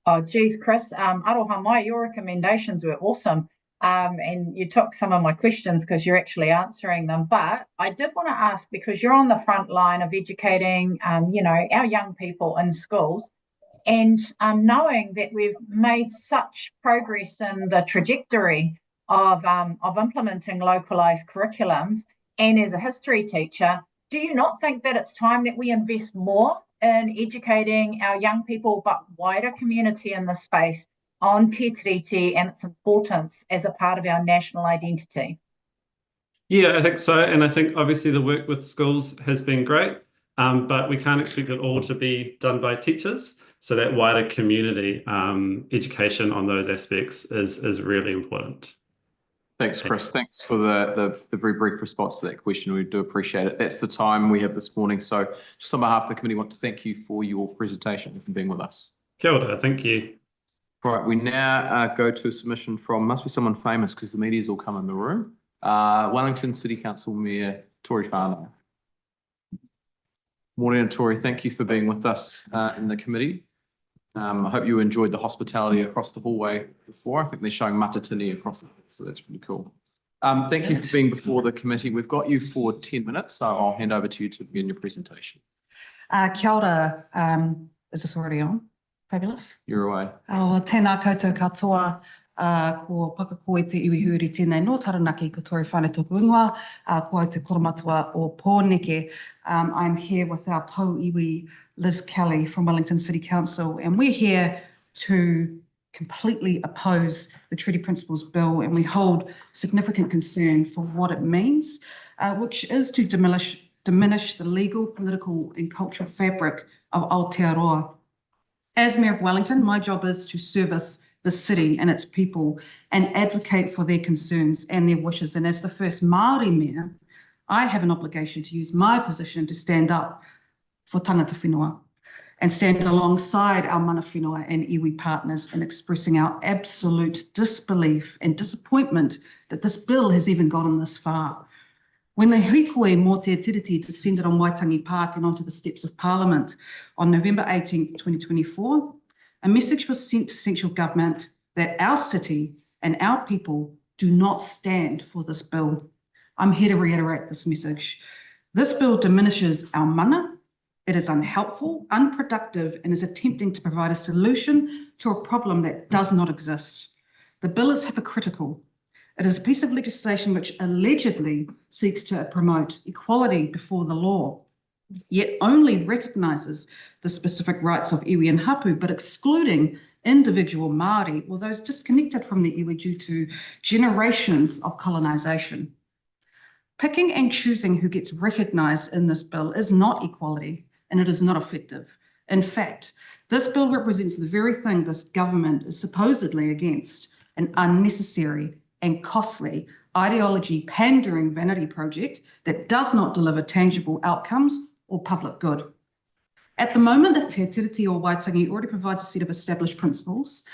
Oh, geez, Chris, aroha mai, your recommendations were awesome. And you took some of my questions because you're actually answering them. But I did want to ask, because you're on the front line of educating, our young people in schools, and knowing that we've made such progress in the trajectory of implementing localized curriculums, and as a history teacher, do you not think that it's time that we invest more in educating our young people, but wider community in this space, on Te Tiriti and its importance as a part of our national identity? Yeah, I think so. And I think obviously the work with schools has been great, but we can't expect it all to be done by teachers. So that wider community education on those aspects is really important. Thanks, Chris. Thanks for the very brief response to that question. We do appreciate it. That's the time we have this morning. So just on behalf of the committee, I want to thank you for your presentation and for being with us. Kia ora, thank you. Right, we now go to a submission from, must be someone famous because the media's all come in the room, Wellington City Council Mayor Tory Whanau. Morning, Tory. Thank you for being with us in the committee. I hope you enjoyed the hospitality across the hallway before. I think they're showing matatini across the hall, so that's pretty cool. Thank you for being before the committee. We've got you for 10 minutes, so I'll hand over to you to begin your presentation. Kia ora, is this already on? Fabulous. You're away. Oh, tēnā koutou katoa, ko Pakakoe te iwihuri tēnei no Taranaki, ko Tory Whanau tōku ingoa, ko au te koromatua o Pōneke. I'm here with our Pōiwi Liz Kelly from Wellington City Council, and we're here to completely oppose the Treaty Principles Bill, and we hold significant concern for what it means, which is to diminish the legal, political and cultural fabric of Aotearoa. As Mayor of Wellington, my job is to service the city and its people and advocate for their concerns and their wishes. And as the first Māori mayor, I have an obligation to use my position to stand up for tangata whenua and stand alongside our mana whenua and iwi partners in expressing our absolute disbelief and disappointment that this bill has even gotten this far. When the hikoe mō Te Tiriti descended on Waitangi Park and onto the steps of Parliament on November 18th, 2024, a message was sent to central government that our city and our people do not stand for this bill. I'm here to reiterate this message. This bill diminishes our mana. It is unhelpful, unproductive, and is attempting to provide a solution to a problem that does not exist. The bill is hypocritical. It is a piece of legislation which allegedly seeks to promote equality before the law, yet only recognises the specific rights of iwi and hapu, but excluding individual Māori or those disconnected from the iwi due to generations of colonisation. Picking and choosing who gets recognised in this bill is not equality, and it is not effective. In fact, this bill represents the very thing this government is supposedly against, an unnecessary and costly ideology pandering vanity project that does not deliver tangible outcomes or public good. At the moment, the Te Tiriti o Waitangi already provides a set of established principles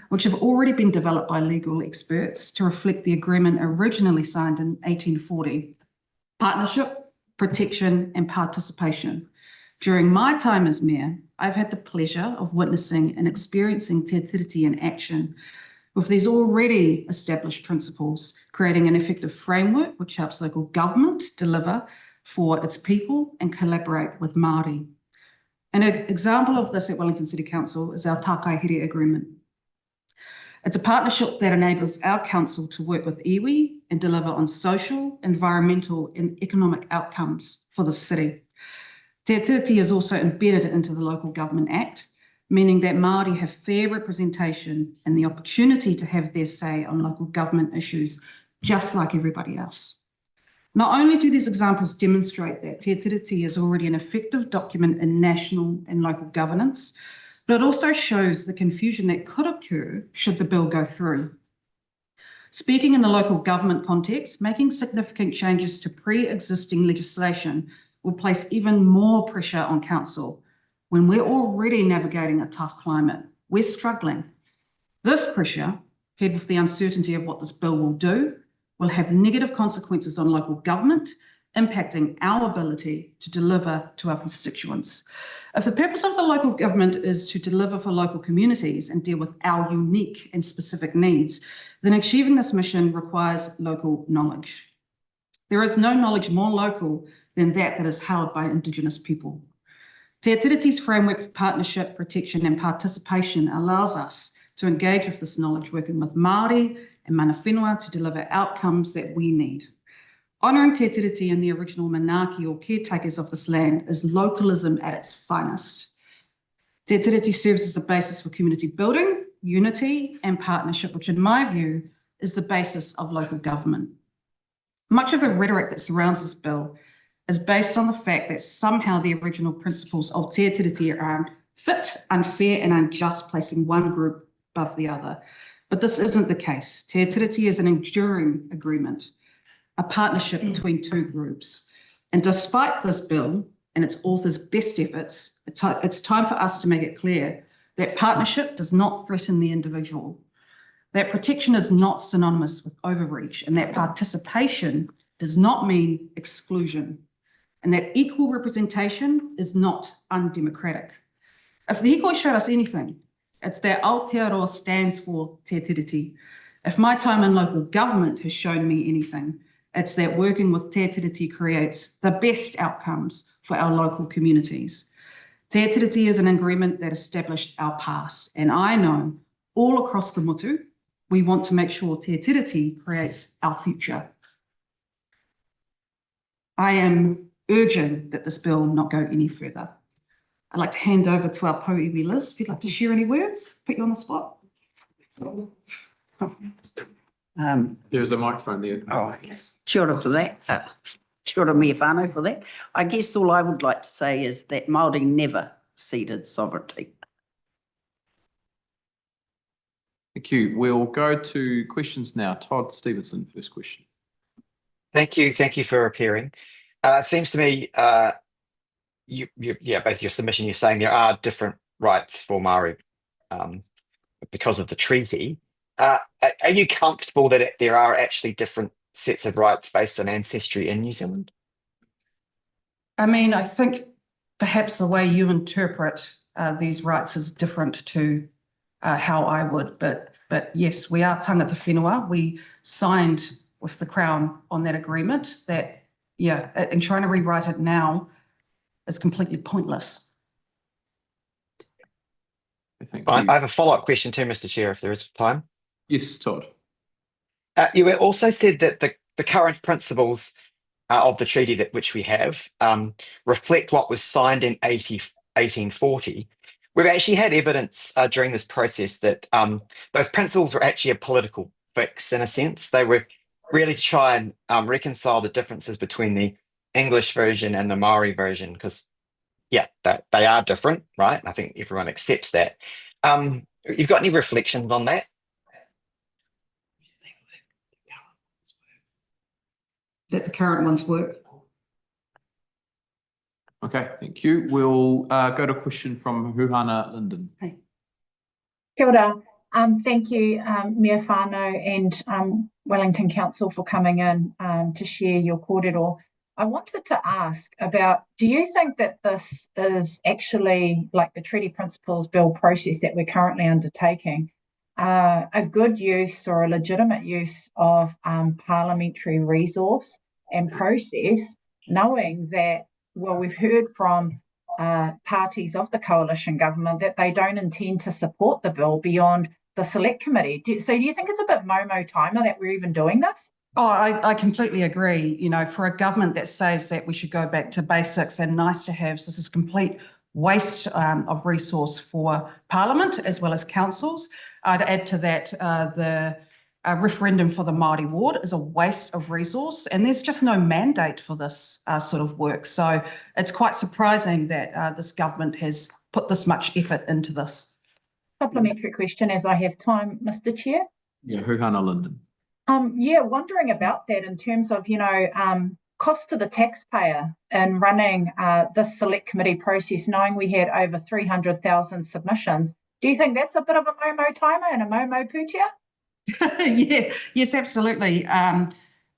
which have already been developed by legal experts to reflect the agreement originally signed in 1840. Partnership, protection and participation. During my time as Mayor, I've had the pleasure of witnessing and experiencing Te Tiriti in action with these already established principles, creating an effective framework which helps local government deliver for its people and collaborate with Māori. An example of this at Wellington City Council is our Tākaihere Agreement. It's a partnership that enables our council to work with iwi and deliver on social, environmental and economic outcomes for the city. Te Tiriti is also embedded into the Local Government Act, meaning that Māori have fair representation and the opportunity to have their say on local government issues, just like everybody else. Not only do these examples demonstrate that Te Tiriti is already an effective document in national and local governance, but it also shows the confusion that could occur should the bill go through. Speaking in the local government context, making significant changes to pre-existing legislation will place even more pressure on council when we're already navigating a tough climate. We're struggling. This pressure, paired with the uncertainty of what this bill will do, will have negative consequences on local government, impacting our ability to deliver to our constituents. If the purpose of the local government is to deliver for local communities and deal with our unique and specific needs, then achieving this mission requires local knowledge. There is no knowledge more local than that is held by Indigenous people. Te Tiriti's framework for partnership, protection and participation allows us to engage with this knowledge, working with Māori and mana whenua to deliver outcomes that we need. Honouring Te Tiriti and the original manaaki or caretakers of this land is localism at its finest. Te Tiriti serves as the basis for community building, unity and partnership, which in my view is the basis of local government. Much of the rhetoric that surrounds this bill is based on the fact that somehow the original principles of Te Tiriti are unfit, unfair and unjust, placing one group above the other. But this isn't the case. Te Tiriti is an enduring agreement, a partnership between two groups. And despite this bill and its author's best efforts, it's time for us to make it clear that partnership does not threaten the individual, that protection is not synonymous with overreach, and that participation does not mean exclusion, and that equal representation is not undemocratic. If the hiko showed us anything, it's that Aotearoa stands for Te Tiriti. If my time in local government has shown me anything, it's that working with Te Tiriti creates the best outcomes for our local communities. Te Tiriti is an agreement that established our past, and I know all across the motu, we want to make sure Te Tiriti creates our future. I am urging that this bill not go any further. I'd like to hand over to our Pouiwi Liz. If you'd like to share any words, put you on the spot. There's a microphone there. Oh, okay. Kia ora for that. Kia ora mea whānau for that. I guess all I would like to say is that Māori never ceded sovereignty. Thank you. We'll go to questions now. Todd Stevenson, first question. Thank you for appearing. It seems to me, basically your submission, you're saying there are different rights for Māori because of the treaty. Are you comfortable that there are actually different sets of rights based on ancestry in New Zealand? I mean, I think perhaps the way you interpret these rights is different to how I would, but yes, we are tangata whenua. We signed with the Crown on that agreement that, and trying to rewrite it now is completely pointless. I have a follow-up question too, Mr. Chair, if there is time. Yes, Todd. You also said that the current principles of the treaty which we have reflect what was signed in 1840. We've actually had evidence during this process that those principles were actually a political fix in a sense. They were really to try and reconcile the differences between the English version and the Maori version, because they are different, right? I think everyone accepts that. You've got any reflections on that? That the current ones work. Okay, thank you. We'll go to a question from Huhana Linden. Kia ora. Thank you, Mayor Whānau and Wellington Council for coming in to share your kōrero. I wanted to ask about, do you think that this is actually, like the Treaty Principles Bill process that we're currently undertaking, a good use or a legitimate use of parliamentary resource and process, knowing that, well, we've heard from parties of the coalition government that they don't intend to support the bill beyond the select committee. So do you think it's a bit Momo timer that we're even doing this? Oh, I completely agree. You know, for a government that says that we should go back to basics and nice to haves, this is complete waste of resource for Parliament as well as councils. I'd add to that the referendum for the Māori ward is a waste of resource, and there's just no mandate for this sort of work. So it's quite surprising that this government has put this much effort into this. Supplementary question as I have time, Mr. Chair. Yeah, Huhana Linden. Yeah, wondering about that in terms of, cost to the taxpayer in running this select committee process, knowing we had over 300,000 submissions. Do you think that's a bit of a Momo timer and a Momo pūtea? Yeah, yes, absolutely. And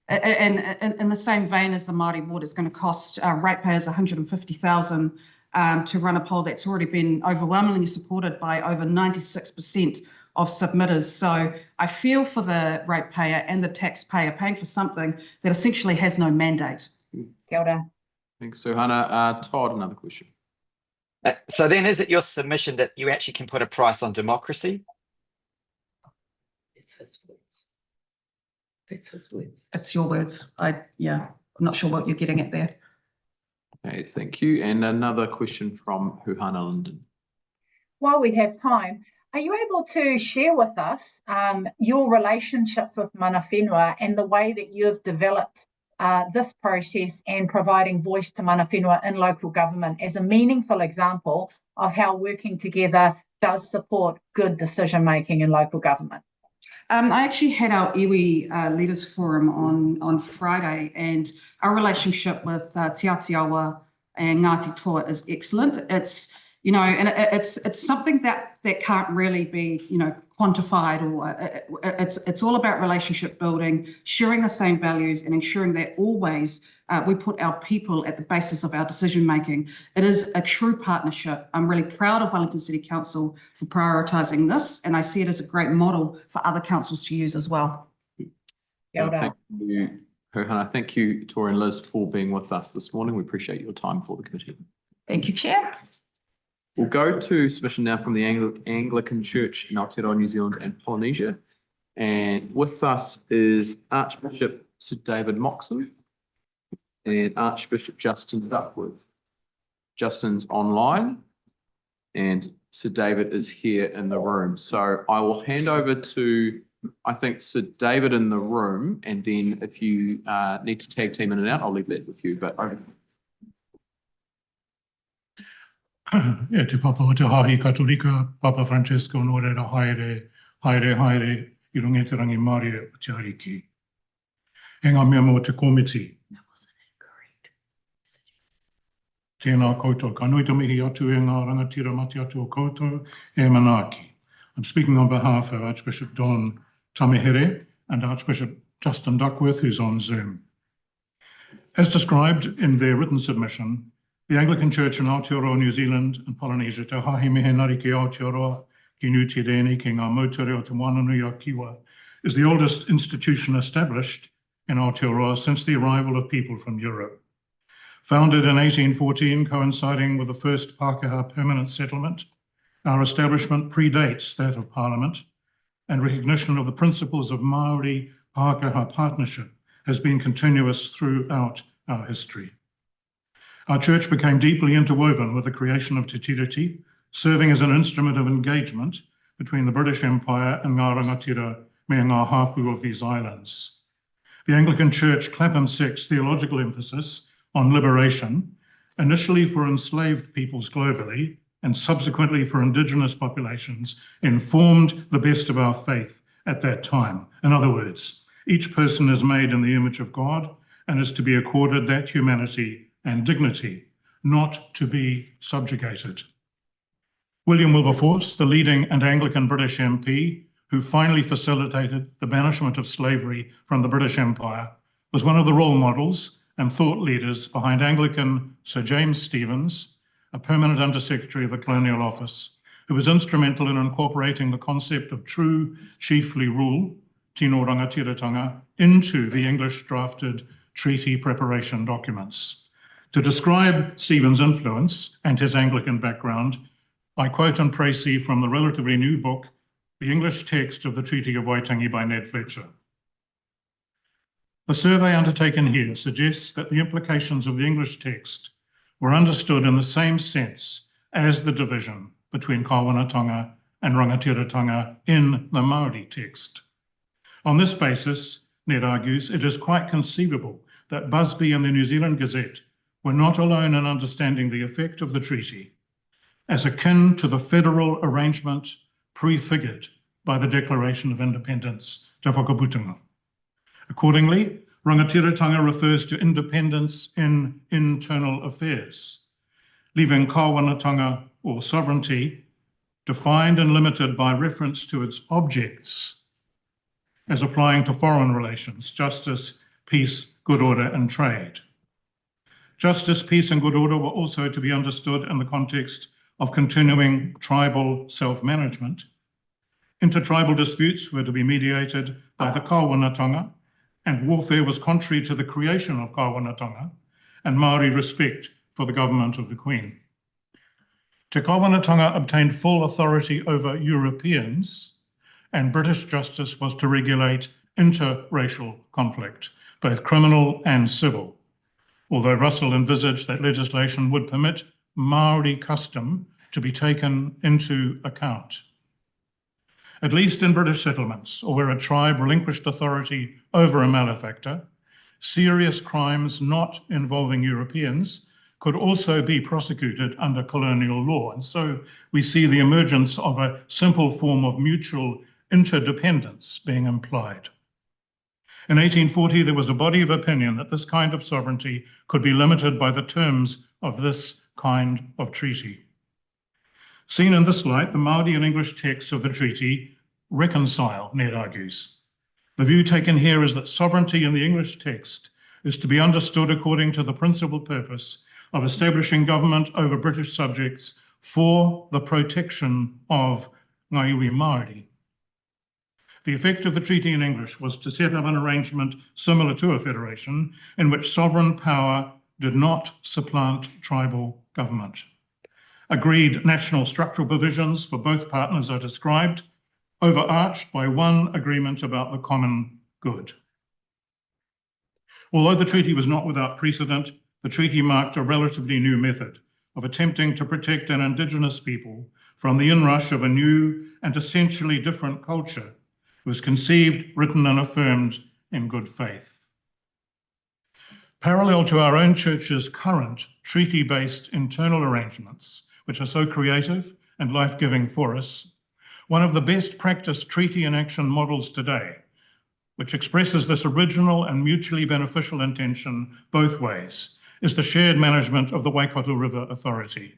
in the same vein as the Māori ward, it's going to cost ratepayers 150,000 to run a poll that's already been overwhelmingly supported by over 96% of submitters. So I feel for the ratepayer and the taxpayer paying for something that essentially has no mandate. Kia ora. Thanks, Suhana. Todd, another question. So then is it your submission that you actually can put a price on democracy? It's his words. It's his words. It's your words. I'm not sure what you're getting at there. Okay, thank you. And another question from Huhana Linden. While we have time, are you able to share with us your relationships with mana whenua and the way that you've developed this process and providing voice to mana whenua in local government as a meaningful example of how working together does support good decision making in local government? I actually had our iwi Leaders Forum on Friday, and our relationship with Te Atiawa and Ngāti Toa is excellent. It's it's something that can't really be quantified, or it's all about relationship building, sharing the same values, and ensuring that always we put our people at the basis of our decision making. It is a true partnership. I'm really proud of Wellington City Council for prioritising this, and I see it as a great model for other councils to use as well. Thank you, Huhana. Thank you, Tori and Liz, for being with us this morning. We appreciate your time for the committee. Thank you, Chair. We'll go to submission now from the Anglican Church in Aotearoa, New Zealand and Polynesia. And with us is Archbishop Sir David Moxon and Archbishop Justin Duckworth. Justin's online and Sir David is here in the room. So I will hand over to, I think, Sir David in the room, and then if you need to tag team in and out, I'll leave that with you. But over. E te papa o te hahi katolika, Papa Francesco no reira haere I rungeterangi Māori o te ariki. E ngā mea mo te komiti. Tēnā koutou, ka nui te mihi atu e ngā rangatira mati atu o koutou e manaaki. I'm speaking on behalf of Archbishop Don Tamihere and Archbishop Justin Duckworth, who's on Zoom. As described in their written submission, the Anglican Church in Aotearoa, New Zealand and Polynesia, te hahi mehe nari ki Aotearoa, ki Nuti Reni, ki ngā mautere o te Moananui a Kiwa, is the oldest institution established in Aotearoa since the arrival of people from Europe. Founded in 1814, coinciding with the first Pākehā permanent settlement, our establishment predates that of Parliament, and recognition of the principles of Māori Pākehā partnership has been continuous throughout our history. Our church became deeply interwoven with the creation of Te Tiriti, serving as an instrument of engagement between the British Empire and ngā rangatira me ngā hāpū of these islands. The Anglican Church Clapham 6 theological emphasis on liberation, initially for enslaved peoples globally and subsequently for Indigenous populations, informed the best of our faith at that time. In other words, each person is made in the image of God and is to be accorded that humanity and dignity not to be subjugated. William Wilberforce, the leading and Anglican British MP, who finally facilitated the banishment of slavery from the British Empire, was one of the role models and thought leaders behind Anglican Sir James Stephens, a permanent Undersecretary of the Colonial Office, who was instrumental in incorporating the concept of true chiefly rule, tino rangatiratanga, into the English drafted treaty preparation documents. To describe Stephens' influence and his Anglican background, I quote and précis from the relatively new book, The English Text of the Treaty of Waitangi by Ned Fletcher. The survey undertaken here suggests that the implications of the English text were understood in the same sense as the division between Kāwanatanga and Rangatiratanga in the Māori text. On this basis, Ned argues, it is quite conceivable that Busby and the New Zealand Gazette were not alone in understanding the effect of the treaty as akin to the federal arrangement prefigured by the Declaration of Independence, Te Whakaputunga. Accordingly, Rangatiratanga refers to independence in internal affairs, leaving Kāwanatanga or sovereignty defined and limited by reference to its objects as applying to foreign relations, justice, peace, good order, and trade. Justice, peace, and good order were also to be understood in the context of continuing tribal self-management. Intertribal disputes were to be mediated by the Kāwanatanga, and warfare was contrary to the creation of Kāwanatanga and Māori respect for the government of the Queen. Te Kāwanatanga obtained full authority over Europeans, and British justice was to regulate interracial conflict, both criminal and civil, although Russell envisaged that legislation would permit Māori custom to be taken into account. At least in British settlements, or where a tribe relinquished authority over a malefactor, serious crimes not involving Europeans could also be prosecuted under colonial law. And so we see the emergence of a simple form of mutual interdependence being implied. In 1840, there was a body of opinion that this kind of sovereignty could be limited by the terms of this kind of treaty. Seen in this light, the Māori and English texts of the treaty reconcile, Ned argues. The view taken here is that sovereignty in the English text is to be understood according to the principal purpose of establishing government over British subjects for the protection of ngā iwi Māori. The effect of the treaty in English was to set up an arrangement similar to a federation in which sovereign power did not supplant tribal government. Agreed national structural provisions for both partners are described, overarched by one agreement about the common good. Although the treaty was not without precedent, the treaty marked a relatively new method of attempting to protect an Indigenous people from the inrush of a new and essentially different culture. It was conceived, written, and affirmed in good faith. Parallel to our own church's current treaty-based internal arrangements, which are so creative and life-giving for us, one of the best practiced treaty in action models today, which expresses this original and mutually beneficial intention both ways, is the shared management of the Waikato River Authority.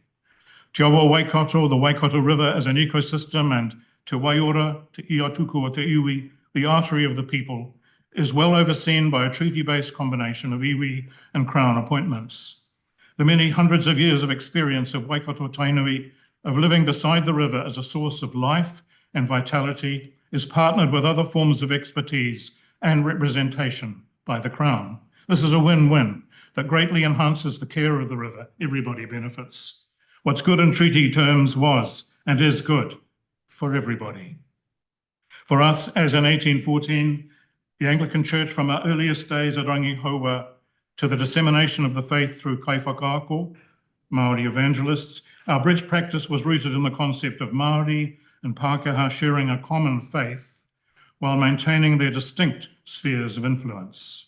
Te awa Waikato, the Waikato River as an ecosystem, and Te Waiora, Te Iatuku o Te Iwi, the artery of the people, is well overseen by a treaty-based combination of iwi and crown appointments. The many hundreds of years of experience of Waikato Tainui of living beside the river as a source of life and vitality is partnered with other forms of expertise and representation by the Crown. This is a win-win that greatly enhances the care of the river. Everybody benefits. What's good in treaty terms was and is good for everybody. For us, as in 1814, the Anglican Church from our earliest days at Rangihaua to the dissemination of the faith through kaifakaako, Māori evangelists, our bridge practice was rooted in the concept of Māori and Pākehā sharing a common faith while maintaining their distinct spheres of influence.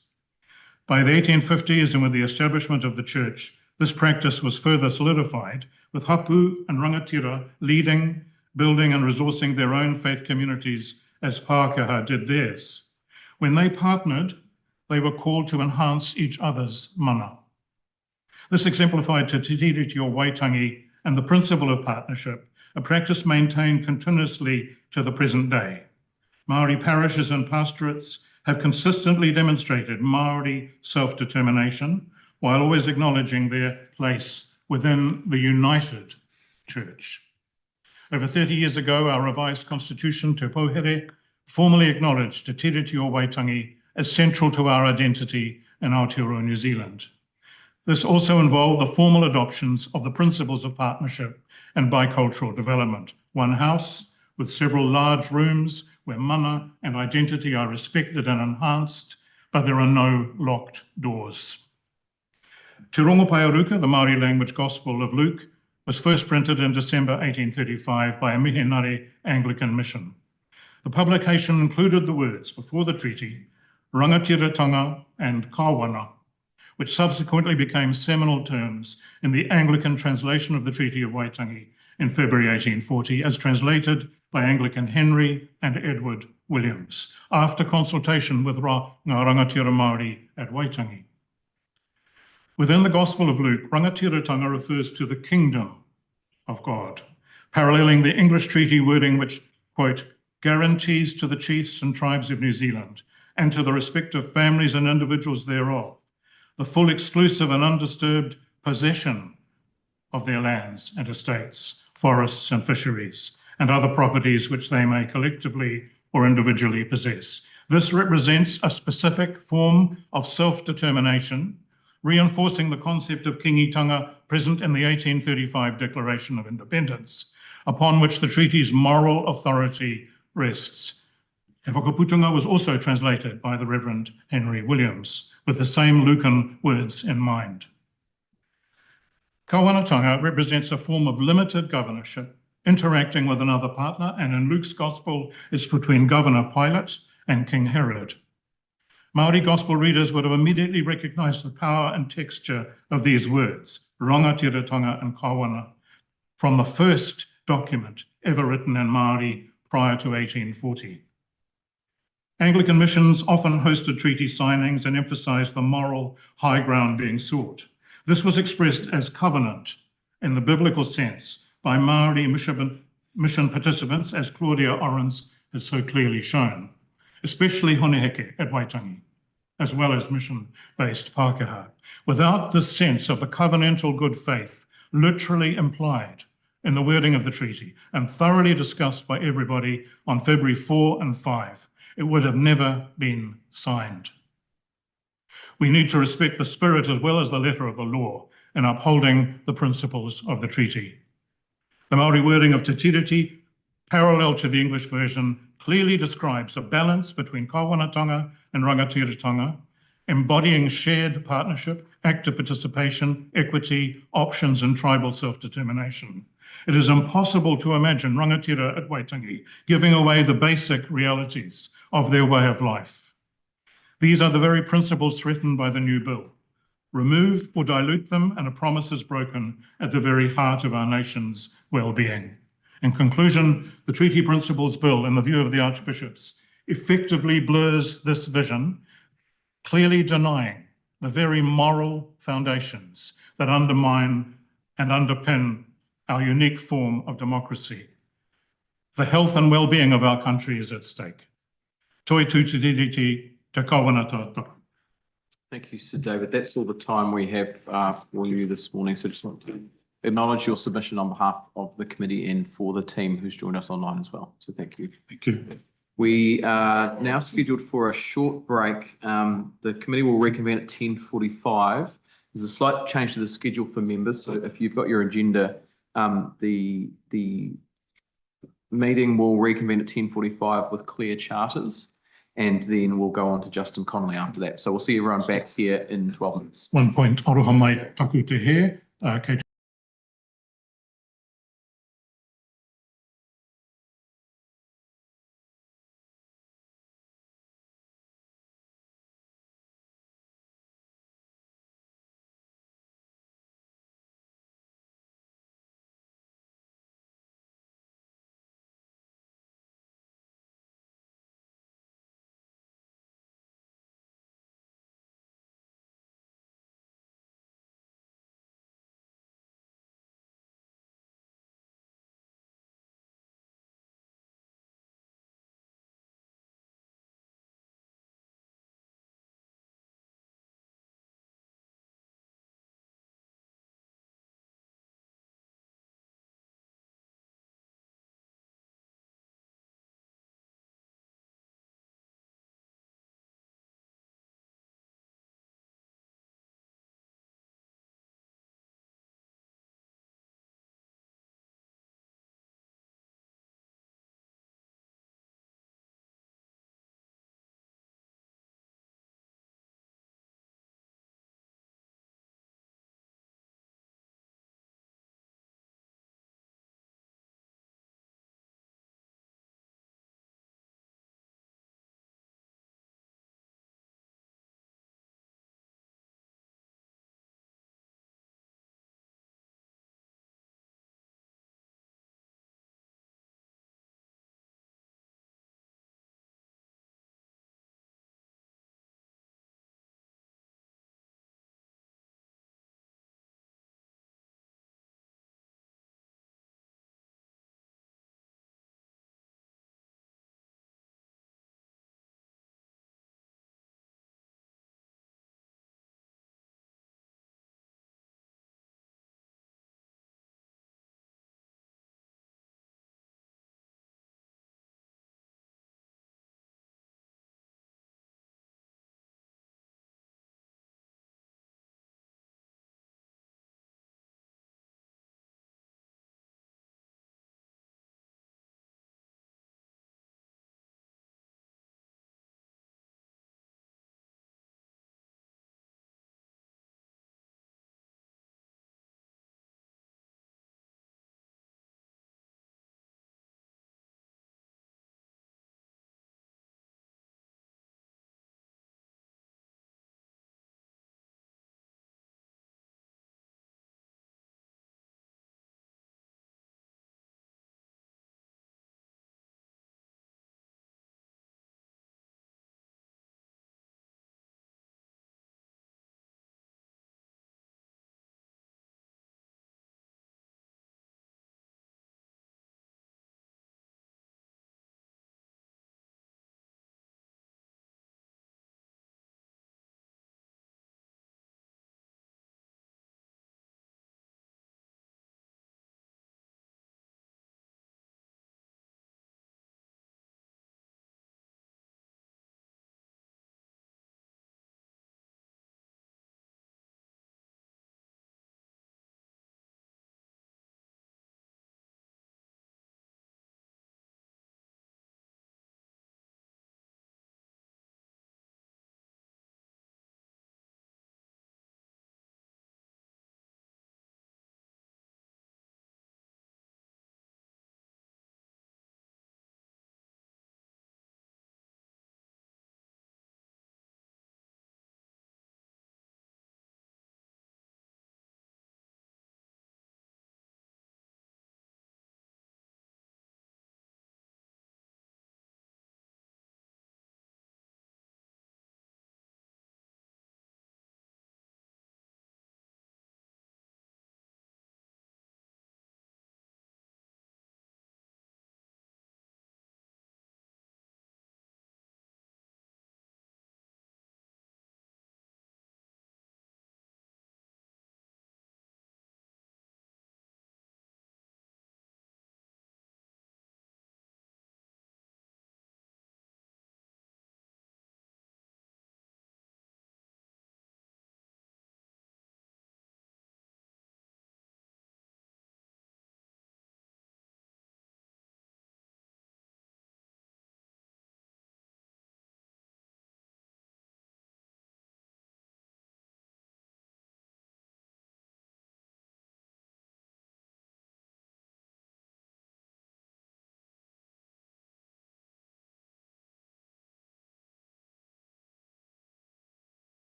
By the 1850s and with the establishment of the church, this practice was further solidified with Hapu and Rangatira leading, building and resourcing their own faith communities as Pākehā did theirs. When they partnered, they were called to enhance each other's mana. This exemplified Te Tiriti o Waitangi and the principle of partnership, a practice maintained continuously to the present day. Māori parishes and pastorates have consistently demonstrated Māori self-determination while always acknowledging their place within the united church. Over 30 years ago, our revised constitution, Te Pouhere, formally acknowledged Te Tiriti o Waitangi as central to our identity in Aotearoa New Zealand. This also involved the formal adoptions of the principles of partnership and bicultural development. One house with several large rooms where mana and identity are respected and enhanced, but there are no locked doors. Te Rongopai o Ruka, the Māori language Gospel of Luke, was first printed in December 1835 by a Mihenare Anglican mission. The publication included the words before the treaty, rangatiratanga and kawana, which subsequently became seminal terms in the Anglican translation of the Treaty of Waitangi in February 1840, as translated by Anglican Henry and Edward Williams, after consultation with ngā rangatira Māori at Waitangi. Within the Gospel of Luke, rangatiratanga refers to the kingdom of God, paralleling the English treaty wording which, quote, guarantees to the chiefs and tribes of New Zealand and to the respective families and individuals thereof the full, exclusive and undisturbed possession of their lands and estates, forests and fisheries, and other properties which they may collectively or individually possess. This represents a specific form of self-determination, reinforcing the concept of kingitanga present in the 1835 Declaration of Independence, upon which the treaty's moral authority rests. Te Whakaputunga was also translated by the Reverend Henry Williams, with the same Lucan words in mind. Kawanatanga represents a form of limited governorship, interacting with another partner, and in Luke's Gospel, it's between Governor Pilate and King Herod. Māori Gospel readers would have immediately recognized the power and texture of these words, rangatiratanga and kawana, from the first document ever written in Māori prior to 1840. Anglican missions often hosted treaty signings and emphasized the moral high ground being sought. This was expressed as covenant in the biblical sense by Māori mission participants, as Claudia Orens has so clearly shown, especially Honeheke at Waitangi, as well as mission-based Pākehā. Without this sense of the covenantal good faith literally implied in the wording of the treaty and thoroughly discussed by everybody on February 4 and 5, it would have never been signed. We need to respect the spirit as well as the letter of the law in upholding the principles of the treaty. The Māori wording of Te Tiriti, parallel to the English version, clearly describes a balance between kawanatanga and rangatiratanga, embodying shared partnership, active participation, equity, options, and tribal self-determination. It is impossible to imagine rangatira at Waitangi giving away the basic realities of their way of life. These are the very principles threatened by the new bill. Remove or dilute them, and a promise is broken at the very heart of our nation's well-being. In conclusion, the Treaty Principles Bill, in the view of the Archbishops, effectively blurs this vision, clearly denying the very moral foundations that undermine and underpin our unique form of democracy. The health and well-being of our country is at stake. Toi tu te tiriti, te kawana tātou. Thank you, Sir David. That's all the time we have for you this morning. So just want to acknowledge your submission on behalf of the committee and for the team who's joined us online as well. So thank you. Thank you. We are now scheduled for a short break. The committee will reconvene at 10:45. There's a slight change to the schedule for members. So if you've got your agenda, the meeting will reconvene at 10:45 with clear charters, and then we'll go on to Justin Connolly after that. So we'll see everyone back here in 12 minutes. 1 point, aroha mai taku te he, kei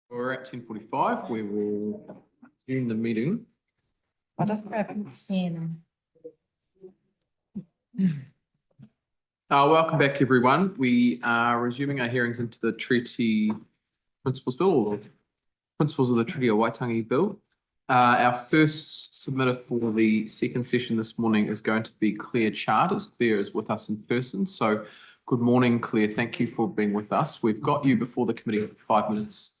We're at 10:45. We will end the meeting. I'll just grab a pen. Welcome back, everyone. We are resuming our hearings into the Treaty Principles Bill, or Principles of the Treaty of Waitangi Bill. Our first submitter for the second session this morning is going to be Claire Charters. Claire is with us in person. So good morning, Claire. Thank you for being with us. We've got you before the committee for 5 minutes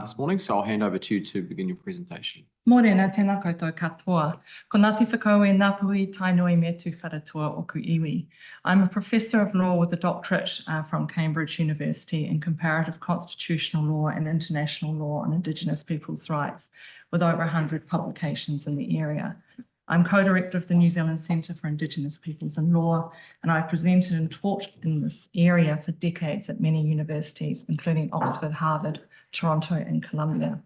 this morning, so I'll hand over to you to begin your presentation. Morena, tēnā koutou katoa. Ko Ngāti Whakaue Ngāpuhi Tainui me tu wharatua o ku iwi. I'm a professor of law with a doctorate from Cambridge University in comparative constitutional law and international law on Indigenous people's rights, with over 100 publications in the area. I'm co-director of the New Zealand Centre for Indigenous Peoples and Law, and I've presented and taught in this area for decades at many universities, including Oxford, Harvard, Toronto, and Columbia.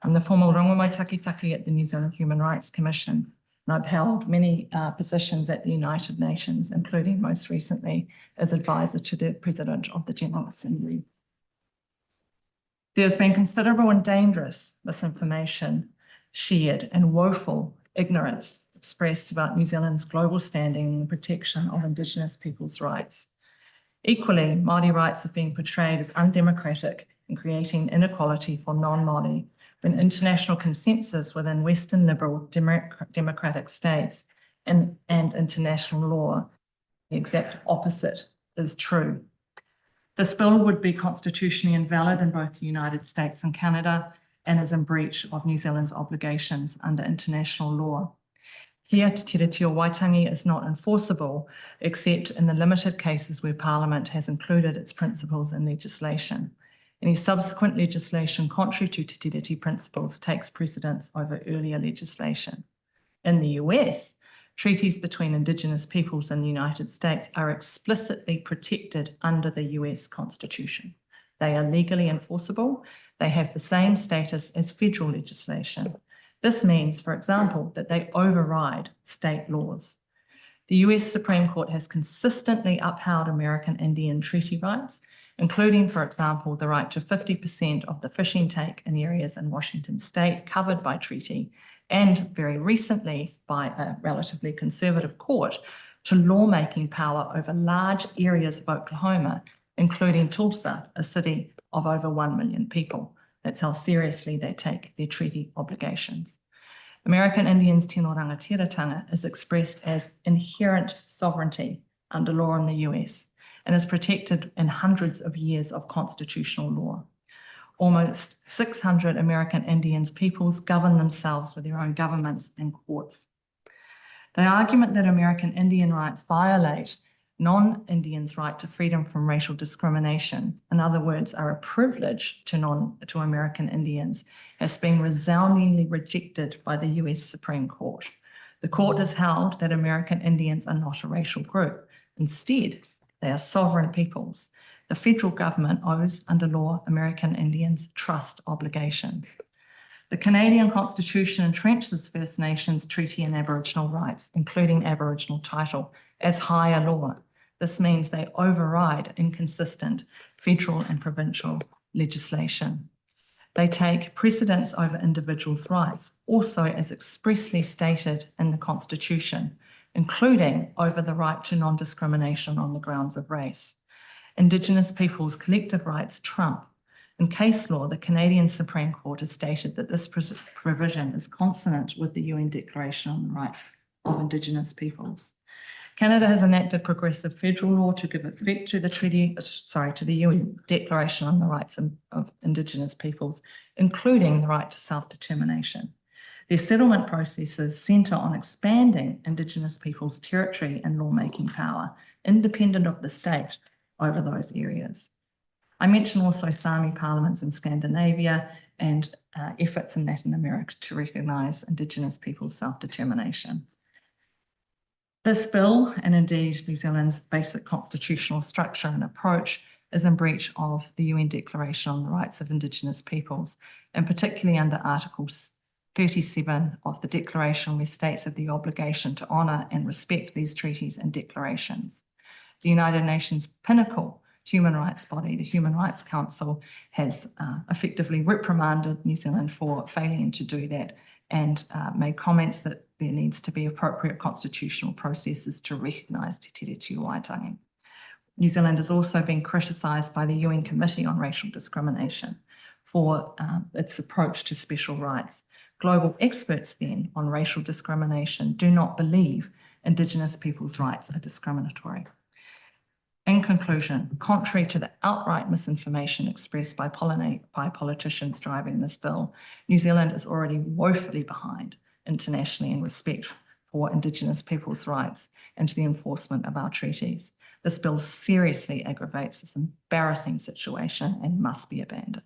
I'm the former Rangomai Takitaki at the New Zealand Human Rights Commission, and I've held many positions at the United Nations, including most recently as advisor to the President of the General Assembly. There's been considerable and dangerous misinformation shared and woeful ignorance expressed about New Zealand's global standing in the protection of Indigenous people's rights. Equally, Māori rights have been portrayed as undemocratic and creating inequality for non-Māori, when international consensus within Western liberal democratic states and international law, the exact opposite is true. This bill would be constitutionally invalid in both the United States and Canada, and is in breach of New Zealand's obligations under international law. Here, Te Tiriti o Waitangi is not enforceable, except in the limited cases where Parliament has included its principles in legislation. Any subsequent legislation contrary to Te Tiriti principles takes precedence over earlier legislation. In the US, treaties between Indigenous peoples and the United States are explicitly protected under the US Constitution. They are legally enforceable. They have the same status as federal legislation. This means, for example, that they override state laws. The US Supreme Court has consistently upheld American Indian treaty rights, including, for example, the right to 50% of the fishing take in areas in Washington state covered by treaty, and very recently by a relatively conservative court, to lawmaking power over large areas of Oklahoma, including Tulsa, a city of over 1 million people. That's how seriously they take their treaty obligations. American Indians' tino rangatiratanga is expressed as inherent sovereignty under law in the US and is protected in hundreds of years of constitutional law. Almost 600 American Indians peoples govern themselves with their own governments and courts. The argument that American Indian rights violate non-Indians' right to freedom from racial discrimination, in other words, are a privilege to American Indians, has been resoundingly rejected by the US Supreme Court. The court has held that American Indians are not a racial group. Instead, they are sovereign peoples. The federal government owes, under law, American Indians trust obligations. The Canadian Constitution entrenches First Nations treaty and Aboriginal rights, including Aboriginal title, as higher law. This means they override inconsistent federal and provincial legislation. They take precedence over individuals' rights, also as expressly stated in the Constitution, including over the right to non-discrimination on the grounds of race. Indigenous peoples' collective rights trump. In case law, the Canadian Supreme Court has stated that this provision is consonant with the UN Declaration on the Rights of Indigenous Peoples. Canada has enacted progressive federal law to give effect to the UN Declaration on the Rights of Indigenous Peoples, including the right to self-determination. Their settlement processes centre on expanding Indigenous peoples' territory and lawmaking power, independent of the state, over those areas. I mentioned also Sami parliaments in Scandinavia and efforts in Latin America to recognise Indigenous peoples' self-determination. This bill, and indeed New Zealand's basic constitutional structure and approach, is in breach of the UN Declaration on the Rights of Indigenous Peoples, and particularly under Article 37 of the Declaration, which states of the obligation to honour and respect these treaties and declarations. The United Nations pinnacle human rights body, the Human Rights Council, has effectively reprimanded New Zealand for failing to do that and made comments that there needs to be appropriate constitutional processes to recognise Te Tiriti o Waitangi. New Zealand has also been criticised by the UN Committee on Racial Discrimination for its approach to special rights. Global experts then on racial discrimination do not believe Indigenous people's rights are discriminatory. In conclusion, contrary to the outright misinformation expressed by politicians driving this bill, New Zealand is already woefully behind internationally in respect for Indigenous people's rights and the enforcement of our treaties. This bill seriously aggravates this embarrassing situation and must be abandoned.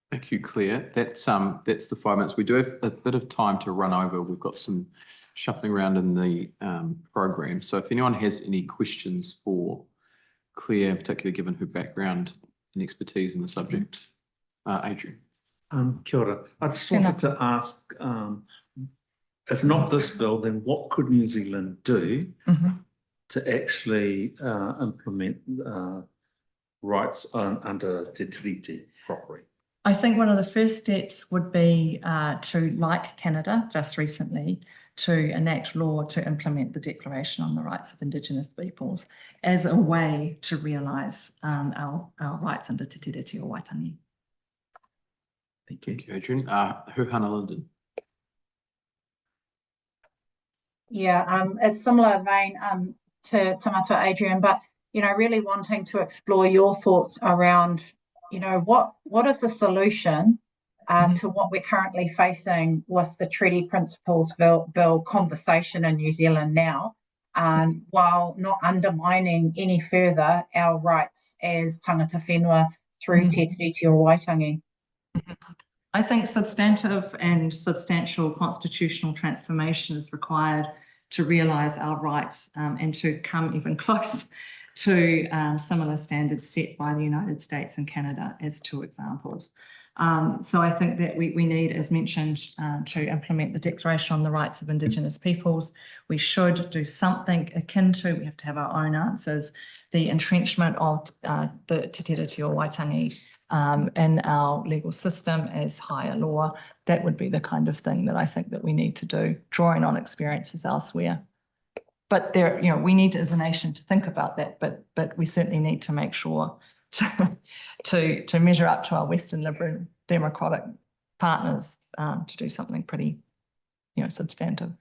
Thank you, Claire. That's the 5 minutes. We do have a bit of time to run over. We've got some shuffling around in the program. So if anyone has any questions for Claire, particularly given her background and expertise in the subject, Adrian. Kia ora. I just wanted to ask, if not this bill, then what could New Zealand do to actually implement rights under Te Tiriti properly? I think one of the first steps would be to, like Canada just recently, to enact law to implement the Declaration on the Rights of Indigenous Peoples as a way to realise our rights under Te Tiriti o Waitangi. Thank you, Adrian. Hannah Linden. Yeah, it's similar vein to Tamatua Adrian, but really wanting to explore your thoughts around, what is the solution to what we're currently facing with the Treaty Principles Bill conversation in New Zealand now, while not undermining any further our rights as tangata whenua through Te Tiriti o Waitangi. I think substantive and substantial constitutional transformation is required to realise our rights and to come even close to similar standards set by the United States and Canada as two examples. So I think that we need, as mentioned, to implement the Declaration on the Rights of Indigenous Peoples. We should do something akin to, we have to have our own answers, the entrenchment of the Te Tiriti o Waitangi in our legal system as higher law. That would be the kind of thing that I think that we need to do, drawing on experiences elsewhere. But there, we need as a nation to think about that, but we certainly need to make sure to measure up to our Western liberal democratic partners to do something pretty, substantive.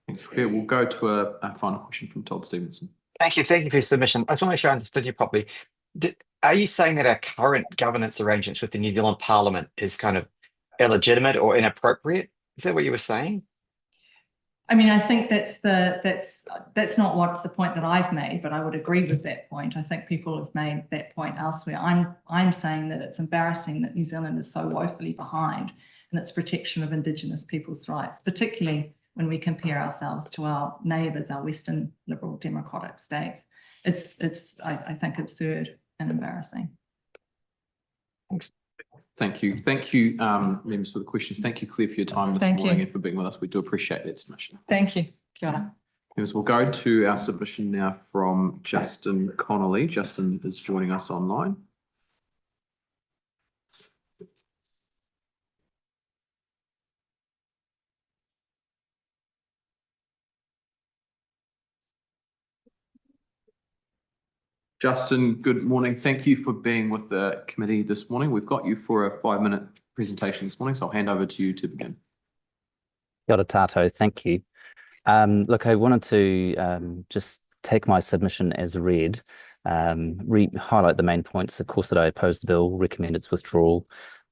Thanks, Claire. We'll go to a final question from Todd Stevenson. Thank you for your submission. I just want to make sure I understood you properly. Are you saying that our current governance arrangements with the New Zealand Parliament is kind of illegitimate or inappropriate? Is that what you were saying? I mean, I think that's not what the point that I've made, but I would agree with that point. I think people have made that point elsewhere. I'm saying that it's embarrassing that New Zealand is so woefully behind in its protection of Indigenous people's rights, particularly when we compare ourselves to our neighbours, our Western liberal democratic states. It's I think absurd and embarrassing. Thanks. Thank you. Thank you, members, for the questions. Thank you, Claire, for your time this morning and for being with us. We do appreciate that submission. Thank you. Kia ora. Members, we'll go to our submission now from Justin Connolly. Justin is joining us online. Justin, good morning. Thank you for being with the committee this morning. We've got you for a 5-minute presentation this morning, so I'll hand over to you to begin. Kia ora tātou, thank you. Look, I wanted to just take my submission as read, highlight the main points, of course, that I oppose the bill, recommend its withdrawal,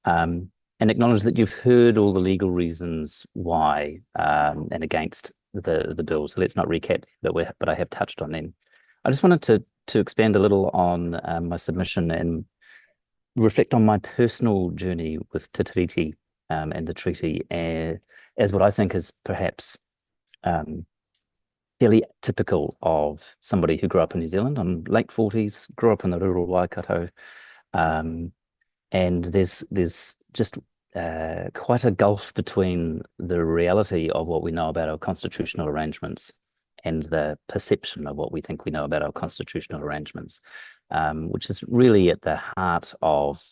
and acknowledge that you've heard all the legal reasons why and against the bill. So let's not recap, but I have touched on them. I just wanted to expand a little on my submission and reflect on my personal journey with Te Tiriti and the treaty as what I think is perhaps fairly typical of somebody who grew up in New Zealand. I'm late 40s, grew up in the rural Waikato, and there's just quite a gulf between the reality of what we know about our constitutional arrangements and the perception of what we think we know about our constitutional arrangements, which is really at the heart of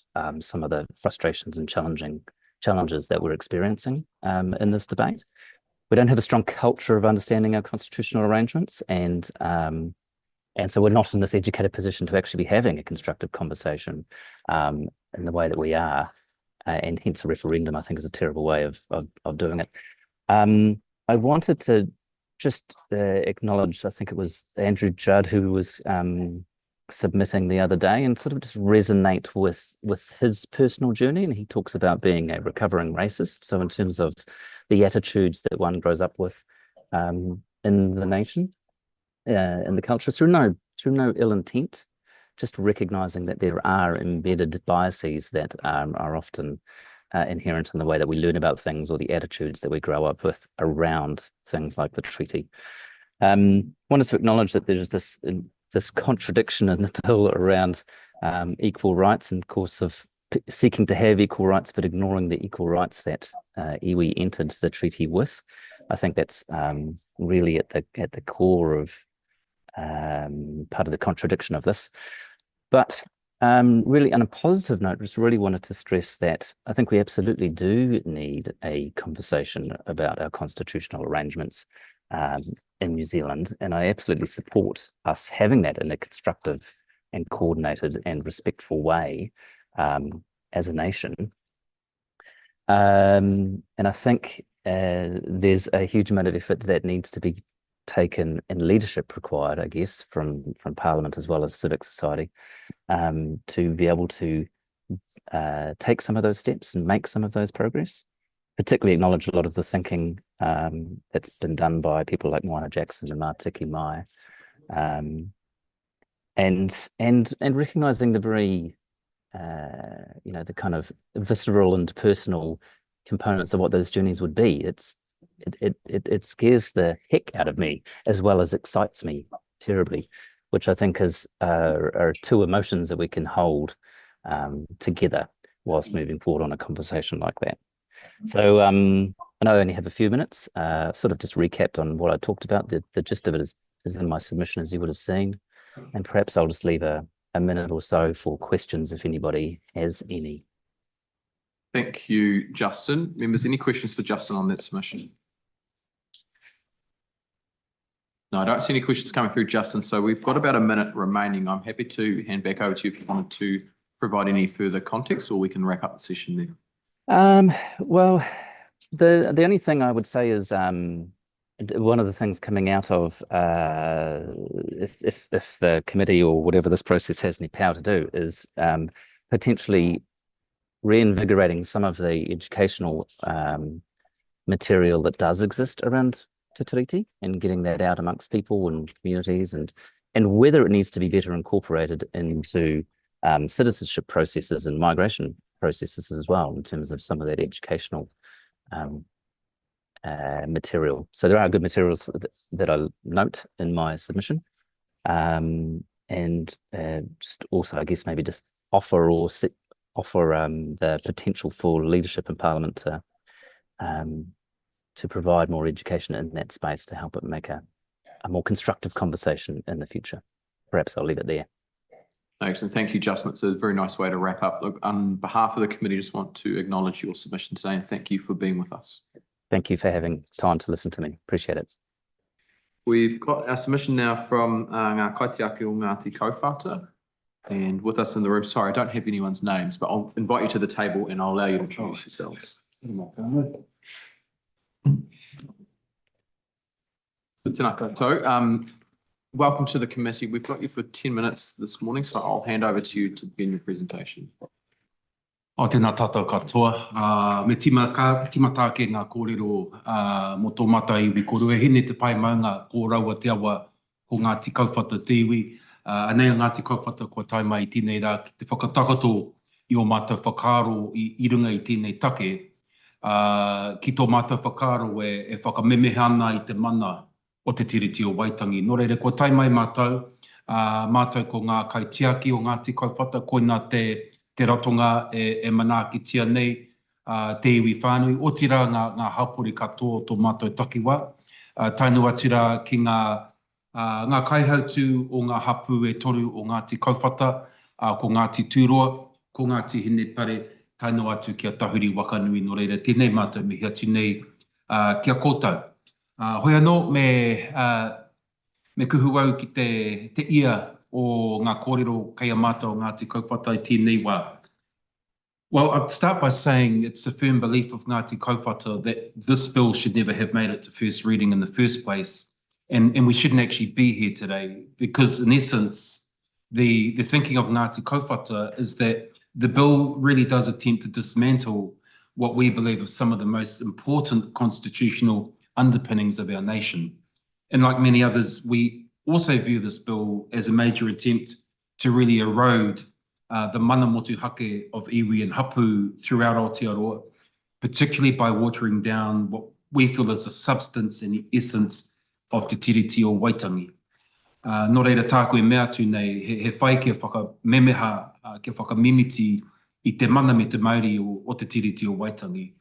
some of the frustrations and challenges that we're experiencing in this debate. We don't have a strong culture of understanding our constitutional arrangements, and so we're not in this educated position to actually be having a constructive conversation in the way that we are, and hence a referendum, I think, is a terrible way of doing it. I wanted to just acknowledge, I think it was Andrew Judd who was submitting the other day, and sort of just resonate with his personal journey. And he talks about being a recovering racist. So in terms of the attitudes that one grows up with in the nation, in the culture, through no ill intent, just recognizing that there are embedded biases that are often inherent in the way that we learn about things, or the attitudes that we grow up with around things like the treaty. Wanted to acknowledge that there's this contradiction in the bill around equal rights, and of course of seeking to have equal rights but ignoring the equal rights that iwi entered the treaty with. I think that's really at the core of part of the contradiction of this. But really, on a positive note, just really wanted to stress that I think we absolutely do need a conversation about our constitutional arrangements in New Zealand, and I absolutely support us having that in a constructive and coordinated and respectful way as a nation. And I think there's a huge amount of effort that needs to be taken, and leadership required, I guess, from Parliament as well as civic society, to be able to take some of those steps and make some of those progress. Particularly acknowledge a lot of the thinking that's been done by people like Moana Jackson and Martiki Mai, and recognizing the very the kind of visceral and personal components of what those journeys would be. It scares the heck out of me as well as excites me terribly, which I think are two emotions that we can hold together whilst moving forward on a conversation like that. So I know I only have a few minutes, sort of just recapped on what I talked about. The gist of it is in my submission, as you would have seen, and perhaps I'll just leave a minute or so for questions if anybody has any. Thank you, Justin. Members, any questions for Justin on that submission? No, I don't see any questions coming through, Justin. So we've got about a minute remaining. I'm happy to hand back over to you if you wanted to provide any further context, or we can wrap up the session there. Well, the only thing I would say is one of the things coming out of if the committee or whatever this process has any power to do is potentially reinvigorating some of the educational material that does exist around Te Tiriti, and getting that out amongst people and communities, and whether it needs to be better incorporated into citizenship processes and migration processes as well, in terms of some of that educational material. So there are good materials that I note in my submission, and just also, I guess, maybe just offer the potential for leadership in Parliament to provide more education in that space to help it make a more constructive conversation in the future. Perhaps I'll leave it there. Thanks, and thank you, Justin. It's a very nice way to wrap up. Look, on behalf of the committee, I just want to acknowledge your submission today, and thank you for being with us. Thank you for having time to listen to me. Appreciate it. We've got our submission now from Ngā Kaitiaki o Ngāti Kauwhata, and with us in the room, sorry, I don't have anyone's names, but I'll invite you to the table and I'll allow you to introduce yourselves. Tēnā koutou. Welcome to the committee. We've got you for 10 minutes this morning, so I'll hand over to you to begin your presentation. O tēnā tātou katoa. Me timata ke ngā kōrero mo tō mata iwi korua. Hene te pai maunga ko raua te awa ko Ngāti Kauwhata te iwi. Anei Ngāti Kauwhata kua tai mai tēnei rā ki te whakatakato i o mātou whakaaro i runga i tēnei take. Ki tō mātou whakaaro e whakamemehe ana i te mana o te tiriti o Waitangi. Nō reire, kua tai mai mātou, mātou ko ngā kaitiaki o Ngāti Kauwhata, koina te ratonga e manakitia nei te iwi whānui. O tira ngā hapori katoa o tō mātou takiwa. tainu atira ki ngā kaihautu o ngā hapu e toru o Ngāti Kauwhata, ko Ngāti Tūroa, ko Ngāti Hinepare, tainu atu kia tahuri wakanui no reira. Tēnei mātou me hia tūnei kia kōtau. Hoi anō me kuhu au ki te ia o ngā kōrero kei a mātou Ngāti Kauwhata i tēnei wā. Well, I'd start by saying it's a firm belief of Ngāti Kauwhata that this bill should never have made it to first reading in the first place. And we shouldn't actually be here today because in essence, the thinking of Ngāti Kauwhata is that the bill really does attempt to dismantle what we believe are some of the most important constitutional underpinnings of our nation. And like many others, we also view this bill as a major attempt to really erode the mana motuhake of iwi and hapu throughout Aotearoa, particularly by watering down what we feel is the substance and the essence of te tiriti o Waitangi. Nō reira tākoe mea tūnei, he whai kia whakamemeha, kia whakamimiti i te mana me te Māori o te tiriti o Waitangi.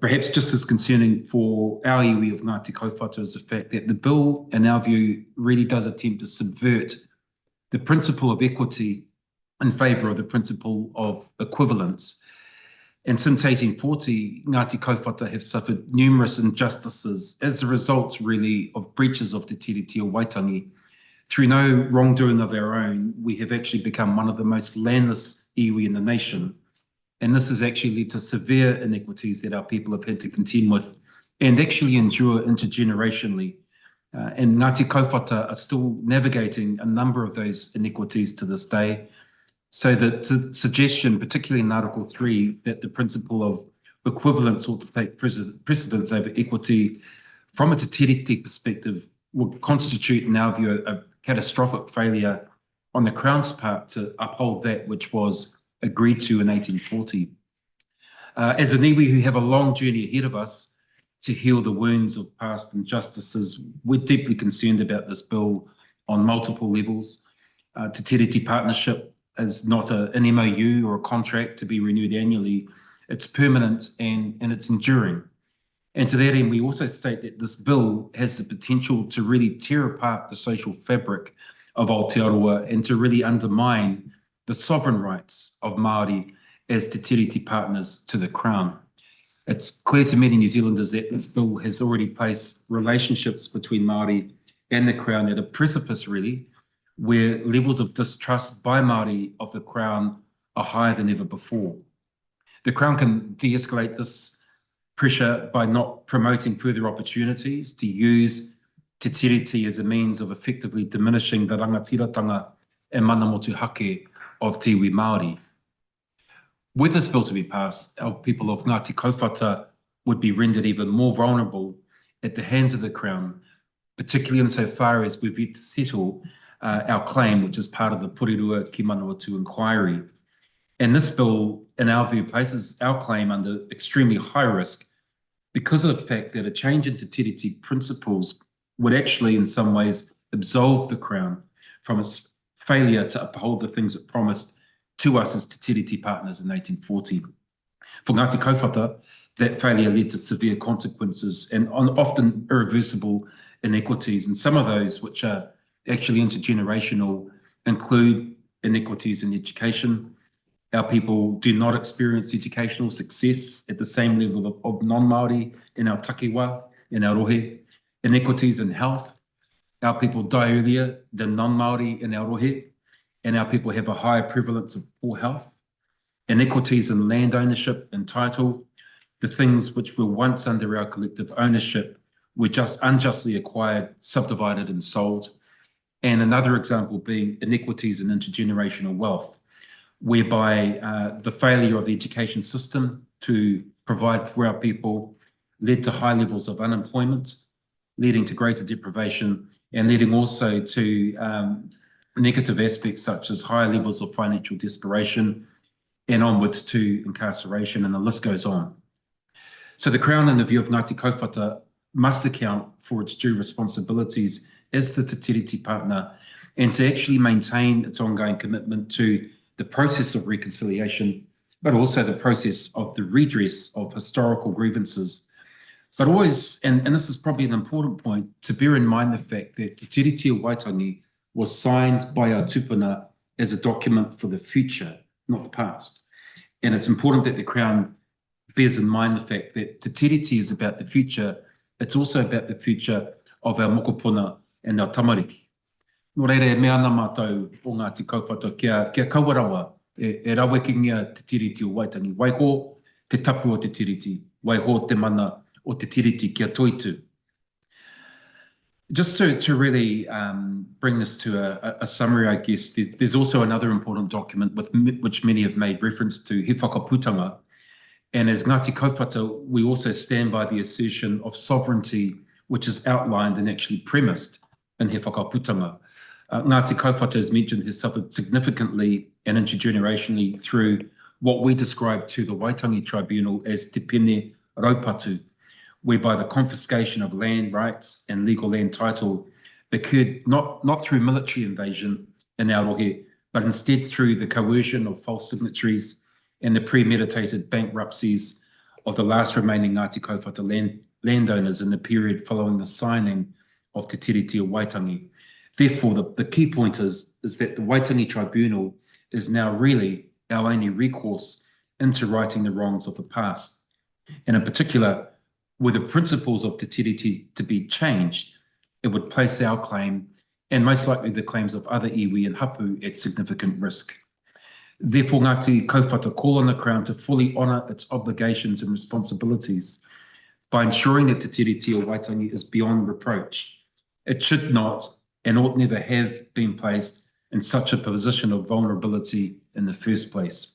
Perhaps just as concerning for our iwi of Ngāti Kauwhata is the fact that the bill, in our view, really does attempt to subvert the principle of equity in favour of the principle of equivalence. And since 1840, Ngāti Kauwhata have suffered numerous injustices as a result, really, of breaches of te tiriti o Waitangi. Through no wrongdoing of our own, we have actually become one of the most landless iwi in the nation. And this has actually led to severe inequities that our people have had to contend with and actually endure intergenerationally. And Ngāti Kauwhata are still navigating a number of those inequities to this day. So that the suggestion, particularly in Article 3, that the principle of equivalence ought to take precedence over equity from a te tiriti perspective would constitute, in our view, a catastrophic failure on the Crown's part to uphold that which was agreed to in 1840. As an iwi who have a long journey ahead of us to heal the wounds of past injustices, we're deeply concerned about this bill on multiple levels. Te tiriti partnership is not an MOU or a contract to be renewed annually. It's permanent and it's enduring. And to that end, we also state that this bill has the potential to really tear apart the social fabric of Aotearoa and to really undermine the sovereign rights of Māori as te tiriti partners to the Crown. It's clear to many New Zealanders that this bill has already placed relationships between Māori and the Crown at a precipice, really, where levels of distrust by Māori of the Crown are higher than ever before. The Crown can de-escalate this pressure by not promoting further opportunities to use te tiriti as a means of effectively diminishing the rangatiratanga and mana motuhake of te iwi Māori. Were this bill to be passed, our people of Ngāti Kauwhata would be rendered even more vulnerable at the hands of the Crown, particularly insofar as we've yet to settle our claim, which is part of the Porirua ki Manawatu inquiry. And this bill, in our view, places our claim under extremely high risk because of the fact that a change in te tiriti principles would actually, in some ways, absolve the Crown from its failure to uphold the things it promised to us as te tiriti partners in 1840. For Ngāti Kauwhata, that failure led to severe consequences and often irreversible inequities, and some of those which are actually intergenerational include inequities in education. Our people do not experience educational success at the same level of non-Māori in our takiwa, in our rohe. Inequities in health. Our people die earlier than non-Māori in our rohe, and our people have a higher prevalence of poor health. Inequities in land ownership and title. The things which were once under our collective ownership were just unjustly acquired, subdivided and sold. And another example being inequities in intergenerational wealth, whereby the failure of the education system to provide for our people led to high levels of unemployment, leading to greater deprivation, and leading also to negative aspects such as higher levels of financial desperation and onwards to incarceration, and the list goes on. So the Crown, in the view of Ngāti Kauwhata, must account for its due responsibilities as the te tiriti partner and to actually maintain its ongoing commitment to the process of reconciliation, but also the process of the redress of historical grievances But always, and this is probably an important point, to bear in mind the fact that Te Tiriti o Waitangi was signed by our tupuna as a document for the future, not the past. And it's important that the Crown bears in mind the fact that Te Tiriti is about the future. It's also about the future of our mokopuna and our tamariki. Nō reira, me ana mātou o Ngāti Kaupapa kia kauarawa e rawekingia Te Tiriti o Waitangi. Waiho te tapu o Te Tiriti, waiho te mana o Te Tiriti kia toitu. Just to really bring this to a summary, I guess, there's also another important document which many have made reference to, He Whakaputanga. And as Ngāti Kaupapa, we also stand by the assertion of sovereignty, which is outlined and actually premised in He Whakaputanga. Ngāti Kaupapa, as mentioned, has suffered significantly and intergenerationally through what we describe to the Waitangi Tribunal as Te Pene Raupatu, whereby the confiscation of land rights and legal land title occurred not through military invasion in Aotearoa, but instead through the coercion of false signatories and the premeditated bankruptcies of the last remaining Ngāti Kaupapa landowners in the period following the signing of Te Tiriti o Waitangi. Therefore, the key point is that the Waitangi Tribunal is now really our only recourse into righting the wrongs of the past. And in particular, were the principles of Te Tiriti to be changed, it would place our claim, and most likely the claims of other iwi and hapu, at significant risk. Therefore, Ngāti Kaupapa call on the Crown to fully honour its obligations and responsibilities by ensuring that Te Tiriti o Waitangi is beyond reproach. It should not and ought never have been placed in such a position of vulnerability in the first place.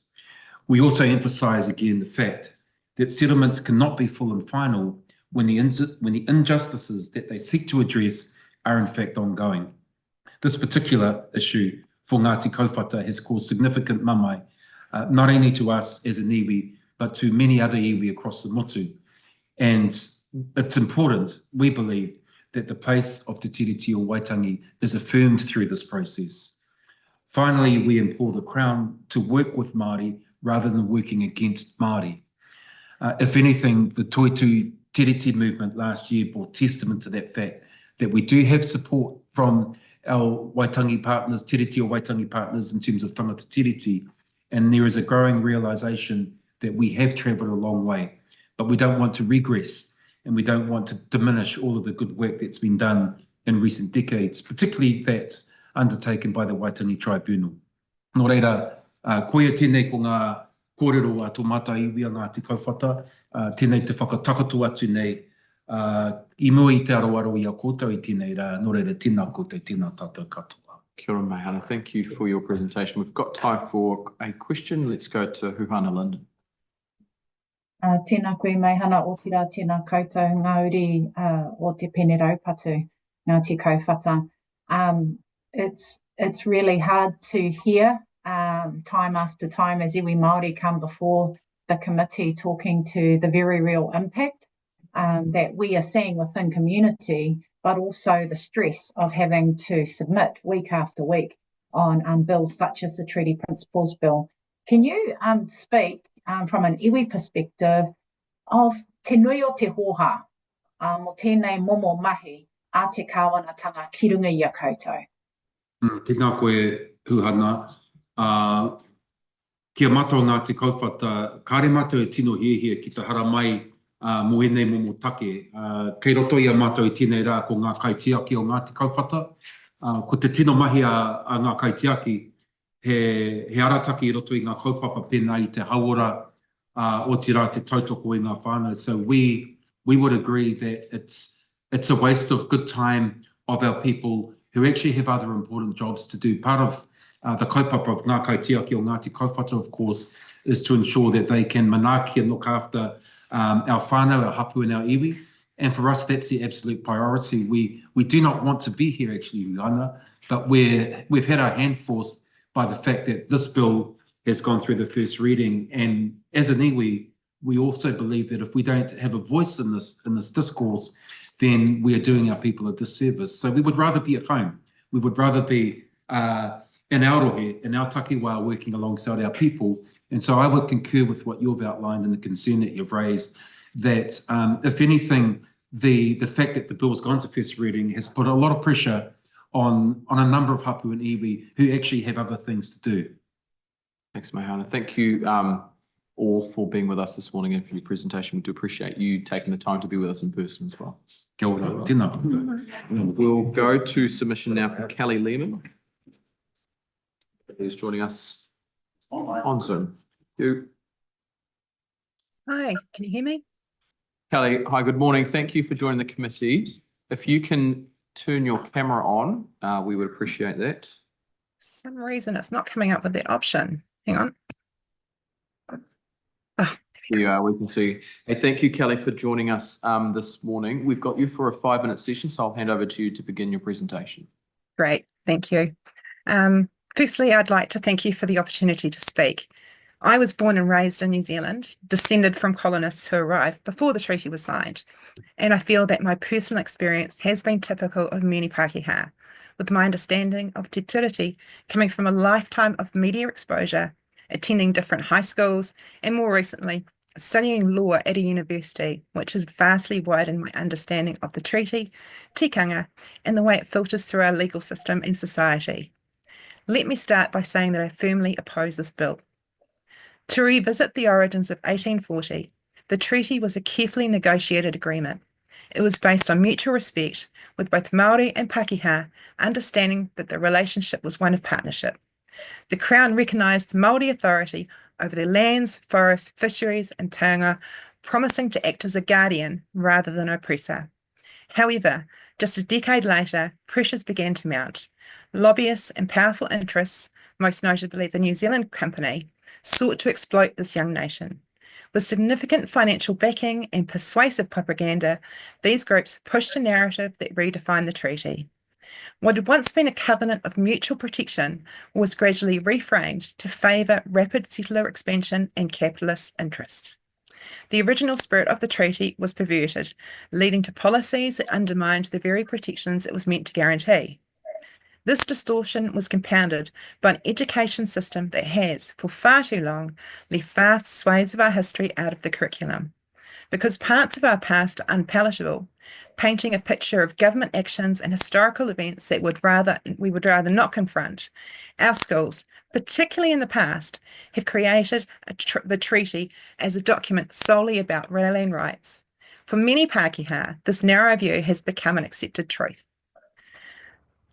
We also emphasise again the fact that settlements cannot be full and final when the injustices that they seek to address are in fact ongoing. This particular issue for Ngāti Kaupapa has caused significant mamai, not only to us as an iwi, but to many other iwi across the motu. And it's important, we believe, that the place of Te Tiriti o Waitangi is affirmed through this process. Finally, we implore the Crown to work with Māori rather than working against Māori. If anything, the Toitu Tiriti movement last year bore testament to that fact, that we do have support from our Waitangi partners, Tiriti o Waitangi partners, in terms of tangata tiriti, and there is a growing realisation that we have travelled a long way, but we don't want to regress, and we don't want to diminish all of the good work that's been done in recent decades, particularly that undertaken by the Waitangi Tribunal. Nō reira, koia tēnei ko ngā kōrero a tō mata iwi a Ngāti Kaupapa, tēnei te whakatakatu atu nei, I mua I te aroaro I a kōtau I tēnei rā, nō reira tēnā koutou, tēnā tātou katoa. Kia ora, Mahana. Thank you for your presentation. We've got time for a question. Let's go to Huhana Lind. Tēnā koe Mahana o whira, tēnā koutou ngauri o te pene raupatu, Ngāti Kaupapa. It's really hard to hear time after time as iwi Māori come before the committee talking to the very real impact that we are seeing within community, but also the stress of having to submit week after week on bills such as the Treaty Principles Bill. Can you speak from an iwi perspective of te nui o te hoha mo tēnei momo mahi a te kāwanatanga ki runga I a koutou? Tēnā koe Huhana. Kia matua Ngāti Kaupapa, kāre matua e tino hiehie ki te hara mai mo enei momo take. Kei roto I a matua I tēnei rā ko ngā kaitiaki o Ngāti Kaupapa. Ko te tino mahi a ngā kaitiaki, he arataki I roto I ngā kaupapa pēnā I te hauora o te rā te tautoko I ngā whānau. So we would agree that it's a waste of good time of our people who actually have other important jobs to do. Part of the kaupapa of ngā kaitiaki o Ngāti Kaupapa, of course, is to ensure that they can manaaki and look after our whānau, our hapu and our iwi. And for us, that's the absolute priority. We do not want to be here, actually, Huhana, but we've had our hand forced by the fact that this bill has gone through the first reading. And as an iwi, we also believe that if we don't have a voice in this discourse, then we are doing our people a disservice. So we would rather be at home. We would rather be in Aotearoa, in our takiwā, working alongside our people. And so I would concur with what you've outlined and the concern that you've raised, that, if anything, the fact that the bill's gone to first reading has put a lot of pressure on a number of hapu and iwi who actually have other things to do. Thanks, Mahana. Thank you all for being with us this morning and for your presentation. We do appreciate you taking the time to be with us in person as well. Kia ora. Tēnā. We'll go to submission now from Kelly Lehman, who's joining us on Zoom. You. Hi, can you hear me? Kelly, hi, good morning. Thank you for joining the committee. If you can turn your camera on, we would appreciate that. For some reason it's not coming up with that option. Hang on. We can see. Hey, thank you, Kelly, for joining us this morning. We've got you for a 5-minute session, so I'll hand over to you to begin your presentation. Great, thank you. Firstly, I'd like to thank you for the opportunity to speak. I was born and raised in New Zealand, descended from colonists who arrived before the treaty was signed, and I feel that my personal experience has been typical of many Pākehā, with my understanding of Te Tiriti coming from a lifetime of media exposure, attending different high schools, and more recently, studying law at a university, which has vastly widened my understanding of the treaty, tikanga, and the way it filters through our legal system and society. Let me start by saying that I firmly oppose this bill. To revisit the origins of 1840, the treaty was a carefully negotiated agreement. It was based on mutual respect, with both Māori and Pākehā understanding that the relationship was one of partnership. The Crown recognised the Māori authority over their lands, forests, fisheries and taonga, promising to act as a guardian rather than oppressor. However, just a decade later, pressures began to mount. Lobbyists and powerful interests, most notably the New Zealand Company, sought to exploit this young nation. With significant financial backing and persuasive propaganda, these groups pushed a narrative that redefined the treaty. What had once been a covenant of mutual protection was gradually reframed to favour rapid settler expansion and capitalist interests. The original spirit of the treaty was perverted, leading to policies that undermined the very protections it was meant to guarantee. This distortion was compounded by an education system that has, for far too long, left vast swathes of our history out of the curriculum. Because parts of our past are unpalatable, painting a picture of government actions and historical events that we would rather not confront, our schools, particularly in the past, have created the treaty as a document solely about land rights. For many Pākehā, this narrow view has become an accepted truth.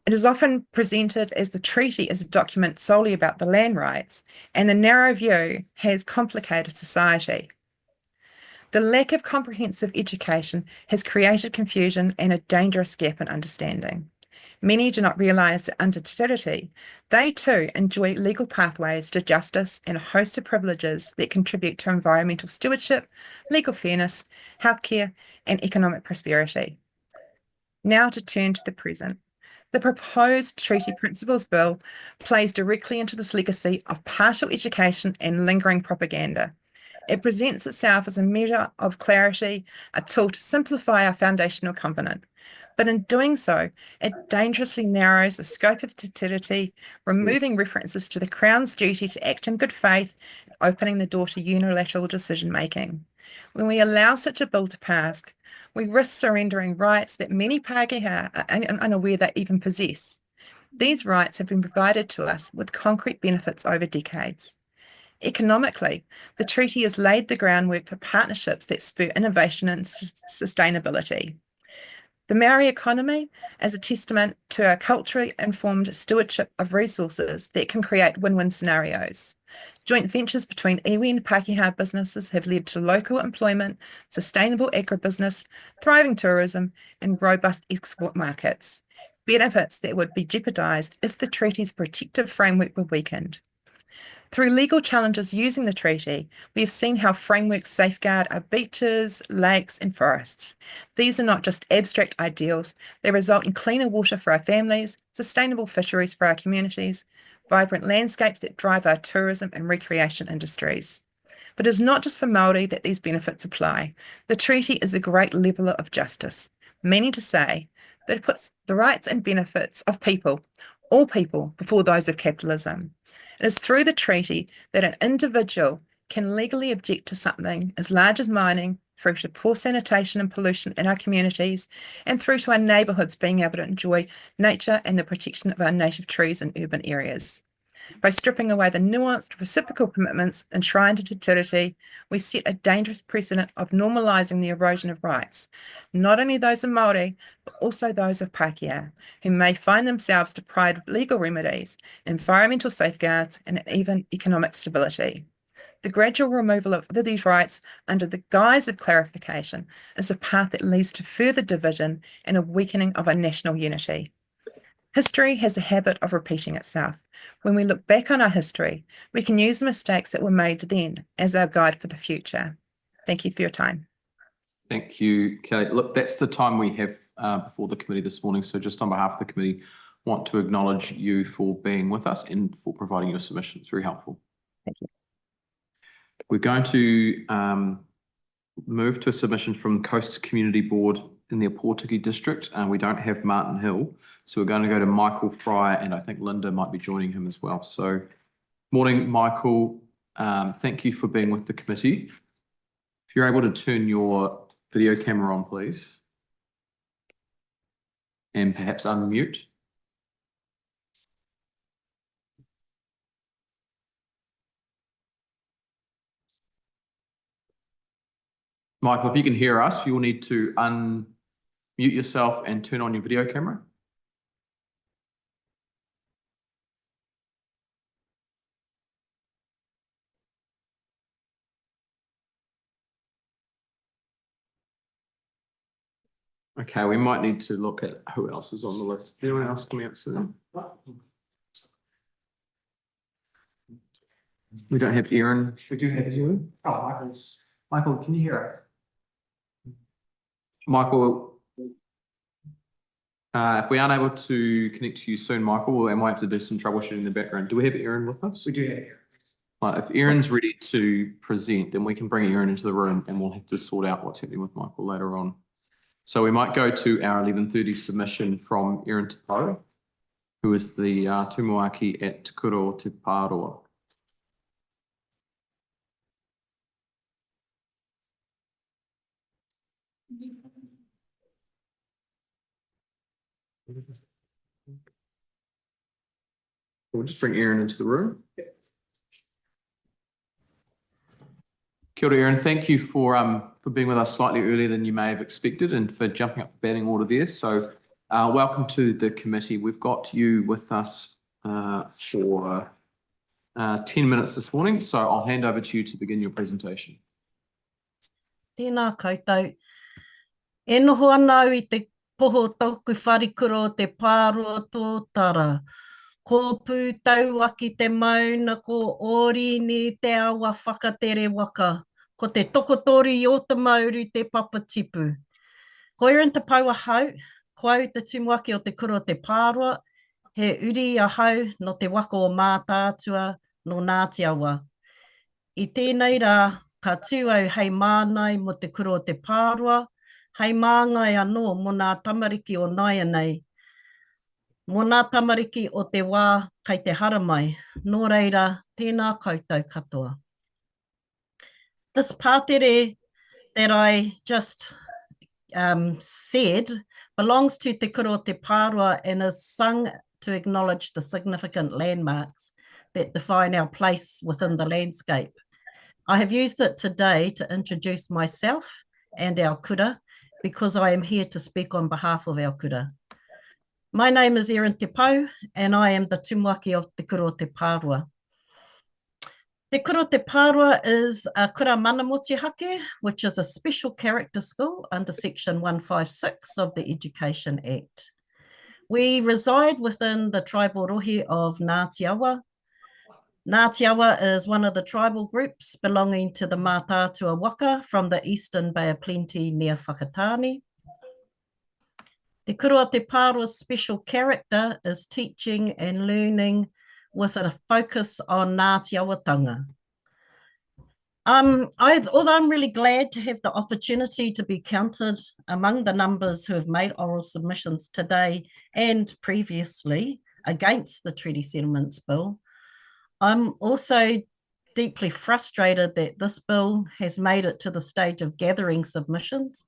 It is often presented as the treaty as a document solely about the land rights, and the narrow view has complicated society. The lack of comprehensive education has created confusion and a dangerous gap in understanding. Many do not realise that under Te Tiriti, they too enjoy legal pathways to justice and a host of privileges that contribute to environmental stewardship, legal fairness, healthcare, and economic prosperity. Now to turn to the present. The proposed Treaty Principles Bill plays directly into this legacy of partial education and lingering propaganda. It presents itself as a measure of clarity, a tool to simplify our foundational covenant. But in doing so, it dangerously narrows the scope of Te Tiriti, removing references to the Crown's duty to act in good faith, opening the door to unilateral decision-making. When we allow such a bill to pass, we risk surrendering rights that many Pākehā are unaware they even possess. These rights have been provided to us with concrete benefits over decades. Economically, the treaty has laid the groundwork for partnerships that spur innovation and sustainability. The Maori economy is a testament to a culturally informed stewardship of resources that can create win-win scenarios. Joint ventures between iwi and Pākehā businesses have led to local employment, sustainable agribusiness, thriving tourism, and robust export markets, benefits that would be jeopardised if the treaty's protective framework were weakened. Through legal challenges using the treaty, we have seen how frameworks safeguard our beaches, lakes, and forests. These are not just abstract ideals, they result in cleaner water for our families, sustainable fisheries for our communities, vibrant landscapes that drive our tourism and recreation industries. But it's not just for Māori that these benefits apply. The treaty is a great leveller of justice, meaning to say that it puts the rights and benefits of people, all people, before those of capitalism. It is through the treaty that an individual can legally object to something as large as mining, through to poor sanitation and pollution in our communities, and through to our neighbourhoods being able to enjoy nature and the protection of our native trees in urban areas. By stripping away the nuanced reciprocal commitments enshrined into Te Tiriti, we set a dangerous precedent of normalising the erosion of rights, not only those of Māori, but also those of Pākehā, who may find themselves deprived of legal remedies, environmental safeguards, and even economic stability. The gradual removal of these rights under the guise of clarification is a path that leads to further division and a weakening of our national unity. History has a habit of repeating itself. When we look back on our history, we can use the mistakes that were made then as our guide for the future. Thank you for your time. Thank you, Kelly. Look, that's the time we have before the committee this morning. So just on behalf of the committee, want to acknowledge you for being with us and for providing your submission. It's very helpful. Thank you. We're going to move to a submission from Coast Community Board in the Opotiki district. We don't have Martin Hill, so we're going to go to Michael Fry, and I think Linda might be joining him as well. So morning, Michael. Thank you for being with the committee. If you're able to turn your video camera on, please, and perhaps unmute. Michael, if you can hear us, you'll need to unmute yourself and turn on your video camera. Okay, we might need to look at who else is on the list. Anyone else coming up soon? We don't have Erin. We do have you. Oh, Michael, can you hear us? Michael, if we aren't able to connect to you soon, Michael, we might have to do some troubleshooting in the background. Do we have Erin with us? We do have Erin. Right, if Erin's ready to present, then we can bring Erin into the room and we'll have to sort out what's happening with Michael later on. So we might go to our 11:30 submission from Erin Te Pau, who is the tumuaki at Te Kuro Te Pāroa. We'll just bring Erin into the room. Kia ora, Erin. Thank you for being with us slightly earlier than you may have expected and for jumping up the batting order there. So welcome to the committee. We've got you with us for 10 minutes this morning. So I'll hand over to you to begin your presentation. Tēnā koutou. E noho ana au I te poho tauku wharikuro te Pāroa tōtara. Ko pū tauaki te mauna, ko ōrini te awa whakatere waka. Ko te tokotori o te mauru te papatipu. Ko Erin Te Pau ahau, ko au te tumuaki o te Kuro Te Pāroa, he uri ahau no te waka o Mātātua no Ngāti Awa. I tēnei rā, ka tū au hei mānai mo te Kuro Te Pāroa, hei māngai anō mo nā tamariki o Naianei, mo nā tamariki o te wā kai te haramai. Nō reira, tēnā koutou katoa. This pātere that I just said belongs to Te Kuro Te Pāroa and is sung to acknowledge the significant landmarks that define our place within the landscape. I have used it today to introduce myself and our kura because I am here to speak on behalf of our kura. My name is Erin Te Pau and I am the tumuaki of Te Kuro Te Pāroa. Te Kuro Te Pāroa is a kura mana motuhake, which is a special character school under Section 156 of the Education Act. We reside within the tribal rohe of Ngāti Awa. Ngāti Awa is one of the tribal groups belonging to the Mātātua waka from the Eastern Bay of Plenty near Whakatane. Te Kuro Te Pāroa's special character is teaching and learning with a focus on Ngāti Awatanga. Although I'm really glad to have the opportunity to be counted among the numbers who have made oral submissions today and previously against the Treaty Settlements Bill, I'm also deeply frustrated that this bill has made it to the stage of gathering submissions,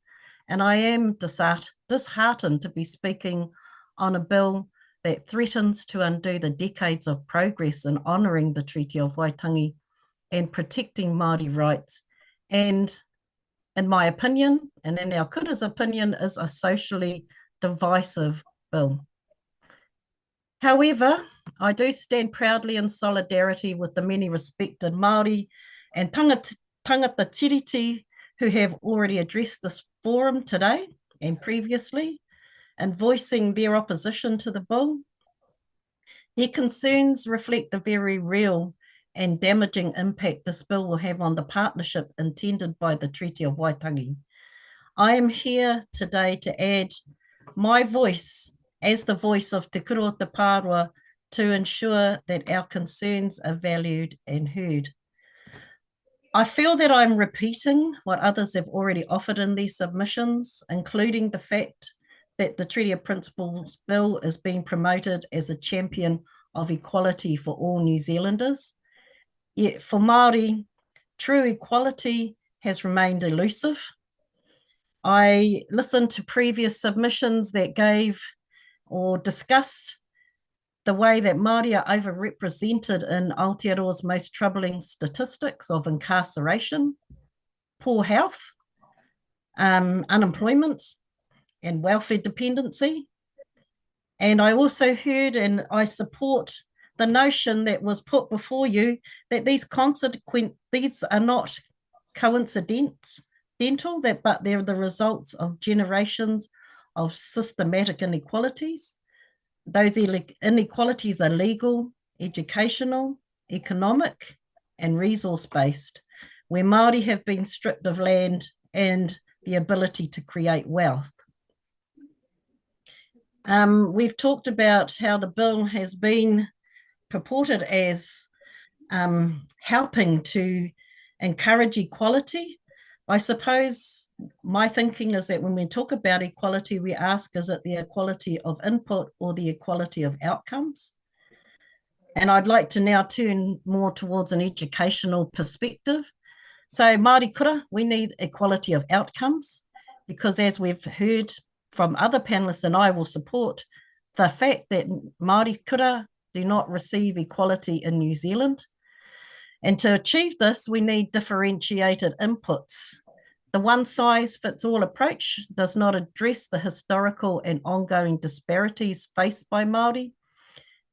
and I am disheartened to be speaking on a bill that threatens to undo the decades of progress in honouring the Treaty of Waitangi and protecting Māori rights, and in my opinion, and in our kura's opinion, is a socially divisive bill. However, I do stand proudly in solidarity with the many respected Māori and tangata tiriti who have already addressed this forum today and previously, and voicing their opposition to the bill. Their concerns reflect the very real and damaging impact this bill will have on the partnership intended by the Treaty of Waitangi. I am here today to add my voice as the voice of Te Kura o Te Pārua to ensure that our concerns are valued and heard. I feel that I'm repeating what others have already offered in these submissions, including the fact that the Treaty of Principles Bill is being promoted as a champion of equality for all New Zealanders. Yet for Māori, true equality has remained elusive. I listened to previous submissions that gave or discussed the way that Māori are overrepresented in Aotearoa's most troubling statistics of incarceration, poor health, unemployment, and welfare dependency. And I also heard, and I support the notion that was put before you, that these are not coincidental, but they're the results of generations of systematic inequalities. Those inequalities are legal, educational, economic, and resource-based, where Māori have been stripped of land and the ability to create wealth. We've talked about how the bill has been purported as helping to encourage equality. I suppose my thinking is that when we talk about equality, we ask, is it the equality of input or the equality of outcomes? And I'd like to now turn more towards an educational perspective. So Māori kura, we need equality of outcomes, because as we've heard from other panelists, and I will support the fact that Māori kura do not receive equality in New Zealand. And to achieve this, we need differentiated inputs. The one-size-fits-all approach does not address the historical and ongoing disparities faced by Māori.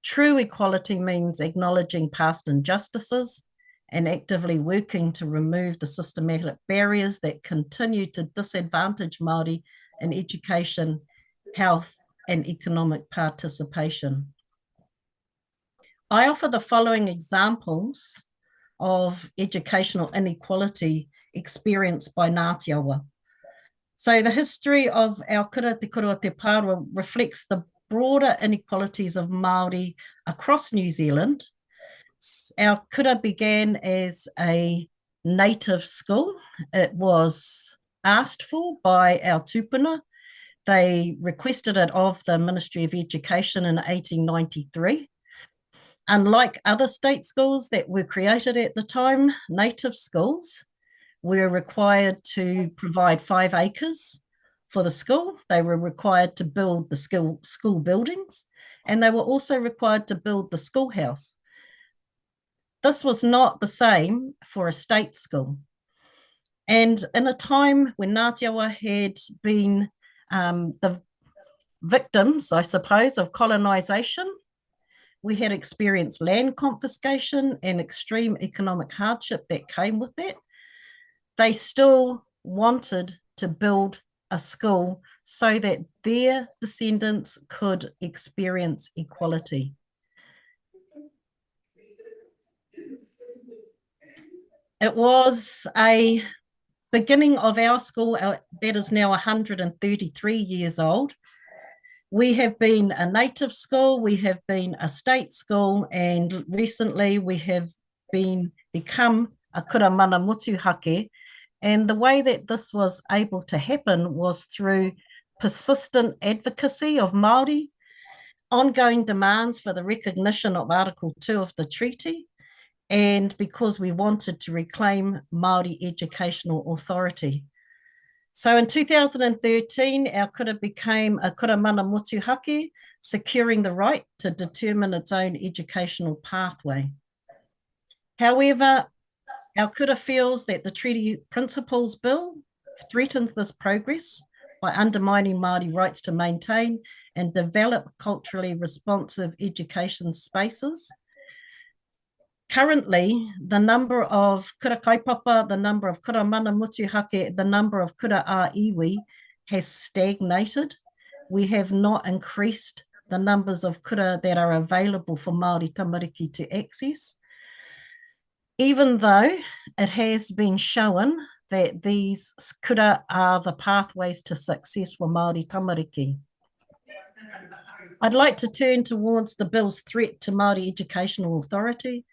True equality means acknowledging past injustices and actively working to remove the systematic barriers that continue to disadvantage Māori in education, health, and economic participation. I offer the following examples of educational inequality experienced by Ngāti Awa. So the history of our kura, Te Kura o Te Pārua, reflects the broader inequalities of Māori across New Zealand. Our kura began as a native school. It was asked for by our tupuna. They requested it of the Ministry of Education in 1893. Unlike other state schools that were created at the time, native schools were required to provide 5 acres for the school. They were required to build the school buildings, and they were also required to build the schoolhouse. This was not the same for a state school. And in a time when Ngāti Awa had been the victims, I suppose, of colonisation, we had experienced land confiscation and extreme economic hardship that came with that. They still wanted to build a school so that their descendants could experience equality. It was a beginning of our school that is now 133 years old. We have been a native school, we have been a state school, and recently we have become a kura mana motuhake. And the way that this was able to happen was through persistent advocacy of Māori, ongoing demands for the recognition of Article 2 of the treaty, and because we wanted to reclaim Māori educational authority. So in 2013, our kura became a kura mana motuhake, securing the right to determine its own educational pathway. However, our kura feels that the Treaty Principles Bill threatens this progress by undermining Māori rights to maintain and develop culturally responsive education spaces. Currently, the number of kura kaipapa, the number of kura mana motuhake, the number of kura a-iwi has stagnated. We have not increased the numbers of kura that are available for Māori tamariki to access, even though it has been shown that these kura are the pathways to success for Māori tamariki. I'd like to turn towards the bill's threat to Māori educational authority.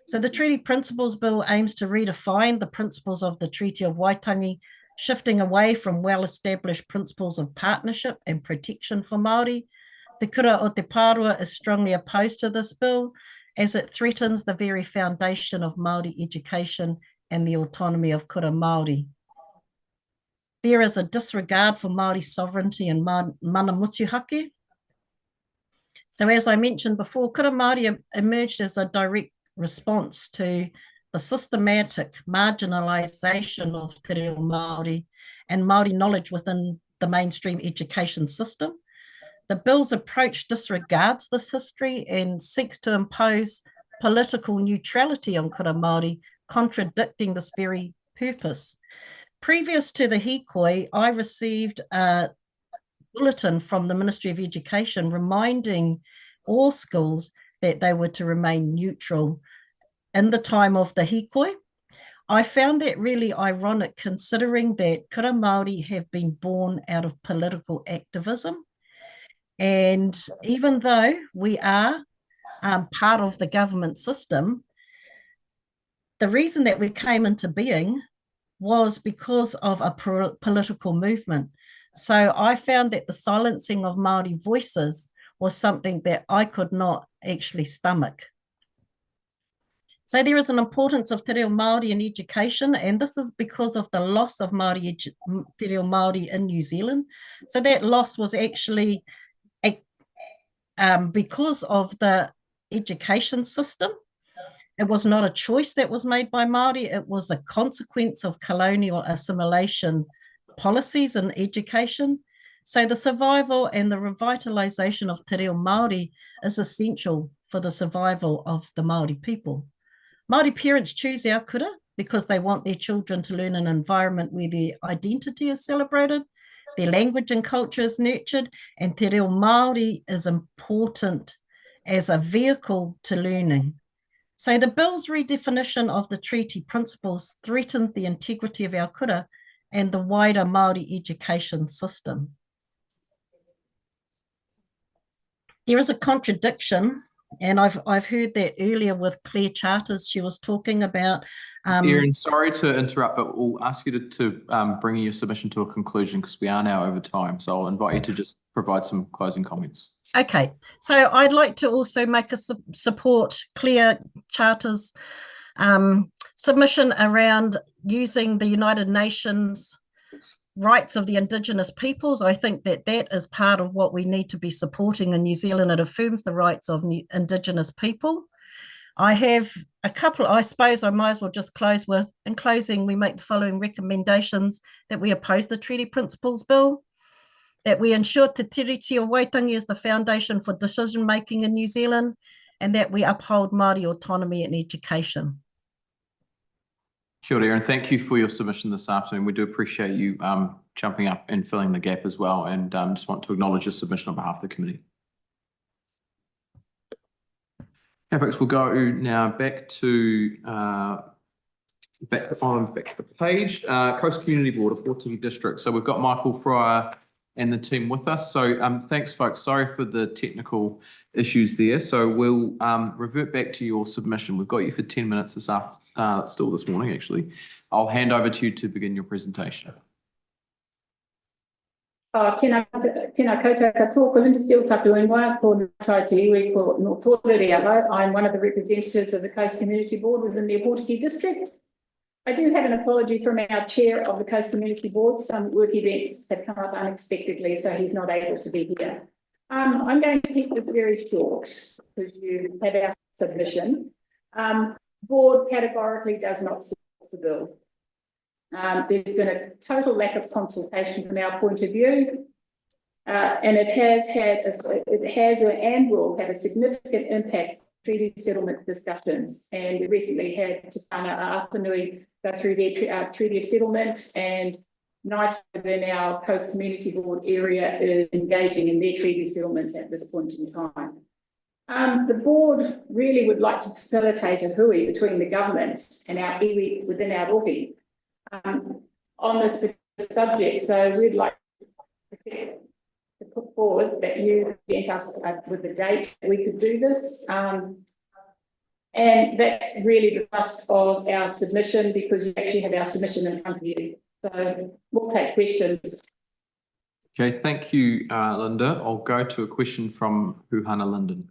So the Treaty Principles Bill aims to redefine the principles of the Treaty of Waitangi, shifting away from well-established principles of partnership and protection for Māori. The Kura o Te Pārua is strongly opposed to this bill, as it threatens the very foundation of Māori education and the autonomy of kura Māori. There is a disregard for Māori sovereignty and mana motuhake. So as I mentioned before, kura Māori emerged as a direct response to the systematic marginalisation of te reo Māori and Māori knowledge within the mainstream education system. The bill's approach disregards this history and seeks to impose political neutrality on kura Māori, contradicting this very purpose. Previous to the hikoi, I received a bulletin from the Ministry of Education reminding all schools that they were to remain neutral in the time of the hikoi. I found that really ironic, considering that kura Māori have been born out of political activism. And even though we are part of the government system, the reason that we came into being was because of a political movement. So I found that the silencing of Māori voices was something that I could not actually stomach. So there is an importance of te reo Māori in education, and this is because of the loss of te reo Māori in New Zealand. So that loss was actually because of the education system. It was not a choice that was made by Māori, it was a consequence of colonial assimilation policies in education. So the survival and the revitalisation of te reo Māori is essential for the survival of the Māori people. Māori parents choose our kura because they want their children to learn in an environment where their identity is celebrated, their language and culture is nurtured, and te reo Māori is important as a vehicle to learning. So the bill's redefinition of the treaty principles threatens the integrity of our kura and the wider Māori education system. There is a contradiction, and I've heard that earlier with Claire Charters. She was talking about Erin, sorry to interrupt, but we'll ask you to bring your submission to a conclusion because we are now over time. So I'll invite you to just provide some closing comments. Okay, so I'd like to also make a support Claire Charters' submission around using the United Nations rights of the Indigenous peoples. I think that that is part of what we need to be supporting in New Zealand. It affirms the rights of Indigenous people. I have a couple, I suppose I might as well just close with, in closing, we make the following recommendations: that we oppose the Treaty Principles Bill, that we ensure Te Tiriti o Waitangi is the foundation for decision-making in New Zealand, and that we uphold Māori autonomy in education. Kia ora, Erin. Thank you for your submission this afternoon. We do appreciate you jumping up and filling the gap as well, and just want to acknowledge your submission on behalf of the committee. Okay, folks, we'll go now back to the page. Coast Community Board of Waitangi District. So we've got Michael Fryer and the team with us. So thanks, folks. Sorry for the technical issues there. So we'll revert back to your submission. We've got you for 10 minutes this morning, actually. I'll hand over to you to begin your presentation. Tēnā koutou katoa, ko Linda Steele taku ingoa, ko Ngātai Te Iwi, ko no Tōrere Aro. I'm one of the representatives of the Coast Community Board within the Opotiki District. I do have an apology from our chair of the Coast Community Board. Some work events have come up unexpectedly, so he's not able to be here. I'm going to keep this very short because you have our submission. Board categorically does not support the bill. There's been a total lack of consultation from our point of view, and it has and will have a significant impact on treaty settlement discussions. And we recently had Te Whana Apanui go through their treaty of settlement, and NITE within our Coast Community Board area is engaging in their treaty settlements at this point in time. The board really would like to facilitate a hui between the government and our iwi within our rohi on this particular subject. So we'd like to put forward that you present us with a date that we could do this. And that's really the thrust of our submission, because you actually have our submission in front of you. So we'll take questions. Okay, thank you, Linda. I'll go to a question from Huhana Linden.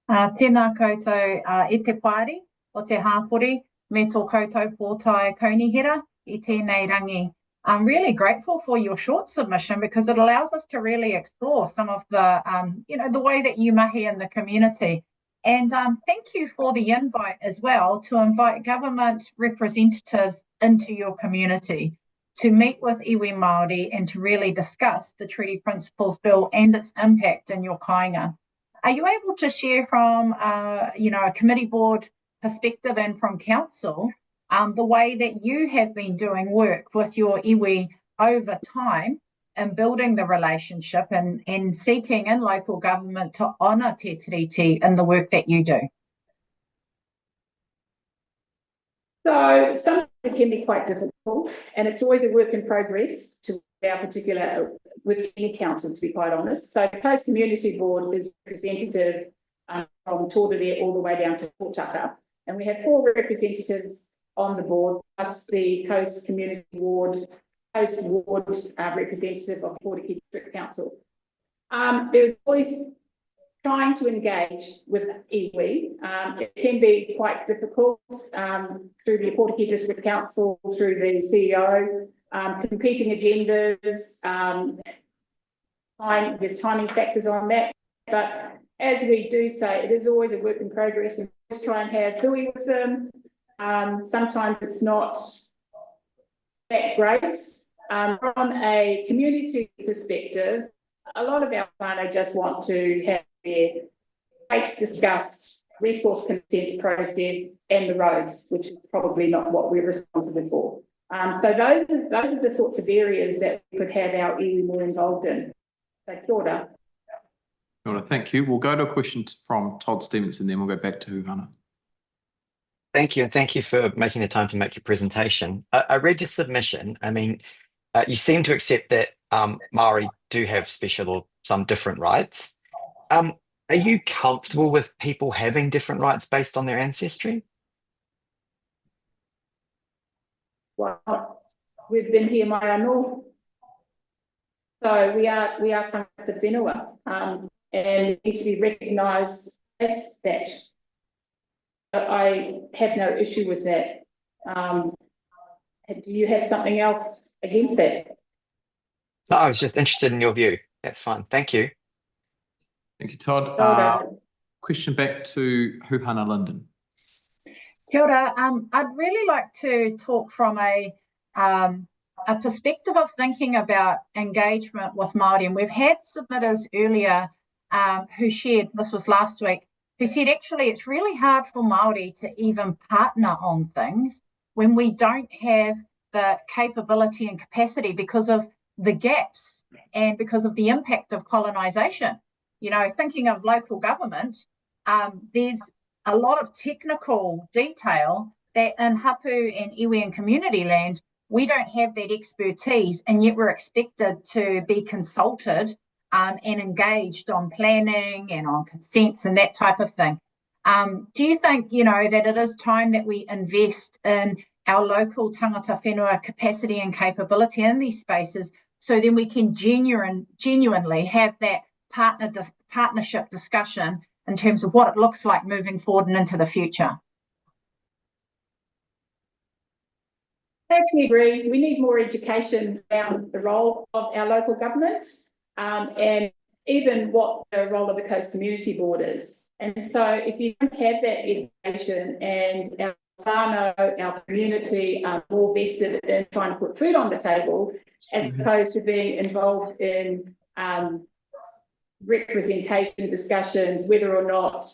Tēnā koutou e te pāri o te hāpori me tō koutou pōtai kaunihera I tēnei rangi. I'm really grateful for your short submission because it allows us to really explore some of the, the way that you mahi in the community. And thank you for the invite as well to invite government representatives into your community to meet with iwi Māori and to really discuss the Treaty Principles Bill and its impact in your kāinga. Are you able to share from, a committee board perspective and from council, the way that you have been doing work with your iwi over time in building the relationship and seeking in local government to honour te tiriti in the work that you do? So sometimes it can be quite difficult, and it's always a work in progress to our particular, with any council, to be quite honest. So the Coast Community Board is representative from Tōrere all the way down to Pōtaka. And we have 4 representatives on the board, plus the Coast Community Ward, Coast Ward representative of Pōtiki District Council. There's always trying to engage with iwi. It can be quite difficult through the Pōtiki District Council, through the CEO, competing agendas, there's timing factors on that. But as we do say, it is always a work in progress, and we always try and have hui with them. Sometimes it's not that great. From a community perspective, a lot of our whānau just want to have their rates discussed, resource consent process, and the roads, which is probably not what we're responsible for. So those are the sorts of areas that we could have our iwi more involved in. So kia ora. Kia ora, thank you. We'll go to a question from Todd Stevenson, then we'll go back to Huhana. Thank you, and thank you for making the time to make your presentation. I read your submission. I mean, you seem to accept that Māori do have special or some different rights. Are you comfortable with people having different rights based on their ancestry? Well, we've been here mai anō. So we are tangata whenua, and it needs to be recognised as that. I have no issue with that. Do you have something else against that? No, I was just interested in your view. That's fine. Thank you. Thank you, Todd. Question back to Huhana Linden. Kia ora. I'd really like to talk from a perspective of thinking about engagement with Māori. And we've had submitters earlier who shared, this was last week, who said actually it's really hard for Māori to even partner on things when we don't have the capability and capacity because of the gaps and because of the impact of colonisation. You know, thinking of local government, there's a lot of technical detail that in hapu and iwi and community land, we don't have that expertise, and yet we're expected to be consulted and engaged on planning and on consents and that type of thing. Do you think, that it is time that we invest in our local tangata whenua capacity and capability in these spaces so then we can genuinely have that partnership discussion in terms of what it looks like moving forward and into the future. Totally agree. We need more education around the role of our local government, and even what the role of the Coast Community Board is. And so if you don't have that education and our whānau, our community are more vested in trying to put food on the table, as opposed to being involved in representation discussions, whether or not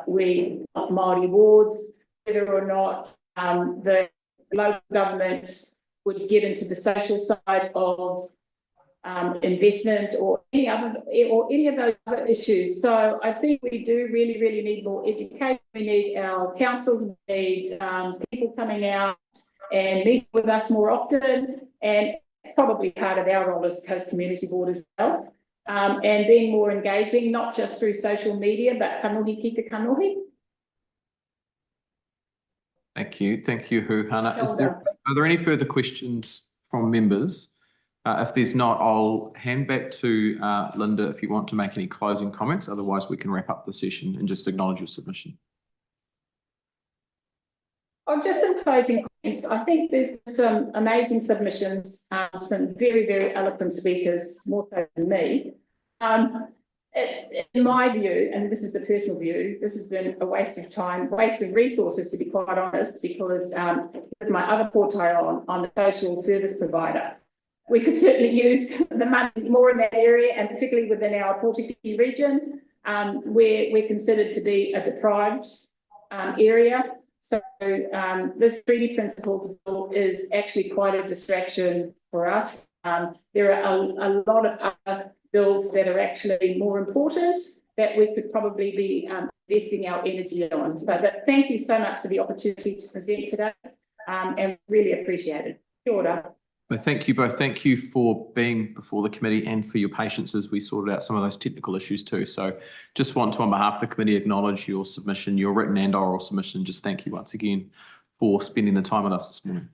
we want Māori wards, whether or not the local government would get into the social side of investment or any of those other issues. So I think we do really need more education. We need our councils, we need people coming out and meeting with us more often, and it's probably part of our role as Coast Community Board as well. And being more engaging, not just through social media, but kanohi ki te kanohi. Thank you, Hannah. Are there any further questions from members? If there's not, I'll hand back to Linda if you want to make any closing comments. Otherwise, we can wrap up the session and just acknowledge your submission. Oh, just some closing comments. I think there's some amazing submissions, some very eloquent speakers, more so than me. In my view, and this is a personal view, this has been a waste of time, waste of resources, to be quite honest, because with my other portfolio on the social service provider, we could certainly use the money more in that area, and particularly within our Portuguese region, where we're considered to be a deprived area. So this treaty principles bill is actually quite a distraction for us. There are a lot of other bills that are actually more important that we could probably be investing our energy on. So thank you so much for the opportunity to present today, and really appreciate it. Kia ora. Well, thank you both. Thank you for being before the committee and for your patience as we sorted out some of those technical issues too. So just want to, on behalf of the committee, acknowledge your submission, your written and oral submission. Just thank you once again for spending the time with us this morning.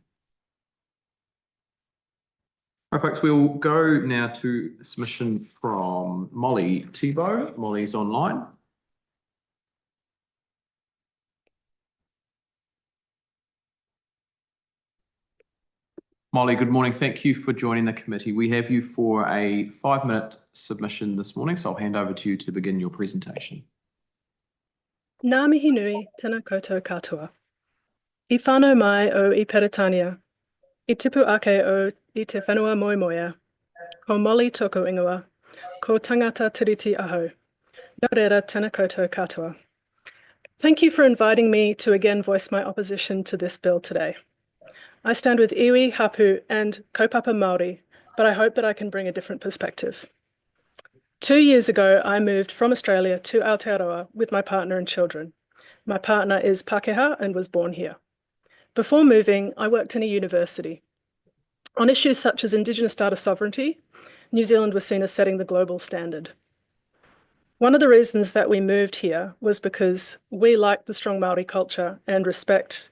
All right, folks, we'll go now to a submission from Molly Thibault. Molly's online. Molly, good morning. Thank you for joining the committee. We have you for a 5-minute submission this morning, so I'll hand over to you to begin your presentation. Ngā mihi nui, tēnā koutou katoa. I whānau mai o I Peretania, I tipu ake o I te whenua moemoea, ko Molly toko ingoa, ko tangata tiriti aho. Nō reira, tēnā koutou katoa. Thank you for inviting me to again voice my opposition to this bill today. I stand with iwi, hapu and kaupapa Māori, but I hope that I can bring a different perspective. 2 years ago, I moved from Australia to Aotearoa with my partner and children. My partner is Pākehā and was born here. Before moving, I worked in a university. On issues such as Indigenous data sovereignty, New Zealand was seen as setting the global standard. One of the reasons that we moved here was because we like the strong Māori culture and respect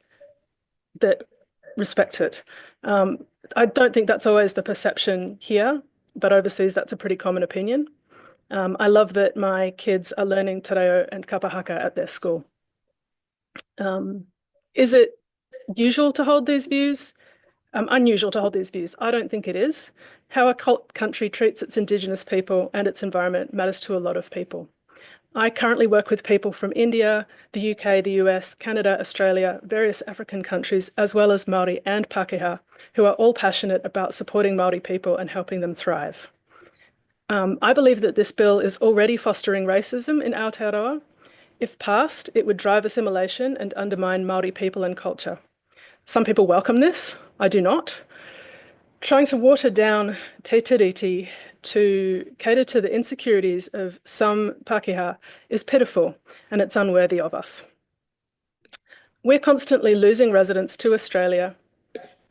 it. I don't think that's always the perception here, but overseas that's a pretty common opinion. I love that my kids are learning te reo and kapahaka at their school. Is it usual to hold these views? Unusual to hold these views? I don't think it is. How a country treats its Indigenous people and its environment matters to a lot of people. I currently work with people from India, the UK, the US, Canada, Australia, various African countries, as well as Māori and Pākehā, who are all passionate about supporting Māori people and helping them thrive. I believe that this bill is already fostering racism in Aotearoa. If passed, it would drive assimilation and undermine Māori people and culture. Some people welcome this, I do not. Trying to water down te tiriti to cater to the insecurities of some Pākehā is pitiful, and it's unworthy of us. We're constantly losing residents to Australia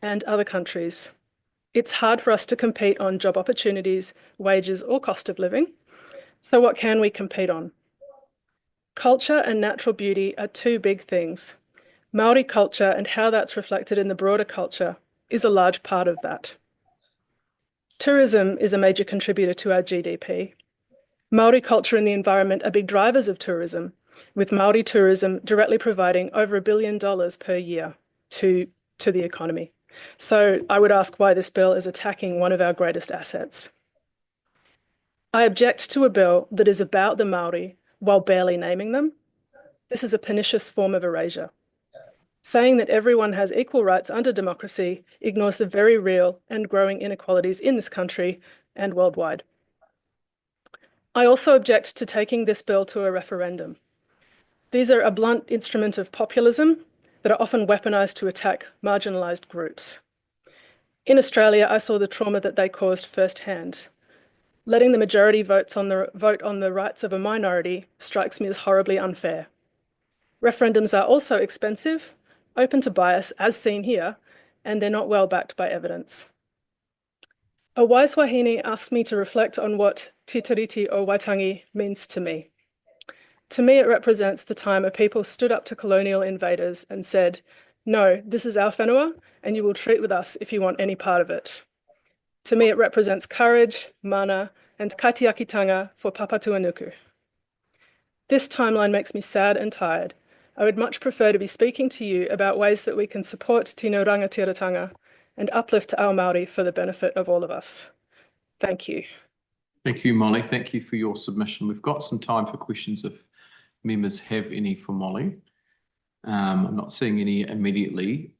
and other countries. It's hard for us to compete on job opportunities, wages, or cost of living. So what can we compete on? Culture and natural beauty are two big things. Māori culture and how that's reflected in the broader culture is a large part of that. Tourism is a major contributor to our GDP. Māori culture and the environment are big drivers of tourism, with Māori tourism directly providing over $1 billion per year to the economy. So I would ask why this bill is attacking one of our greatest assets. I object to a bill that is about the Māori while barely naming them. This is a pernicious form of erasure. Saying that everyone has equal rights under democracy ignores the very real and growing inequalities in this country and worldwide. I also object to taking this bill to a referendum. These are a blunt instrument of populism that are often weaponized to attack marginalized groups. In Australia, I saw the trauma that they caused firsthand. Letting the majority vote on the rights of a minority strikes me as horribly unfair. Referendums are also expensive, open to bias, as seen here, and they're not well backed by evidence. A wise wahine asked me to reflect on what Te Tiriti o Waitangi means to me. To me, it represents the time a people stood up to colonial invaders and said, "No, this is our whenua, and you will treat with us if you want any part of it." To me, it represents courage, mana, and kaitiakitanga for Papatuanuku. This timeline makes me sad and tired. I would much prefer to be speaking to you about ways that we can support Tino Rangatiratanga and uplift our Māori for the benefit of all of us. Thank you. Thank you, Molly. Thank you for your submission. We've got some time for questions if members have any for Molly. I'm not seeing any immediately.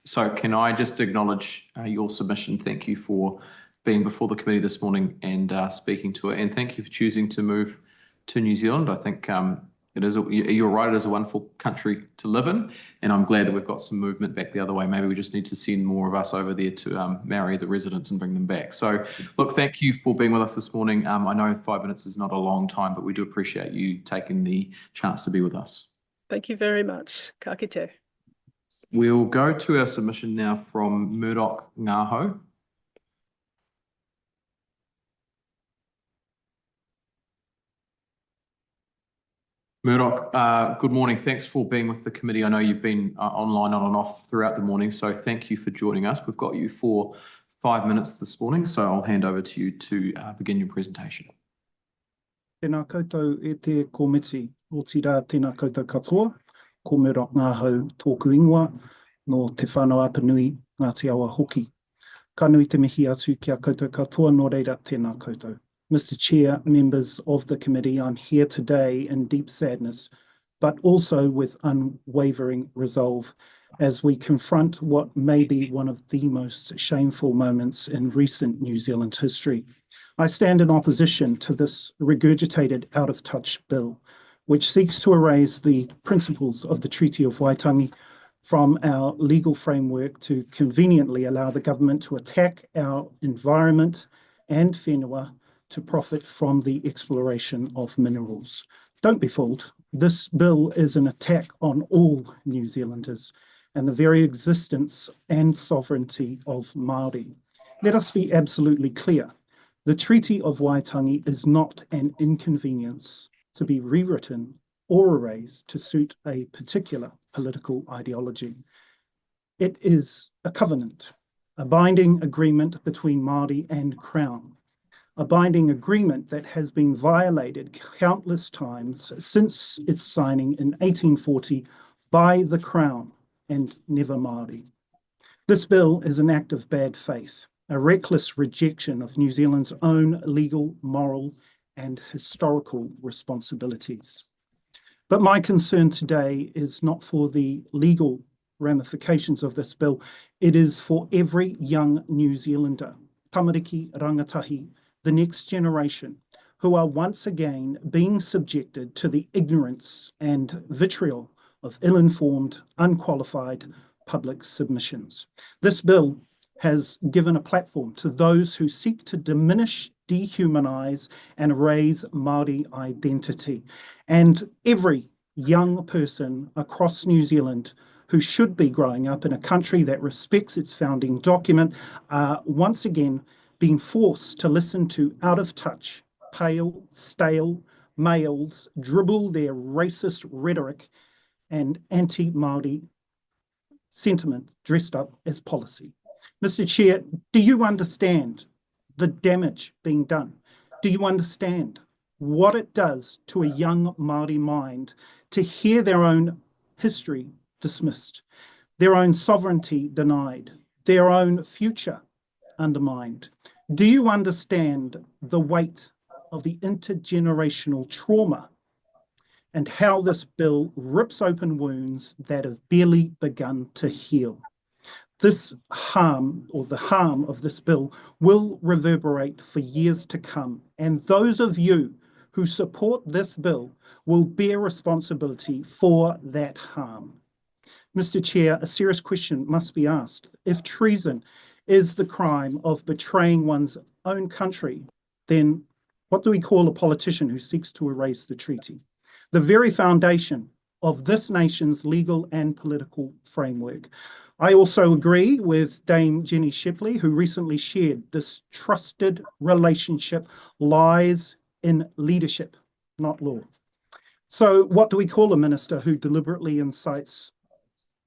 So can I just acknowledge your submission? Thank you for being before the committee this morning and speaking to it. And thank you for choosing to move to New Zealand. I think it is, you're right, it is a wonderful country to live in. And I'm glad that we've got some movement back the other way. Maybe we just need to send more of us over there to marry the residents and bring them back. So look, thank you for being with us this morning. I know 5 minutes is not a long time, but we do appreciate you taking the chance to be with us. Thank you very much. Ka kite. We'll go to our submission now from Murdoch Ngaho. Murdoch, good morning. Thanks for being with the committee. I know you've been online on and off throughout the morning, so thank you for joining us. We've got you for 5 minutes this morning, so I'll hand over to you to begin your presentation. Tēnā koutou e te komiti, o tira tēnā koutou katoa, ko Murdoch Ngaho tōku ingoa, no te whanau apanui Ngāti Awa hoki. Ka nui te mihi atu kia koutou katoa, no reira tēnā koutou. Mr. Chair, members of the committee, I'm here today in deep sadness, but also with unwavering resolve as we confront what may be one of the most shameful moments in recent New Zealand history. I stand in opposition to this regurgitated out-of-touch bill, which seeks to erase the principles of the Treaty of Waitangi from our legal framework to conveniently allow the government to attack our environment and whenua to profit from the exploration of minerals. Don't be fooled. This bill is an attack on all New Zealanders and the very existence and sovereignty of Māori. Let us be absolutely clear. The Treaty of Waitangi is not an inconvenience to be rewritten or erased to suit a particular political ideology. It is a covenant, a binding agreement between Māori and Crown, a binding agreement that has been violated countless times since its signing in 1840 by the Crown and never Māori. This bill is an act of bad faith, a reckless rejection of New Zealand's own legal, moral, and historical responsibilities. But my concern today is not for the legal ramifications of this bill, it is for every young New Zealander, tamariki, rangatahi, the next generation, who are once again being subjected to the ignorance and vitriol of ill-informed, unqualified public submissions. This bill has given a platform to those who seek to diminish, dehumanize, and erase Māori identity. And every young person across New Zealand who should be growing up in a country that respects its founding document are once again being forced to listen to out-of-touch, pale, stale males dribble their racist rhetoric and anti-Māori sentiment dressed up as policy. Mr. Chair, do you understand the damage being done? Do you understand what it does to a young Māori mind to hear their own history dismissed, their own sovereignty denied, their own future undermined? Do you understand the weight of the intergenerational trauma and how this bill rips open wounds that have barely begun to heal? This harm, or the harm of this bill, will reverberate for years to come. And those of you who support this bill will bear responsibility for that harm. Mr. Chair, a serious question must be asked. If treason is the crime of betraying one's own country, then what do we call a politician who seeks to erase the treaty? The very foundation of this nation's legal and political framework. I also agree with Dame Jenny Shipley, who recently shared this trusted relationship lies in leadership, not law. So what do we call a minister who deliberately incites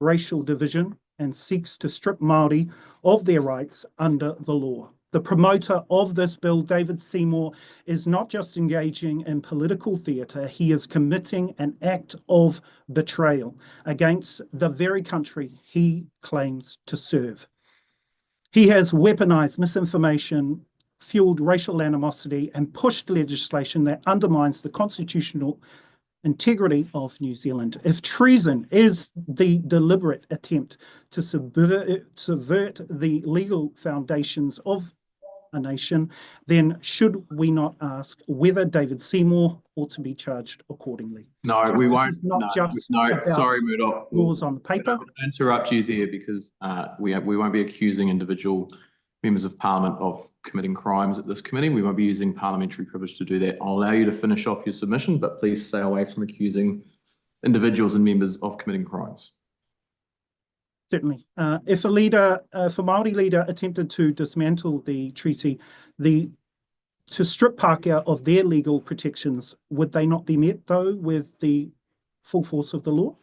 racial division and seeks to strip Māori of their rights under the law? The promoter of this bill, David Seymour, is not just engaging in political theatre, he is committing an act of betrayal against the very country he claims to serve. He has weaponized misinformation, fueled racial animosity, and pushed legislation that undermines the constitutional integrity of New Zealand. If treason is the deliberate attempt to subvert the legal foundations of a nation, then should we not ask whether David Seymour ought to be charged accordingly? No, Justice we is won't. not No, just no, about sorry, Murdoch. laws on the paper. I'll interrupt you there because we won't be accusing individual members of parliament of committing crimes at this committee. We won't be using parliamentary privilege to do that. I'll allow you to finish off your submission, but please stay away from accusing individuals and members of committing crimes. Certainly. If a leader, if a Māori leader attempted to dismantle the treaty, to strip Pākehā of their legal protections, would they not be met, though, with the full force of the law?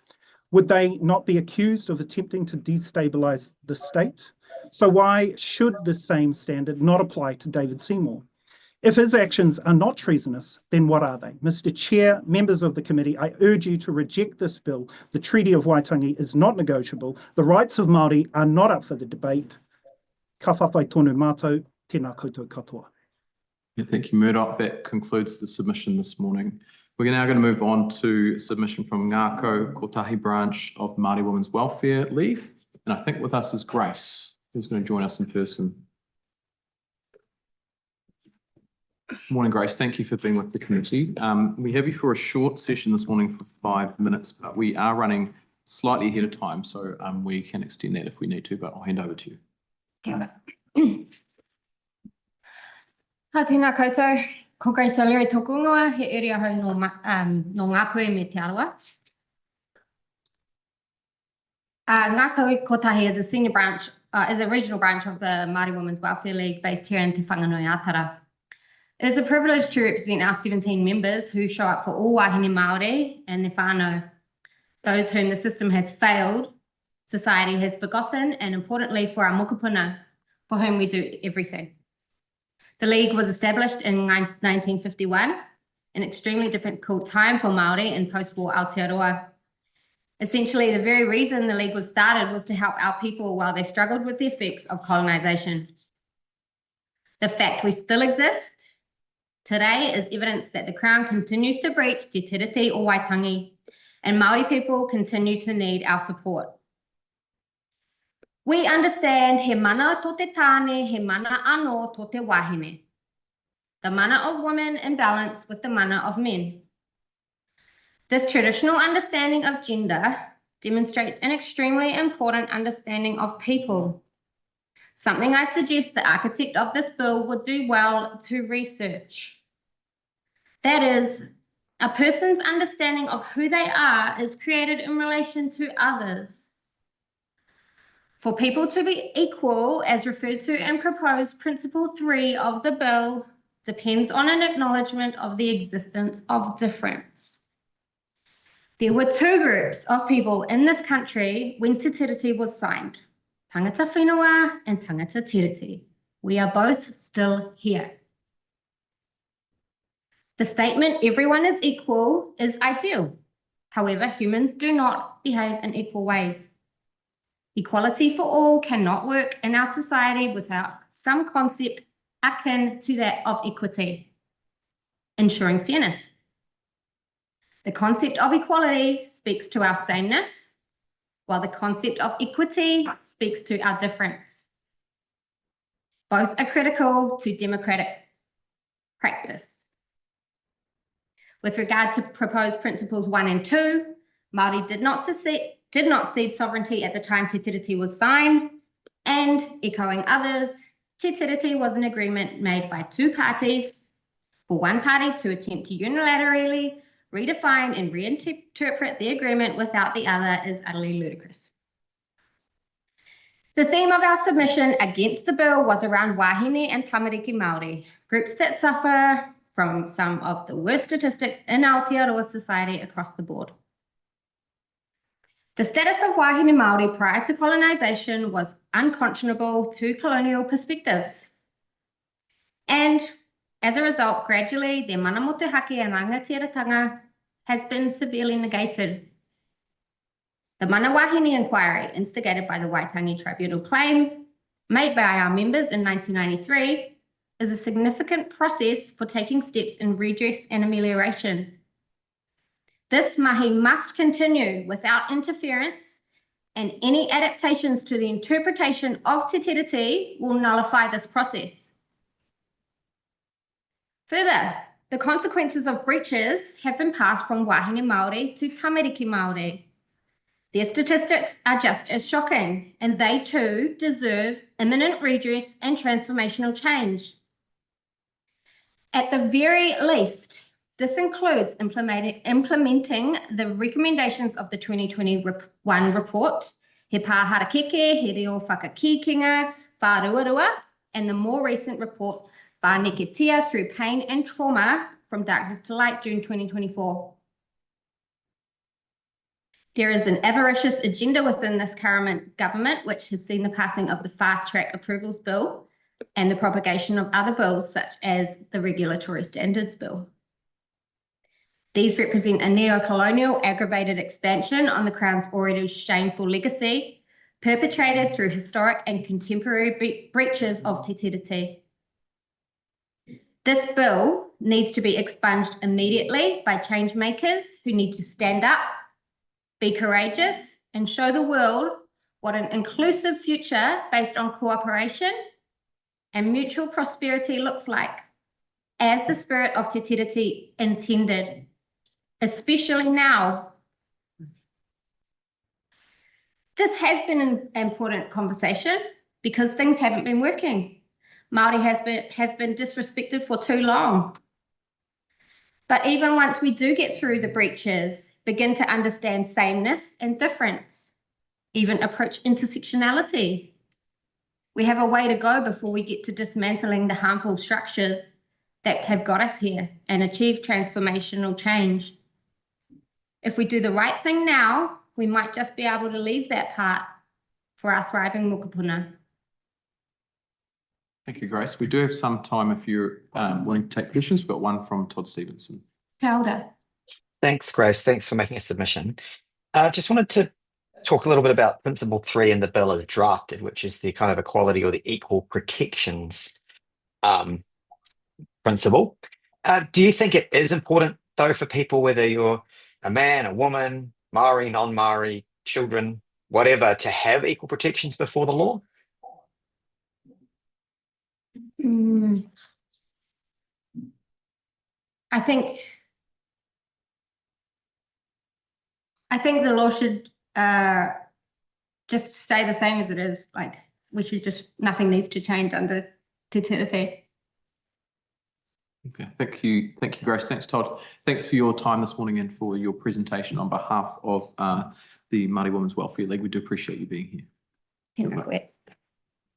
Would they not be accused of attempting to destabilise the state? So why should the same standard not apply to David Seymour? If his actions are not treasonous, then what are they? Mr. Chair, members of the committee, I urge you to reject this bill. The Treaty of Waitangi is not negotiable. The rights of Māori are not up for the debate. Ka whawhai tonu mātou, tēnā koutou katoa. Yeah, thank you, Murdoch. That concludes the submission this morning. We're now going to move on to submission from Ngāko Kotahi branch of Māori Women's Welfare League. And I think with us is Grace, who's going to join us in person. Morning, Grace. Thank you for being with the committee. We have you for a short session this morning for 5 minutes, but we are running slightly ahead of time, so we can extend that if we need to, but I'll hand over to you. Kia ora. Ha tēnā koutou, ko Grace O'Leary tōku ingoa, he ere ahau no Ngāpuhi me Te Arawa. Ngāko Kotahi is a senior branch, is a regional branch of the Māori Women's Welfare League based here in Te Whanganui Atara. It is a privilege to represent our 17 members who show up for all wahine Māori and their whānau, those whom the system has failed, society has forgotten, and importantly for our mokopuna, for whom we do everything. The League was established in 1951, an extremely difficult time for Māori in post-war Aotearoa. Essentially, the very reason the League was started was to help our people while they struggled with the effects of colonisation. The fact we still exist today is evidence that the Crown continues to breach Te Tiriti o Waitangi, and Māori people continue to need our support. We understand he mana tō te tāne, he mana anō tō te wahine. The mana of women in balance with the mana of men. This traditional understanding of gender demonstrates an extremely important understanding of people, something I suggest the architect of this bill would do well to research. That is, a person's understanding of who they are is created in relation to others. For people to be equal, as referred to in proposed Principle 3 of the bill, depends on an acknowledgement of the existence of difference. There were two groups of people in this country when Te Tiriti was signed. tangata whenua and tangata tiriti. We are both still here. The statement, everyone is equal, is ideal. However, humans do not behave in equal ways. Equality for all cannot work in our society without some concept akin to that of equity, ensuring fairness. The concept of equality speaks to our sameness, while the concept of equity speaks to our difference. Both are critical to democratic practice. With regard to proposed principles 1 and 2, Māori did not cede sovereignty at the time Te Tiriti was signed, and echoing others, Te Tiriti was an agreement made by two parties, for one party to attempt to unilaterally redefine and reinterpret the agreement without the other is utterly ludicrous. The theme of our submission against the bill was around wahine and tamariki Māori, groups that suffer from some of the worst statistics in Aotearoa society across the board. The status of wahine Māori prior to colonisation was unconscionable to colonial perspectives. And as a result, gradually, their mana motuhake and rangatiratanga has been severely negated. The Mana Wahine inquiry, instigated by the Waitangi Tribunal claim, made by our members in 1993, is a significant process for taking steps in redress and amelioration. This mahi must continue without interference, and any adaptations to the interpretation of Te Tiriti will nullify this process. Further, the consequences of breaches have been passed from wahine Māori to tamariki Māori. Their statistics are just as shocking, and they too deserve imminent redress and transformational change. At the very least, this includes implementing the recommendations of the 2021 report, He Pāhara Keke, He Reo Whakakikinga, Whāruarua, and the more recent report, Whāneketia Through Pain and Trauma, From Darkness to Light, June 2024. There is an avaricious agenda within this current government, which has seen the passing of the Fast Track Approvals Bill and the propagation of other bills, such as the Regulatory Standards Bill. These represent a neo-colonial aggravated expansion on the Crown's already shameful legacy, perpetrated through historic and contemporary breaches of Te Tiriti. This bill needs to be expunged immediately by change makers who need to stand up, be courageous, and show the world what an inclusive future based on cooperation and mutual prosperity looks like, as the spirit of Te Tiriti intended, especially now. This has been an important conversation because things haven't been working. Māori have been disrespected for too long. But even once we do get through the breaches, begin to understand sameness and difference, even approach intersectionality, we have a way to go before we get to dismantling the harmful structures that have got us here and achieve transformational change. If we do the right thing now, we might just be able to leave that part for our thriving mokopuna. Thank you, Grace. We do have some time if you're willing to take questions. We've got one from Todd Stevenson. Kia ora. Thanks, Grace. Thanks for making a submission. Just wanted to talk a little bit about Principle 3 in the bill as drafted, which is the kind of equality or the equal protections principle. Do you think it is important, though, for people, whether you're a man, a woman, Maori, non-Maori, children, whatever, to have equal protections before the law? I think the law should just stay the same as it is. Like, we should just, nothing needs to change under Te Tiriti. Okay, thank you, Grace. Thanks, Todd. Thanks for your time this morning and for your presentation on behalf of the Māori Women's Welfare League. We do appreciate you being here. Tēnā koe.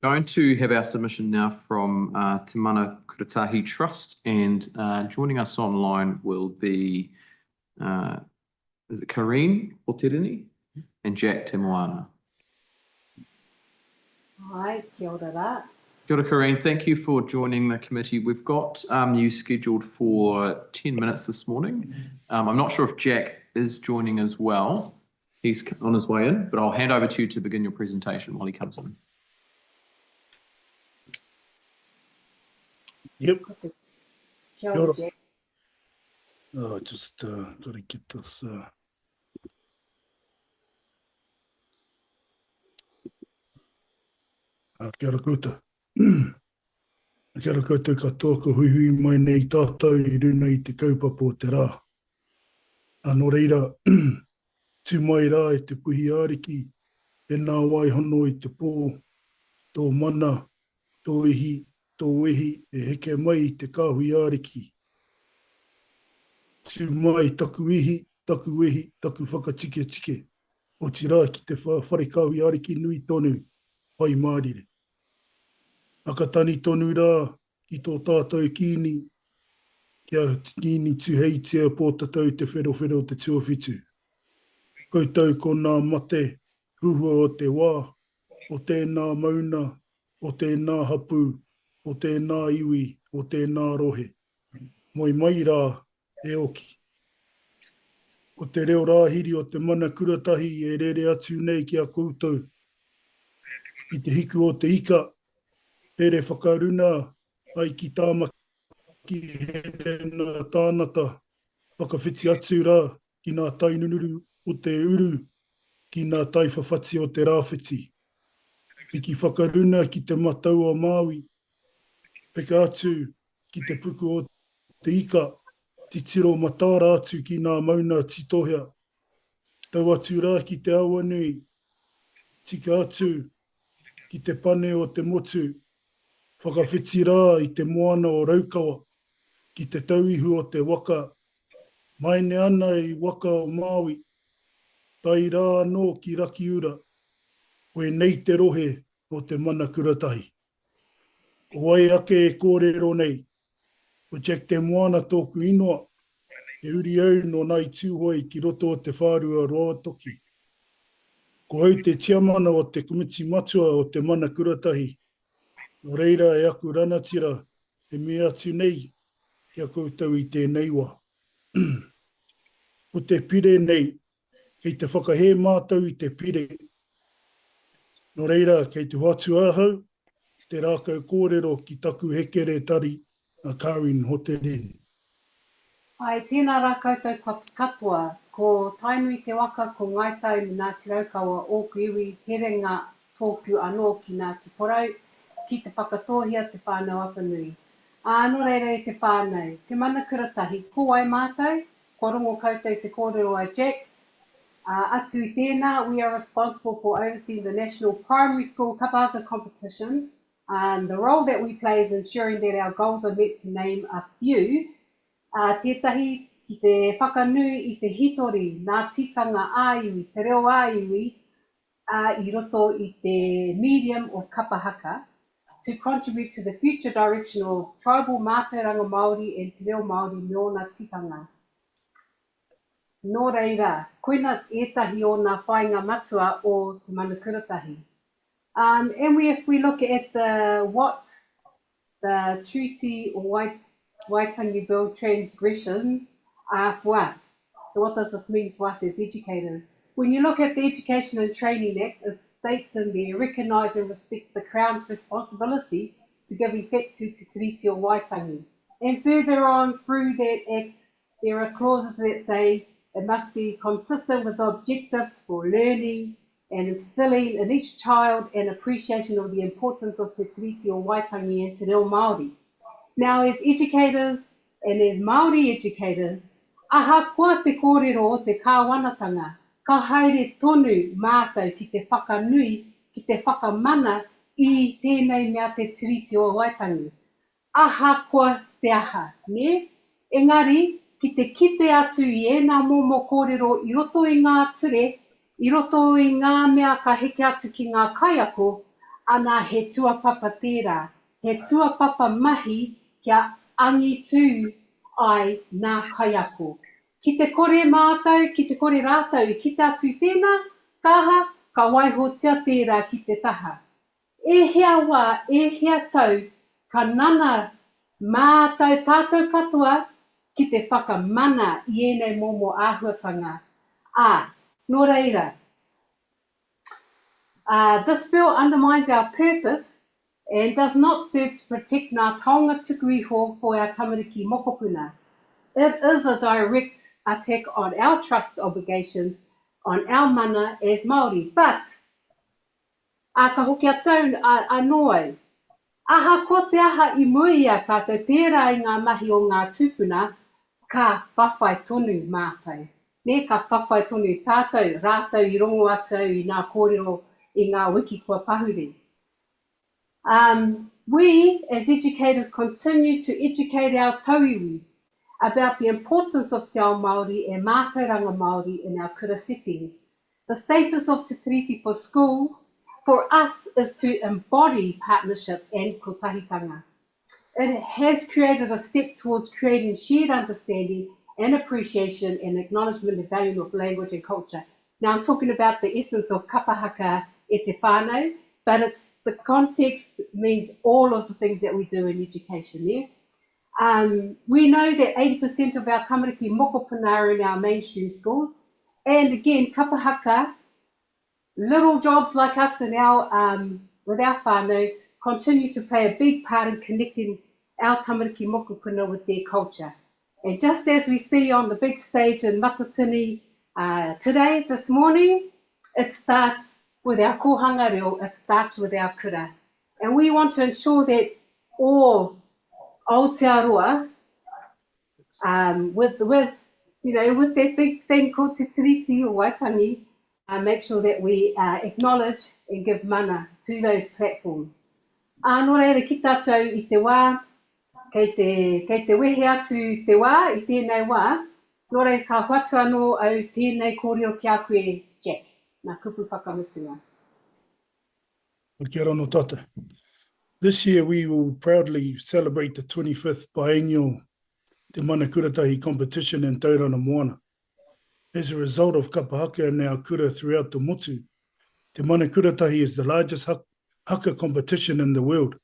Going to have our submission now from Te Mana Kuratahi Trust, and joining us online will be, is it Karine Oterini and Jack Temoana. Ai, kia ora rā. Kia ora, Corrine. Thank you for joining the committee. We've got you scheduled for 10 minutes this morning. I'm not sure if Jack is joining as well. He's on his way in, but I'll hand over to you to begin your presentation while he comes in. Yep. Kia ora, Jack. Just gotta get this. Kia ora koutou. Kia ora koutou katoa ko hui mai nei tātou I runa I te kaupapa o te rā. Anō reira, tū mai rā I te puhi āriki, e nā wai hono I te pō, tō mana, tō ihi, tō wehi, e heke mai I te kāhui āriki. Tū mai taku ihi, taku wehi, taku whakatike tike. O ti rā ki te whare kāhui āriki nui tonu, pai mārire. Aka tani tonu rā ki tō tātou kīni, kia kīni tuhei tia pōtatau te whero te tuawhitu. Koutou ko nā mate, huhua o te wā, o tēnā mauna, o tēnā hapu, o tēnā iwi, o tēnā rohe. Moi mai rā e oki. Ko te reo rāhiri o te mana kuratahi e rere atu nei ki a koutou. I te hiku o te ika, ere whakaruna ai ki tāmaki here nā tānata, whakawhiti atu rā ki nā tainunuru o te uru, ki nā taiwhawhati o te rāwhiti. I ki whakaruna ki te matau o Māui, peka atu ki te puku o te ika, ti tiro matāra atu ki nā mauna titohea. Tau atu rā ki te awanui, tika atu ki te pane o te motu, whakawhiti rā I te moana o Raukawa, ki te tauihu o te waka, maine ana I waka o Māui, tai rā anō ki Rakiura, koe nei te rohe o te mana kuratahi. Ko wai ake e kōrero nei, ko Jack te moana tōku inoa, e uri au no nai tūhoi ki roto o te whārua Roatoki. Ko au te tiamana o te komiti matua o te mana kuratahi, no reira e aku ranatira e me atu nei ki a koutou I tēnei wā. Ko te pire nei, kei te whakahe mātou I te pire. No reira, kei te hoatu ahau, te rākau kōrero ki taku hekere tari a Karin Hoterin. Ai, tēnā rā koutou katoa, ko tainui te waka ko Ngaitai me Ngāti Raukawa o ku iwi herenga tōku anō ki Ngāti Porou, ki te whakatohia te whānau apanui. Anō reira I te whānau, te mana kuratahi, ko ai mātou, ko rongo koutou te kōrero ai Jack. Atu I tēnā, we are responsible for overseeing the National Primary School Kapahaka competition. The role that we play is ensuring that our goals are met, to name a few. Tētahi ki te whakanui I te hitori, nā tikanga āiwi, te reo āiwi, I roto I te medium of kapahaka, to contribute to the future direction of tribal mātauranga Māori and te reo Māori me ōna tikanga. Nō reira, koina ētahi o nā whainga matua o te mana kuratahi. And if we look at what the Treaty or Waitangi Bill transgressions are for us. So what does this mean for us as educators? When you look at the Education and Training Act, it states in there, recognise and respect the Crown's responsibility to give effect to Te Tiriti o Waitangi. And further on through that act, there are clauses that say it must be consistent with the objectives for learning and instilling in each child an appreciation of the importance of Te Tiriti o Waitangi and Te Reo Māori. Now, as educators and as Māori educators, ahakoa te kōrero o te kāwanatanga, ka haere tonu mātou ki te whakanui, ki te whakamana I tēnei mea te tiriti o Waitangi. Ahakoa te aha, ne? Engari, ki te kite atu I ēnā momo kōrero I roto I ngā ture, I roto I ngā mea ka heke atu ki ngā kaiako, ana he tuapapa tērā, he tuapapa mahi kia angitu ai ngā kaiako. Ki te kore mātou, ki te kore rātou, ki te atu tēnā, kaha, ka waihotia tērā ki te taha. e hea wā, e hea tau, ka nana mā tau tātou katoa ki te whakamana i ēnei momo āhuatanga. Nō reira, this bill undermines our purpose and does not serve to protect ngā taonga tuku iho for our tamariki mokopuna. It is a direct attack on our trust obligations on our mana as Māori. But, ka hoki atau anō, aha ko te aha I muri a tātou pērā I ngā mahi o ngā tūpuna, ka whawhai tonu mātou. Me ka whawhai tonu tātou, rātou I rongo atau I ngā kōrero I ngā wiki kua pahure. We, as educators, continue to educate our tauiwi about the importance of Te Ao Māori and mātauranga Māori in our kura settings. The status of Te Tiriti for schools, for us, is to embody partnership and kotahitanga. It has created a step towards creating shared understanding and appreciation and acknowledgement and value of language and culture. Now, I'm talking about the essence of kapahaka e te whānau, but the context means all of the things that we do in education there. We know that 80% of our tamariki mokopuna are in our mainstream schools. And again, kapahaka, little jobs like us in our, with our whānau, continue to play a big part in connecting our tamariki mokopuna with their culture. And just as we see on the big stage in Matatini today, this morning, it starts with our kohanga reo, it starts with our kura. And we want to ensure that all Aotearoa, with that big thing called Te Tiriti o Waitangi, make sure that we acknowledge and give mana to those platforms. Nō reira ki tātou I te wā, kei te wehe atu te wā, I tēnei wā, nō reira ka whatu anō au tēnei kōrero ki a koe, Jack. Nā kupu whakamutunga. Kia ora no tata. This year we will proudly celebrate the 25th biennial Te Mana Kuratahi competition in Tauranga Moana. As a result of kapahaka and our kura throughout the motu, Te Mana Kuratahi is the largest haka competition in the world.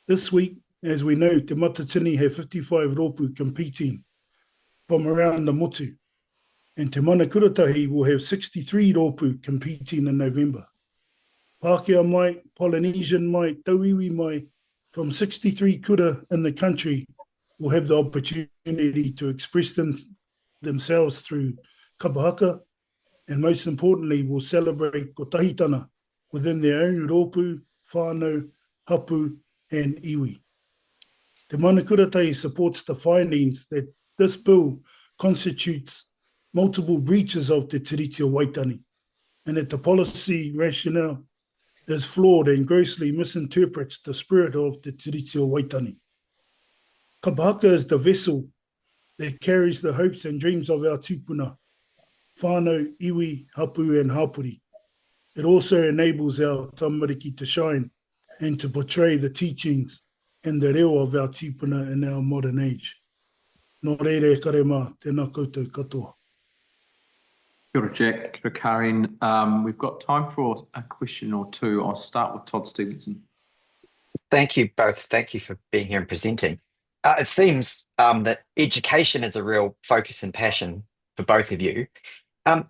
This week, as we know, Te Matatini have 55 rōpū competing from around the motu, and Te Mana Kuratahi will have 63 rōpū competing in November. Pākehā mai, Polynesian mai, Tauiwi mai, from 63 kura in the country will have the opportunity to express themselves through kapahaka, and most importantly, will celebrate kotahitanga within their own rōpū, whānau, hapu, and iwi. Te Mana Kuratahi supports the findings that this bill constitutes multiple breaches of Te Tiriti o Waitangi, and that the policy rationale is flawed and grossly misinterprets the spirit of Te Tiriti o Waitangi. Kapahaka is the vessel that carries the hopes and dreams of our tūpuna, whānau, iwi, hapu, and hapuri. It also enables our tamariki to shine and to portray the teachings and the reo of our tūpuna in our modern age. Nō reira e kare mā, tēnā koutou katoa. Kia ora, Jack. Kia ora, Karin. We've got time for a question or two. I'll start with Todd Stevenson. Thank you both. Thank you for being here and presenting. It seems that education is a real focus and passion for both of you.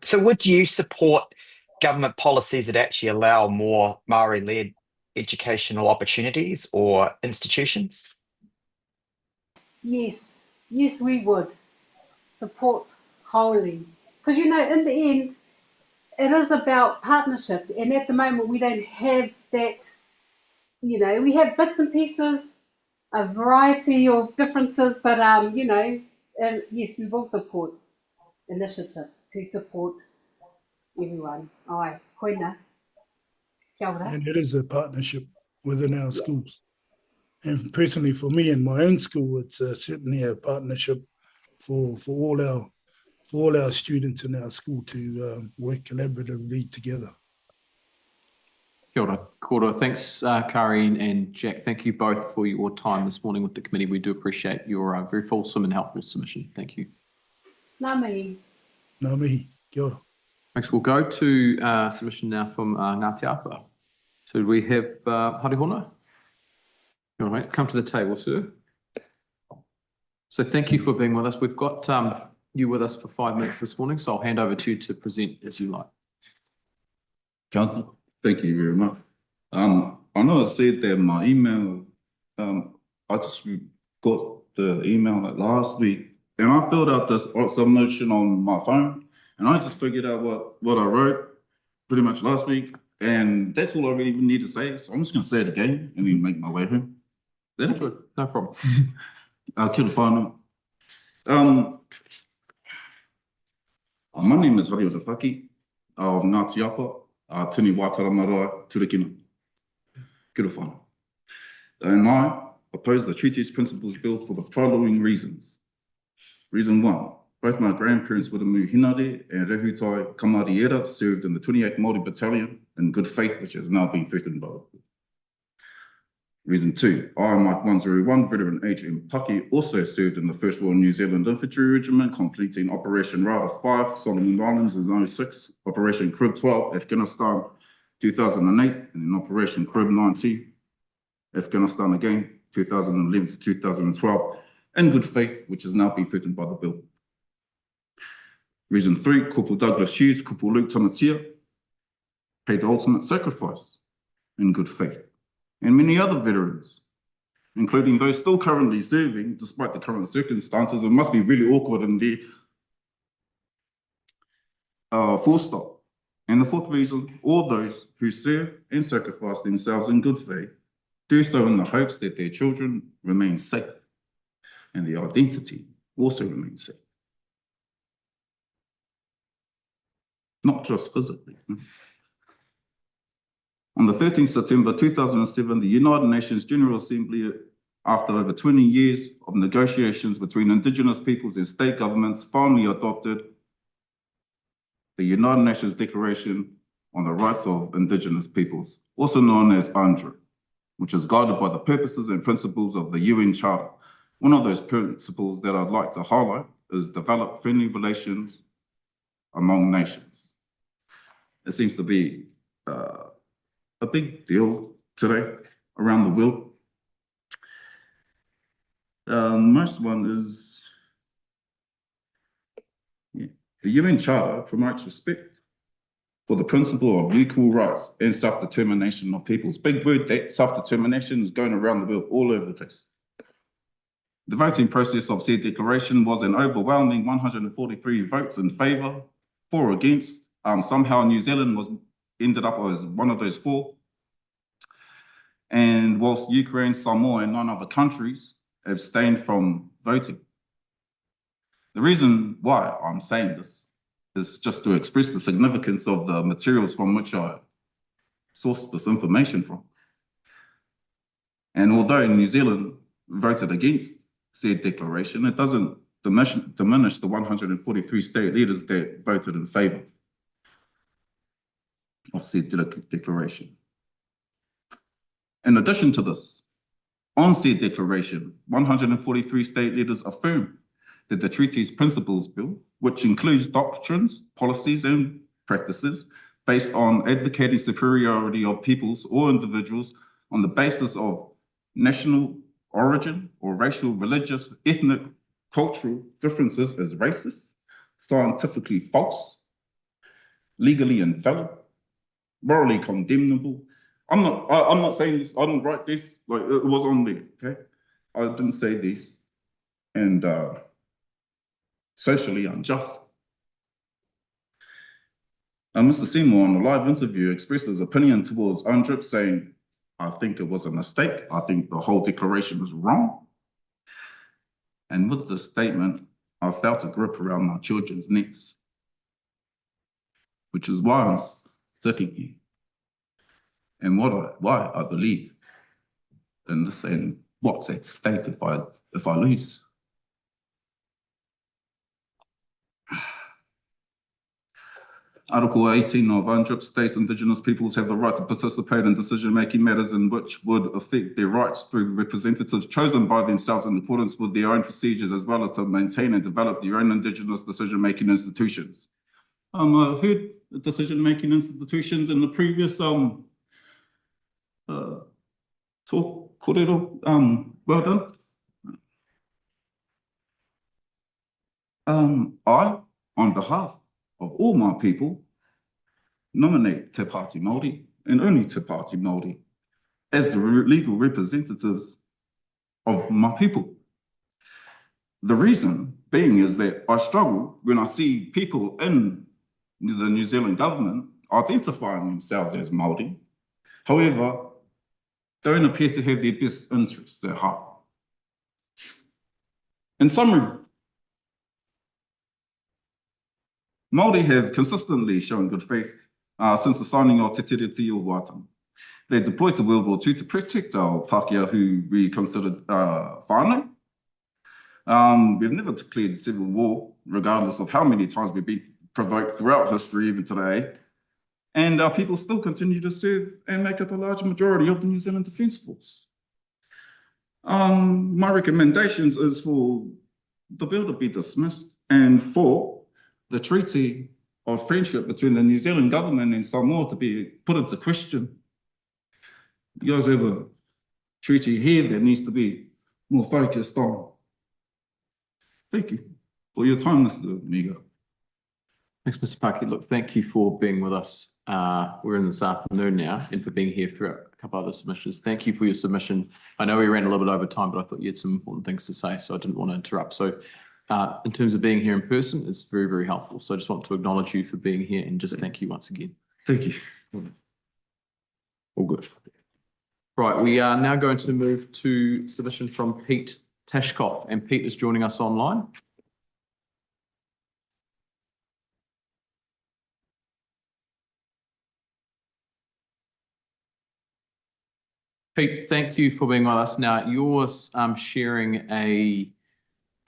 So would you support government policies that actually allow more Māori-led educational opportunities or institutions? Yes, we would support wholly. Because, in the end, it is about partnership. And at the moment, we don't have that, we have bits and pieces, a variety of differences, but, and yes, we will support initiatives to support everyone. Ai, koina. Kia ora. And it is a partnership within our schools. And personally, for me and my own school, it's certainly a partnership for all our students in our school to work collaboratively together. Kia ora, kōrua. Thanks, Karin and Jack. Thank you both for your time this morning with the committee. We do appreciate your very fulsome and helpful submission. Thank you. Ngā mihi. Ngā mihi. Kia ora. Thanks. We'll go to submission now from Ngāti Apua. So we have Harihona. All right, come to the table, sir. So thank you for being with us. We've got you with us for 5 minutes this morning, so I'll hand over to you to present as you like. Council, thank you very much. I know I said that my email, I just got the email like last week, and I filled out this submission on my phone, and I just figured out what I wrote pretty much last week, and that's all I really need to say. So I'm just gonna say it again and then make my way home. That's good, no problem. Kia ora whānau. My name is Hario Tawhaki of Ngāti Apa, Tini Wātara Marae, Turakina. Kia ora whānau. And I oppose the Treaty's Principles Bill for the following reasons. Reason 1, both my grandparents, Wiramu Hinare and Rehutai Kamariera, served in the 28th Māori Battalion in good faith, which has now been threatened by the bill. Reason 2, I, Mike 101, veteran H.M. Taki, also served in the 1st Royal New Zealand Infantry Regiment, completing Operation Rada 5, Solomon Islands in 06, Operation Crib 12, Afghanistan 2008, and then Operation Crib 19, Afghanistan again, 2011 to 2012, in good faith, which has now been threatened by the bill. Reason 3, Corporal Douglas Hughes, Corporal Luke Tamatia, paid the ultimate sacrifice in good faith. And many other veterans, including those still currently serving, despite the current circumstances. It must be really awkward in the full stop. And the 4th reason, all those who serve and sacrifice themselves in good faith do so in the hopes that their children remain safe and their identity also remains safe. Not just physically. On the 13th September 2007, the United Nations General Assembly, after over 20 years of negotiations between Indigenous peoples and state governments, finally adopted the United Nations Declaration on the Rights of Indigenous Peoples, also known as UNDRIP, which is guided by the purposes and principles of the UN Charter. One of those principles that I'd like to highlight is develop friendly relations among nations. It seems to be a big deal today around the world. Most one is, the UN Charter promotes respect for the principle of equal rights and self-determination of peoples. Big word, that self-determination is going around the world all over the place. The voting process of said declaration was an overwhelming 143 votes in favour, 4 against. Somehow New Zealand ended up as one of those 4. And whilst Ukraine, Samoa, and 9 other countries abstained from voting. The reason why I'm saying this is just to express the significance of the materials from which I sourced this information from. And although New Zealand voted against said declaration, it doesn't diminish the 143 state leaders that voted in favour of said declaration. In addition to this, on said declaration, 143 state leaders affirm that the treaty's principles bill, which includes doctrines, policies, and practices based on advocating superiority of peoples or individuals on the basis of national origin or racial, religious, ethnic, cultural differences, is racist, scientifically false, legally invalid, morally condemnable. I'm not saying this, I didn't write this, like it was on there, okay? I didn't say this. And socially unjust. And Mr. Seymour on the live interview expressed his opinion towards UNDRIP, saying, I think it was a mistake. I think the whole declaration was wrong. And with this statement, I felt a grip around my children's necks, which is why I'm sitting here. And why I believe in this and what's at stake if I lose. Article 18 of UNDRIP states Indigenous peoples have the right to participate in decision-making matters in which would affect their rights through representatives chosen by themselves in accordance with their own procedures, as well as to maintain and develop their own Indigenous decision-making institutions. I heard decision-making institutions in the previous tō kōrero, well done. I, on behalf of all my people, nominate Te Pāti Māori and only Te Pāti Māori as the legal representatives of my people. The reason being is that I struggle when I see people in the New Zealand government identifying themselves as Māori, however, don't appear to have their best interests at heart. In summary, Māori have consistently shown good faith since the signing of Te Tiriti o Waitangi. They deployed to World War II to protect our Pākehā who we considered whānau. We've never declared civil war, regardless of how many times we've been provoked throughout history, even today. And our people still continue to serve and make up a large majority of the New Zealand Defence Force. My recommendations is for the bill to be dismissed and for the treaty of friendship between the New Zealand government and Samoa to be put into question. You guys have a treaty here that needs to be more focused on. Thank you for your time, Mr. Miga. Thanks, Mr. Paki. Look, thank you for being with us. We're in this afternoon now and for being here throughout a couple other submissions. Thank you for your submission. I know we ran a little bit over time, but I thought you had some important things to say, so I didn't want to interrupt. So in terms of being here in person, it's very, very helpful. So I just want to acknowledge you for being here and just thank you once again. Thank you. All good. Right, we are now going to move to submission from Pete Tashkoff, and Pete is joining us online. Pete, thank you for being with us. Now, you're sharing a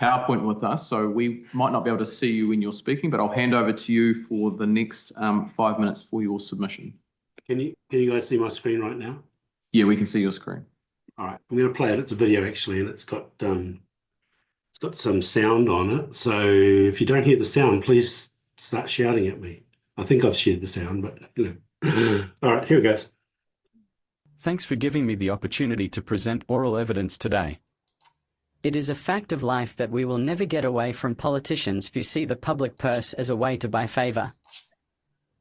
PowerPoint with us, so we might not be able to see you when you're speaking, but I'll hand over to you for the next 5 minutes for your submission. Can you guys see my screen right now? Yeah, we can see your screen. All right, I'm going to play it. It's a video actually, and it's got some sound on it. So if you don't hear the sound, please start shouting at me. I think I've shared the sound, but you know. All right, here it goes. Thanks for giving me the opportunity to present oral evidence today. It is a fact of life that we will never get away from politicians who see the public purse as a way to buy favor.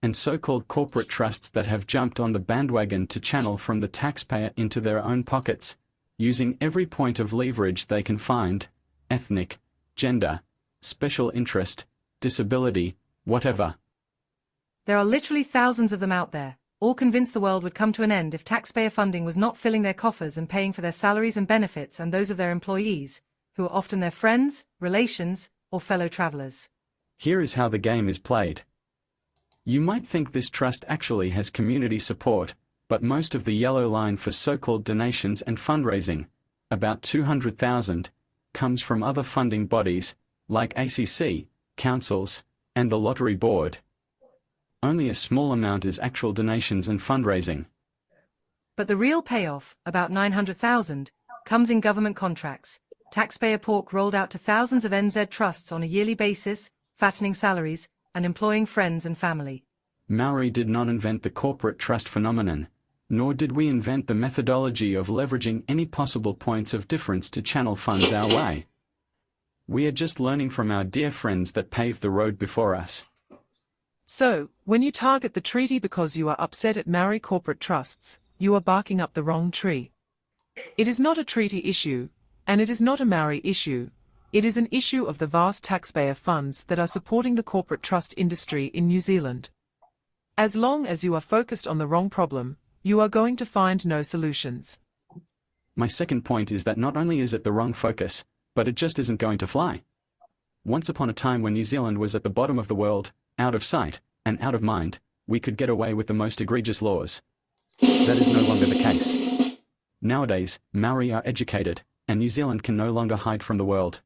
And so-called corporate trusts that have jumped on the bandwagon to channel from the taxpayer into their own pockets, using every point of leverage they can find, ethnic, gender, special interest, disability, whatever. There are literally thousands of them out there, all convinced the world would come to an end if taxpayer funding was not filling their coffers and paying for their salaries and benefits and those of their employees, who are often their friends, relations, or fellow travelers. Here is how the game is played. You might think this trust actually has community support, but most of the yellow line for so-called donations and fundraising, about 200,000, comes from other funding bodies, like ACC, councils, and the Lottery Board. Only a small amount is actual donations and fundraising. But the real payoff, about 900,000, comes in government contracts, taxpayer pork rolled out to thousands of NZ trusts on a yearly basis, fattening salaries, and employing friends and family. Maori did not invent the corporate trust phenomenon, nor did we invent the methodology of leveraging any possible points of difference to channel funds our way. We are just learning from our dear friends that paved the road before us. So, when you target the treaty because you are upset at Maori corporate trusts, you are barking up the wrong tree. It is not a treaty issue, and it is not a Maori issue. It is an issue of the vast taxpayer funds that are supporting the corporate trust industry in New Zealand. As long as you are focused on the wrong problem, you are going to find no solutions. My second point is that not only is it the wrong focus, but it just isn't going to fly. Once upon a time when New Zealand was at the bottom of the world, out of sight, and out of mind, we could get away with the most egregious laws. That is no longer the case. Nowadays, Maori are educated, and New Zealand can no longer hide from the world.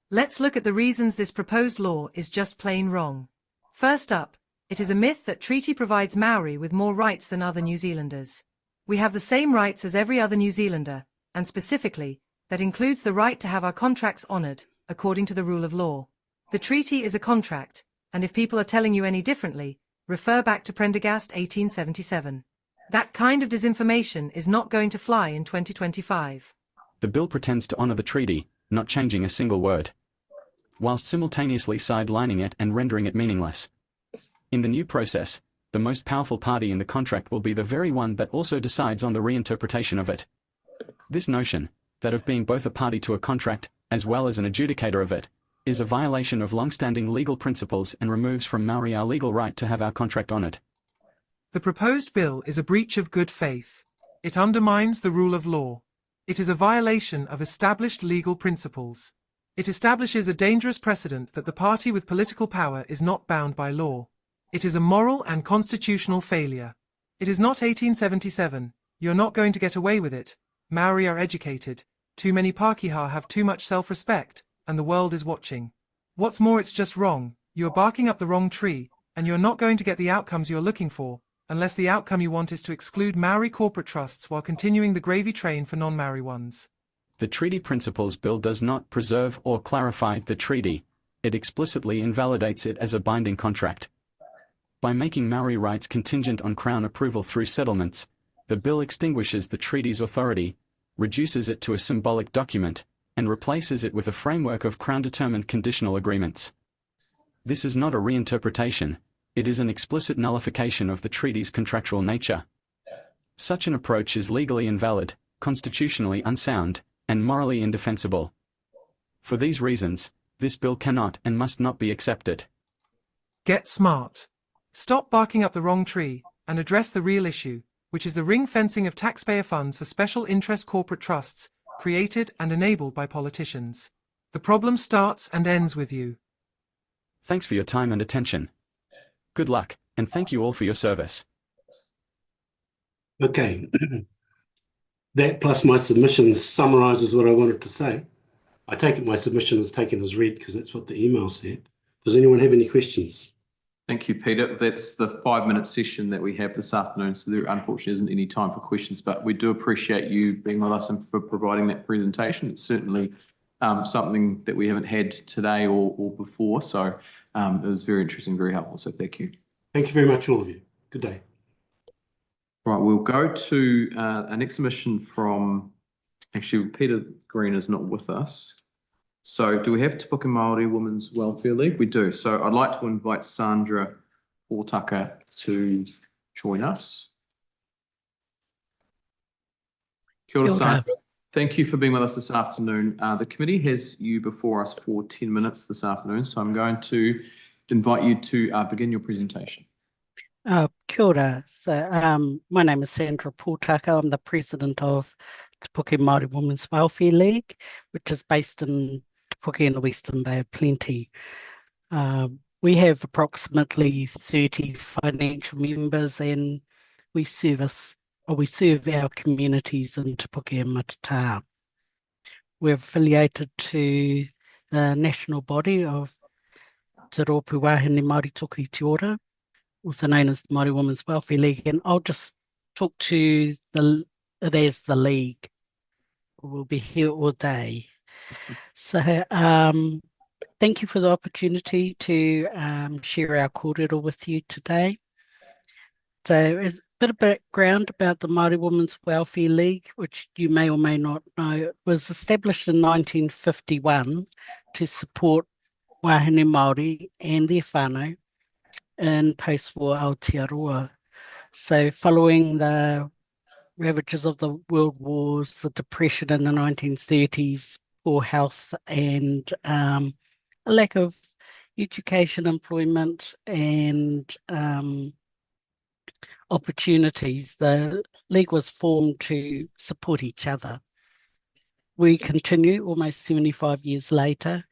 Let's look at the reasons this proposed law is just plain wrong. First up, it is a myth that treaty provides Maori with more rights than other New Zealanders. We have the same rights as every other New Zealander, and specifically, that includes the right to have our contracts honoured, according to the rule of law. The treaty is a contract, and if people are telling you any differently, refer back to Prendergast 1877. That kind of disinformation is not going to fly in 2025. The bill pretends to honour the treaty, not changing a single word, whilst simultaneously sidelining it and rendering it meaningless. In the new process, the most powerful party in the contract will be the very one that also decides on the reinterpretation of it. This notion, that of being both a party to a contract, as well as an adjudicator of it, is a violation of long-standing legal principles and removes from Maori our legal right to have our contract honoured. The proposed bill is a breach of good faith. It undermines the rule of law. It is a violation of established legal principles. It establishes a dangerous precedent that the party with political power is not bound by law. It is a moral and constitutional failure. It is not 1877. You're not going to get away with it. Maori are educated. Too many Pākehā have too much self-respect, and the world is watching. What's more, it's just wrong. You're barking up the wrong tree, and you're not going to get the outcomes you're looking for, unless the outcome you want is to exclude Maori corporate trusts while continuing the gravy train for non-Maori ones. The Treaty Principles Bill does not preserve or clarify the treaty. It explicitly invalidates it as a binding contract. By making Maori rights contingent on Crown approval through settlements, the bill extinguishes the treaty's authority, reduces it to a symbolic document, and replaces it with a framework of Crown-determined conditional agreements. This is not a reinterpretation, it is an explicit nullification of the treaty's contractual nature. Such an approach is legally invalid, constitutionally unsound, and morally indefensible. For these reasons, this bill cannot and must not be accepted. Get smart. Stop barking up the wrong tree, and address the real issue, which is the ring-fencing of taxpayer funds for special interest corporate trusts, created and enabled by politicians. The problem starts and ends with you. Thanks for your time and attention. Good luck, and thank you all for your service. Okay. That plus my submission summarises what I wanted to say. I take it my submission is taken as read because that's what the email said. Does anyone have any questions? Thank you, Peter. That's the 5-minute session that we have this afternoon, so there unfortunately isn't any time for questions, but we do appreciate you being with us and for providing that presentation. It's certainly something that we haven't had today or before, so it was very interesting, very helpful, so thank you. Thank you very much, all of you. Good day. Right, we'll go to our next submission from, actually, Peter Green is not with us. So do we have Te Puke Māori Women's Welfare League? We do. So I'd like to invite Sandra Portaka to join us. Kia ora, Sandra. Thank you for being with us this afternoon. The committee has you before us for 10 minutes this afternoon, so I'm going to invite you to begin your presentation. Kia ora. So, my name is Sandra Portaka. I'm the president of Te Puke Māori Women's Welfare League, which is based in Te Puke in the Western Bay of Plenty. We have approximately 30 financial members, and we serve our communities in Te Puke and Matata. We're affiliated to the national body of Te Rōpū Wāhine Māori Toku i Te Ora, also known as the Māori Women's Welfare League, and I'll just talk to it as the league. We'll be here all day. So thank you for the opportunity to share our kōrero with you today. So as a bit of background about the Māori Women's Welfare League, which you may or may not know, it was established in 1951 to support wahine Māori and their whānau in post-war Aotearoa. So following the ravages of the World Wars, the Depression in the 1930s, poor health and a lack of education, employment and opportunities, the League was formed to support each other. We continue almost 75 years later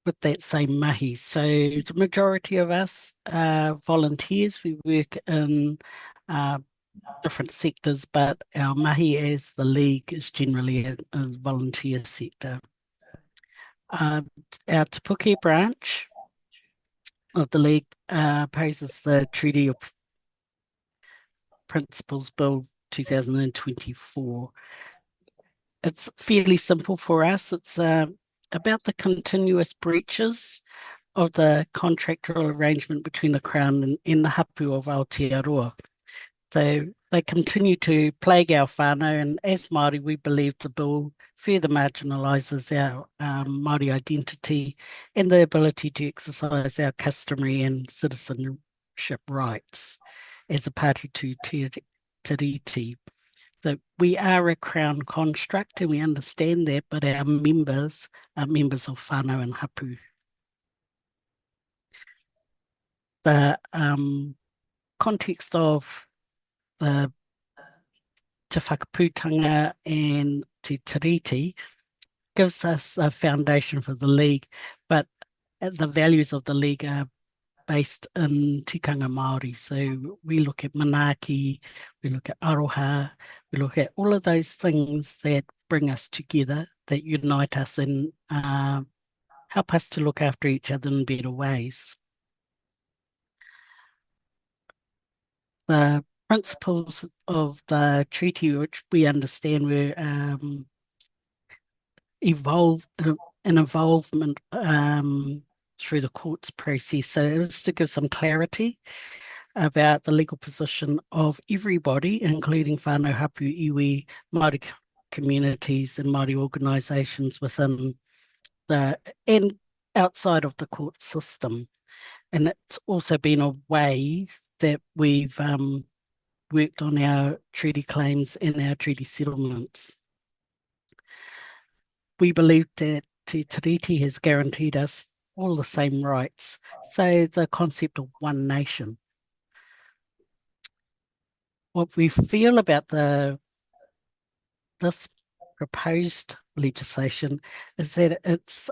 with that same mahi. So the majority of us are volunteers. We work in different sectors, but our mahi as the League is generally a volunteer sector. Our Te Puke branch of the League opposes the Treaty of Principles Bill 2024. It's fairly simple for us. It's about the continuous breaches of the contractual arrangement between the Crown and the hapu of Aotearoa. So they continue to plague our whānau, and as Māori, we believe the bill further marginalises our Māori identity and the ability to exercise our customary and citizenship rights as a party to Te Tiriti. So we are a crown construct and we understand that, but our members are members of whānau and hapu. The context of the Te Whakaputanga and Te Tiriti gives us a foundation for the League, but the values of the League are based in tikanga Māori. So we look at manaaki, we look at aroha, we look at all of those things that bring us together, that unite us and help us to look after each other in better ways. The principles of the treaty, which we understand were an involvement through the courts process. So it was to give some clarity about the legal position of everybody, including whānau, hapu, iwi, Māori communities and Māori organisations within and outside of the court system. And it's also been a way that we've worked on our treaty claims and our treaty settlements. We believe that Te Tiriti has guaranteed us all the same rights. So the concept of one nation. What we feel about this proposed legislation is that it's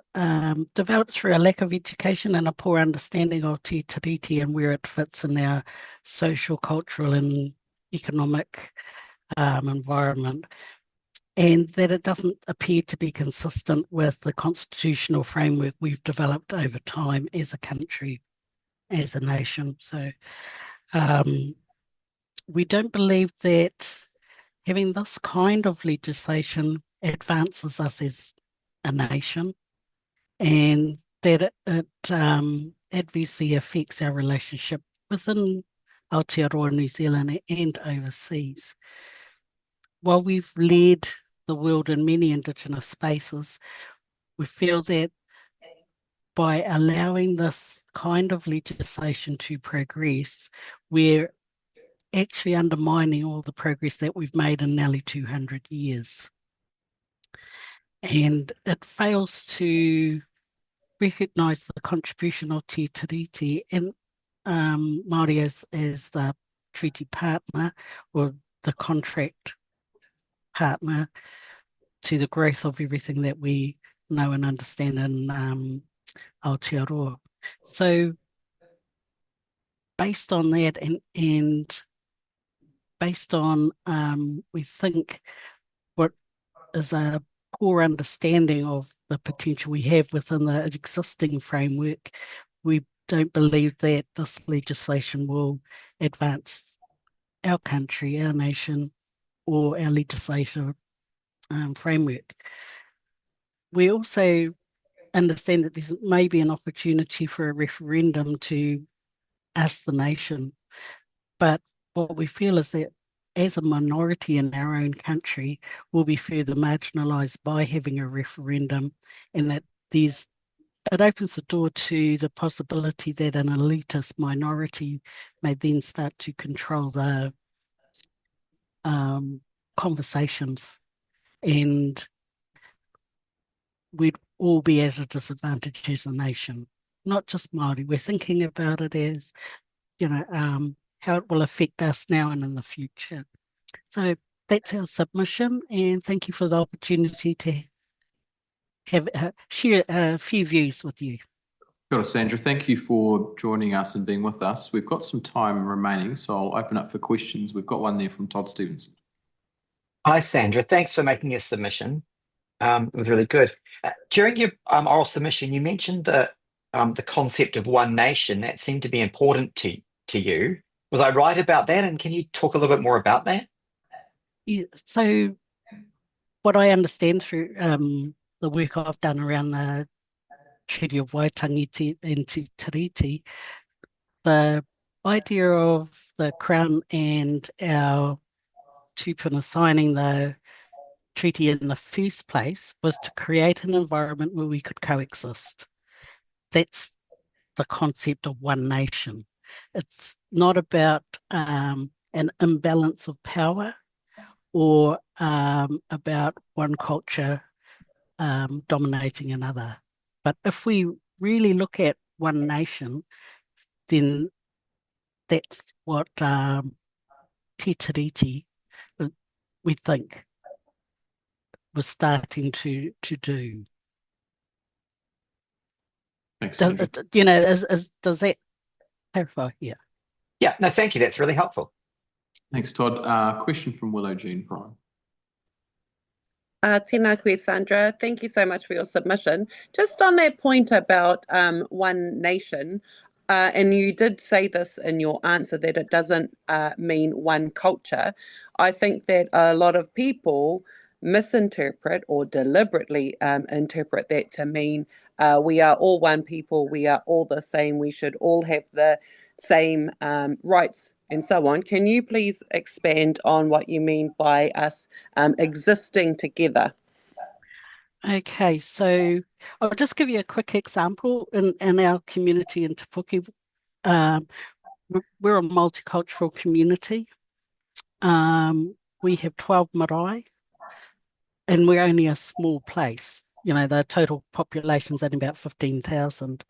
developed through a lack of education and a poor understanding of Te Tiriti and where it fits in our social, cultural and economic environment, and that it doesn't appear to be consistent with the constitutional framework we've developed over time as a country, as a nation. So we don't believe that having this kind of legislation advances us as a nation, and that it adversely affects our relationship within Aotearoa, New Zealand and overseas. While we've led the world in many Indigenous spaces, we feel that by allowing this kind of legislation to progress, we're actually undermining all the progress that we've made in nearly 200 years. And it fails to recognise the contribution of Te Tiriti and Māori as the treaty partner or the contract partner to the growth of everything that we know and understand in Aotearoa. So based on that and based on we think what is a poor understanding of the potential we have within the existing framework, we don't believe that this legislation will advance our country, our nation, or our legislative framework. We also understand that there may be an opportunity for a referendum to ask the nation, but what we feel is that as a minority in our own country, we'll be further marginalised by having a referendum, and that it opens the door to the possibility that an elitist minority may then start to control the conversations, and we'd all be at a disadvantage as a nation, not just Māori. We're thinking about it as, how it will affect us now and in the future. So that's our submission, and thank you for the opportunity to have share a few views with you. Kia ora, Sandra. Thank you for joining us and being with us. We've got some time remaining, so I'll open up for questions. We've got one there from Todd Stevenson. Hi, Sandra. Thanks for making your submission. It was really good. During your oral submission, you mentioned the concept of one nation. That seemed to be important to you. Was I right about that? And can you talk a little bit more about that? Yeah, so what I understand through the work I've done around the Treaty of Waitangi and Te Tiriti, the idea of the Crown and our tupuna signing the treaty in the first place was to create an environment where we could coexist. That's the concept of one nation. It's not about an imbalance of power or about one culture dominating another. But if we really look at one nation, then that's what Te Tiriti, we think, was starting to do. Thanks, Does, Sandra. you know, does that clarify? Yeah. Yeah, no, thank you. That's really helpful. Thanks, Todd. Question from Willow Jean Prime. Tēnā koe, Sandra. Thank you so much for your submission. Just on that point about one nation, and you did say this in your answer that it doesn't mean one culture. I think that a lot of people misinterpret or deliberately interpret that to mean we are all one people, we are all the same, we should all have the same rights and so on. Can you please expand on what you mean by us existing together? Okay, so I'll just give you a quick example in our community in Te Puke. We're a multicultural community. We have 12 marae, and we're only a small place. You know, the total population's only about 15,000.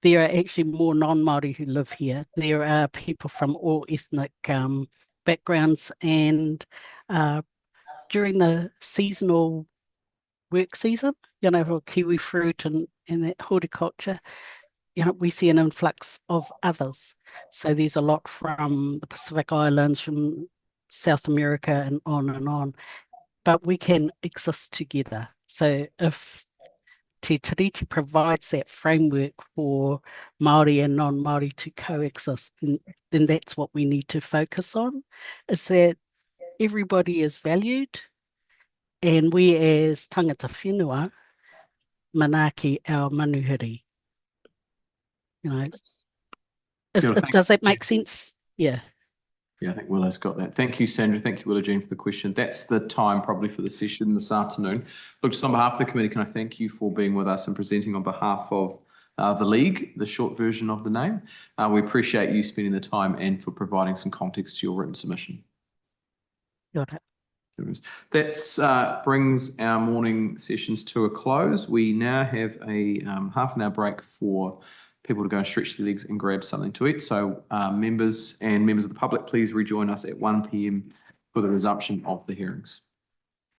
There are actually more non-Māori who live here. There are people from all ethnic backgrounds, and during the seasonal work season, you know, for kiwi fruit and that horticulture, you know, we see an influx of others. So there's a lot from the Pacific Islands, from South America, and on, but we can exist together. So if Te Tiriti provides that framework for Māori and non-Māori to coexist, then that's what we need to focus on, is that everybody is valued, and we as tangata whenua manaaki our manuhiri. You know, does that make sense? Yeah. Yeah, I think Willow's got that. Thank you, Sandra. Thank you, Willow Jean, for the question. That's the time probably for the session this afternoon. Look, just on behalf of the committee, can I thank you for being with us and presenting on behalf of the League, the short version of the name. We appreciate you spending the time and for providing some context to your written submission. Got it. That brings our morning sessions to a close. We now have a half an hour break for people to go and stretch their legs and grab something to eat. So members and members of the public, please rejoin us at 1 p.m. for the resumption of the hearings.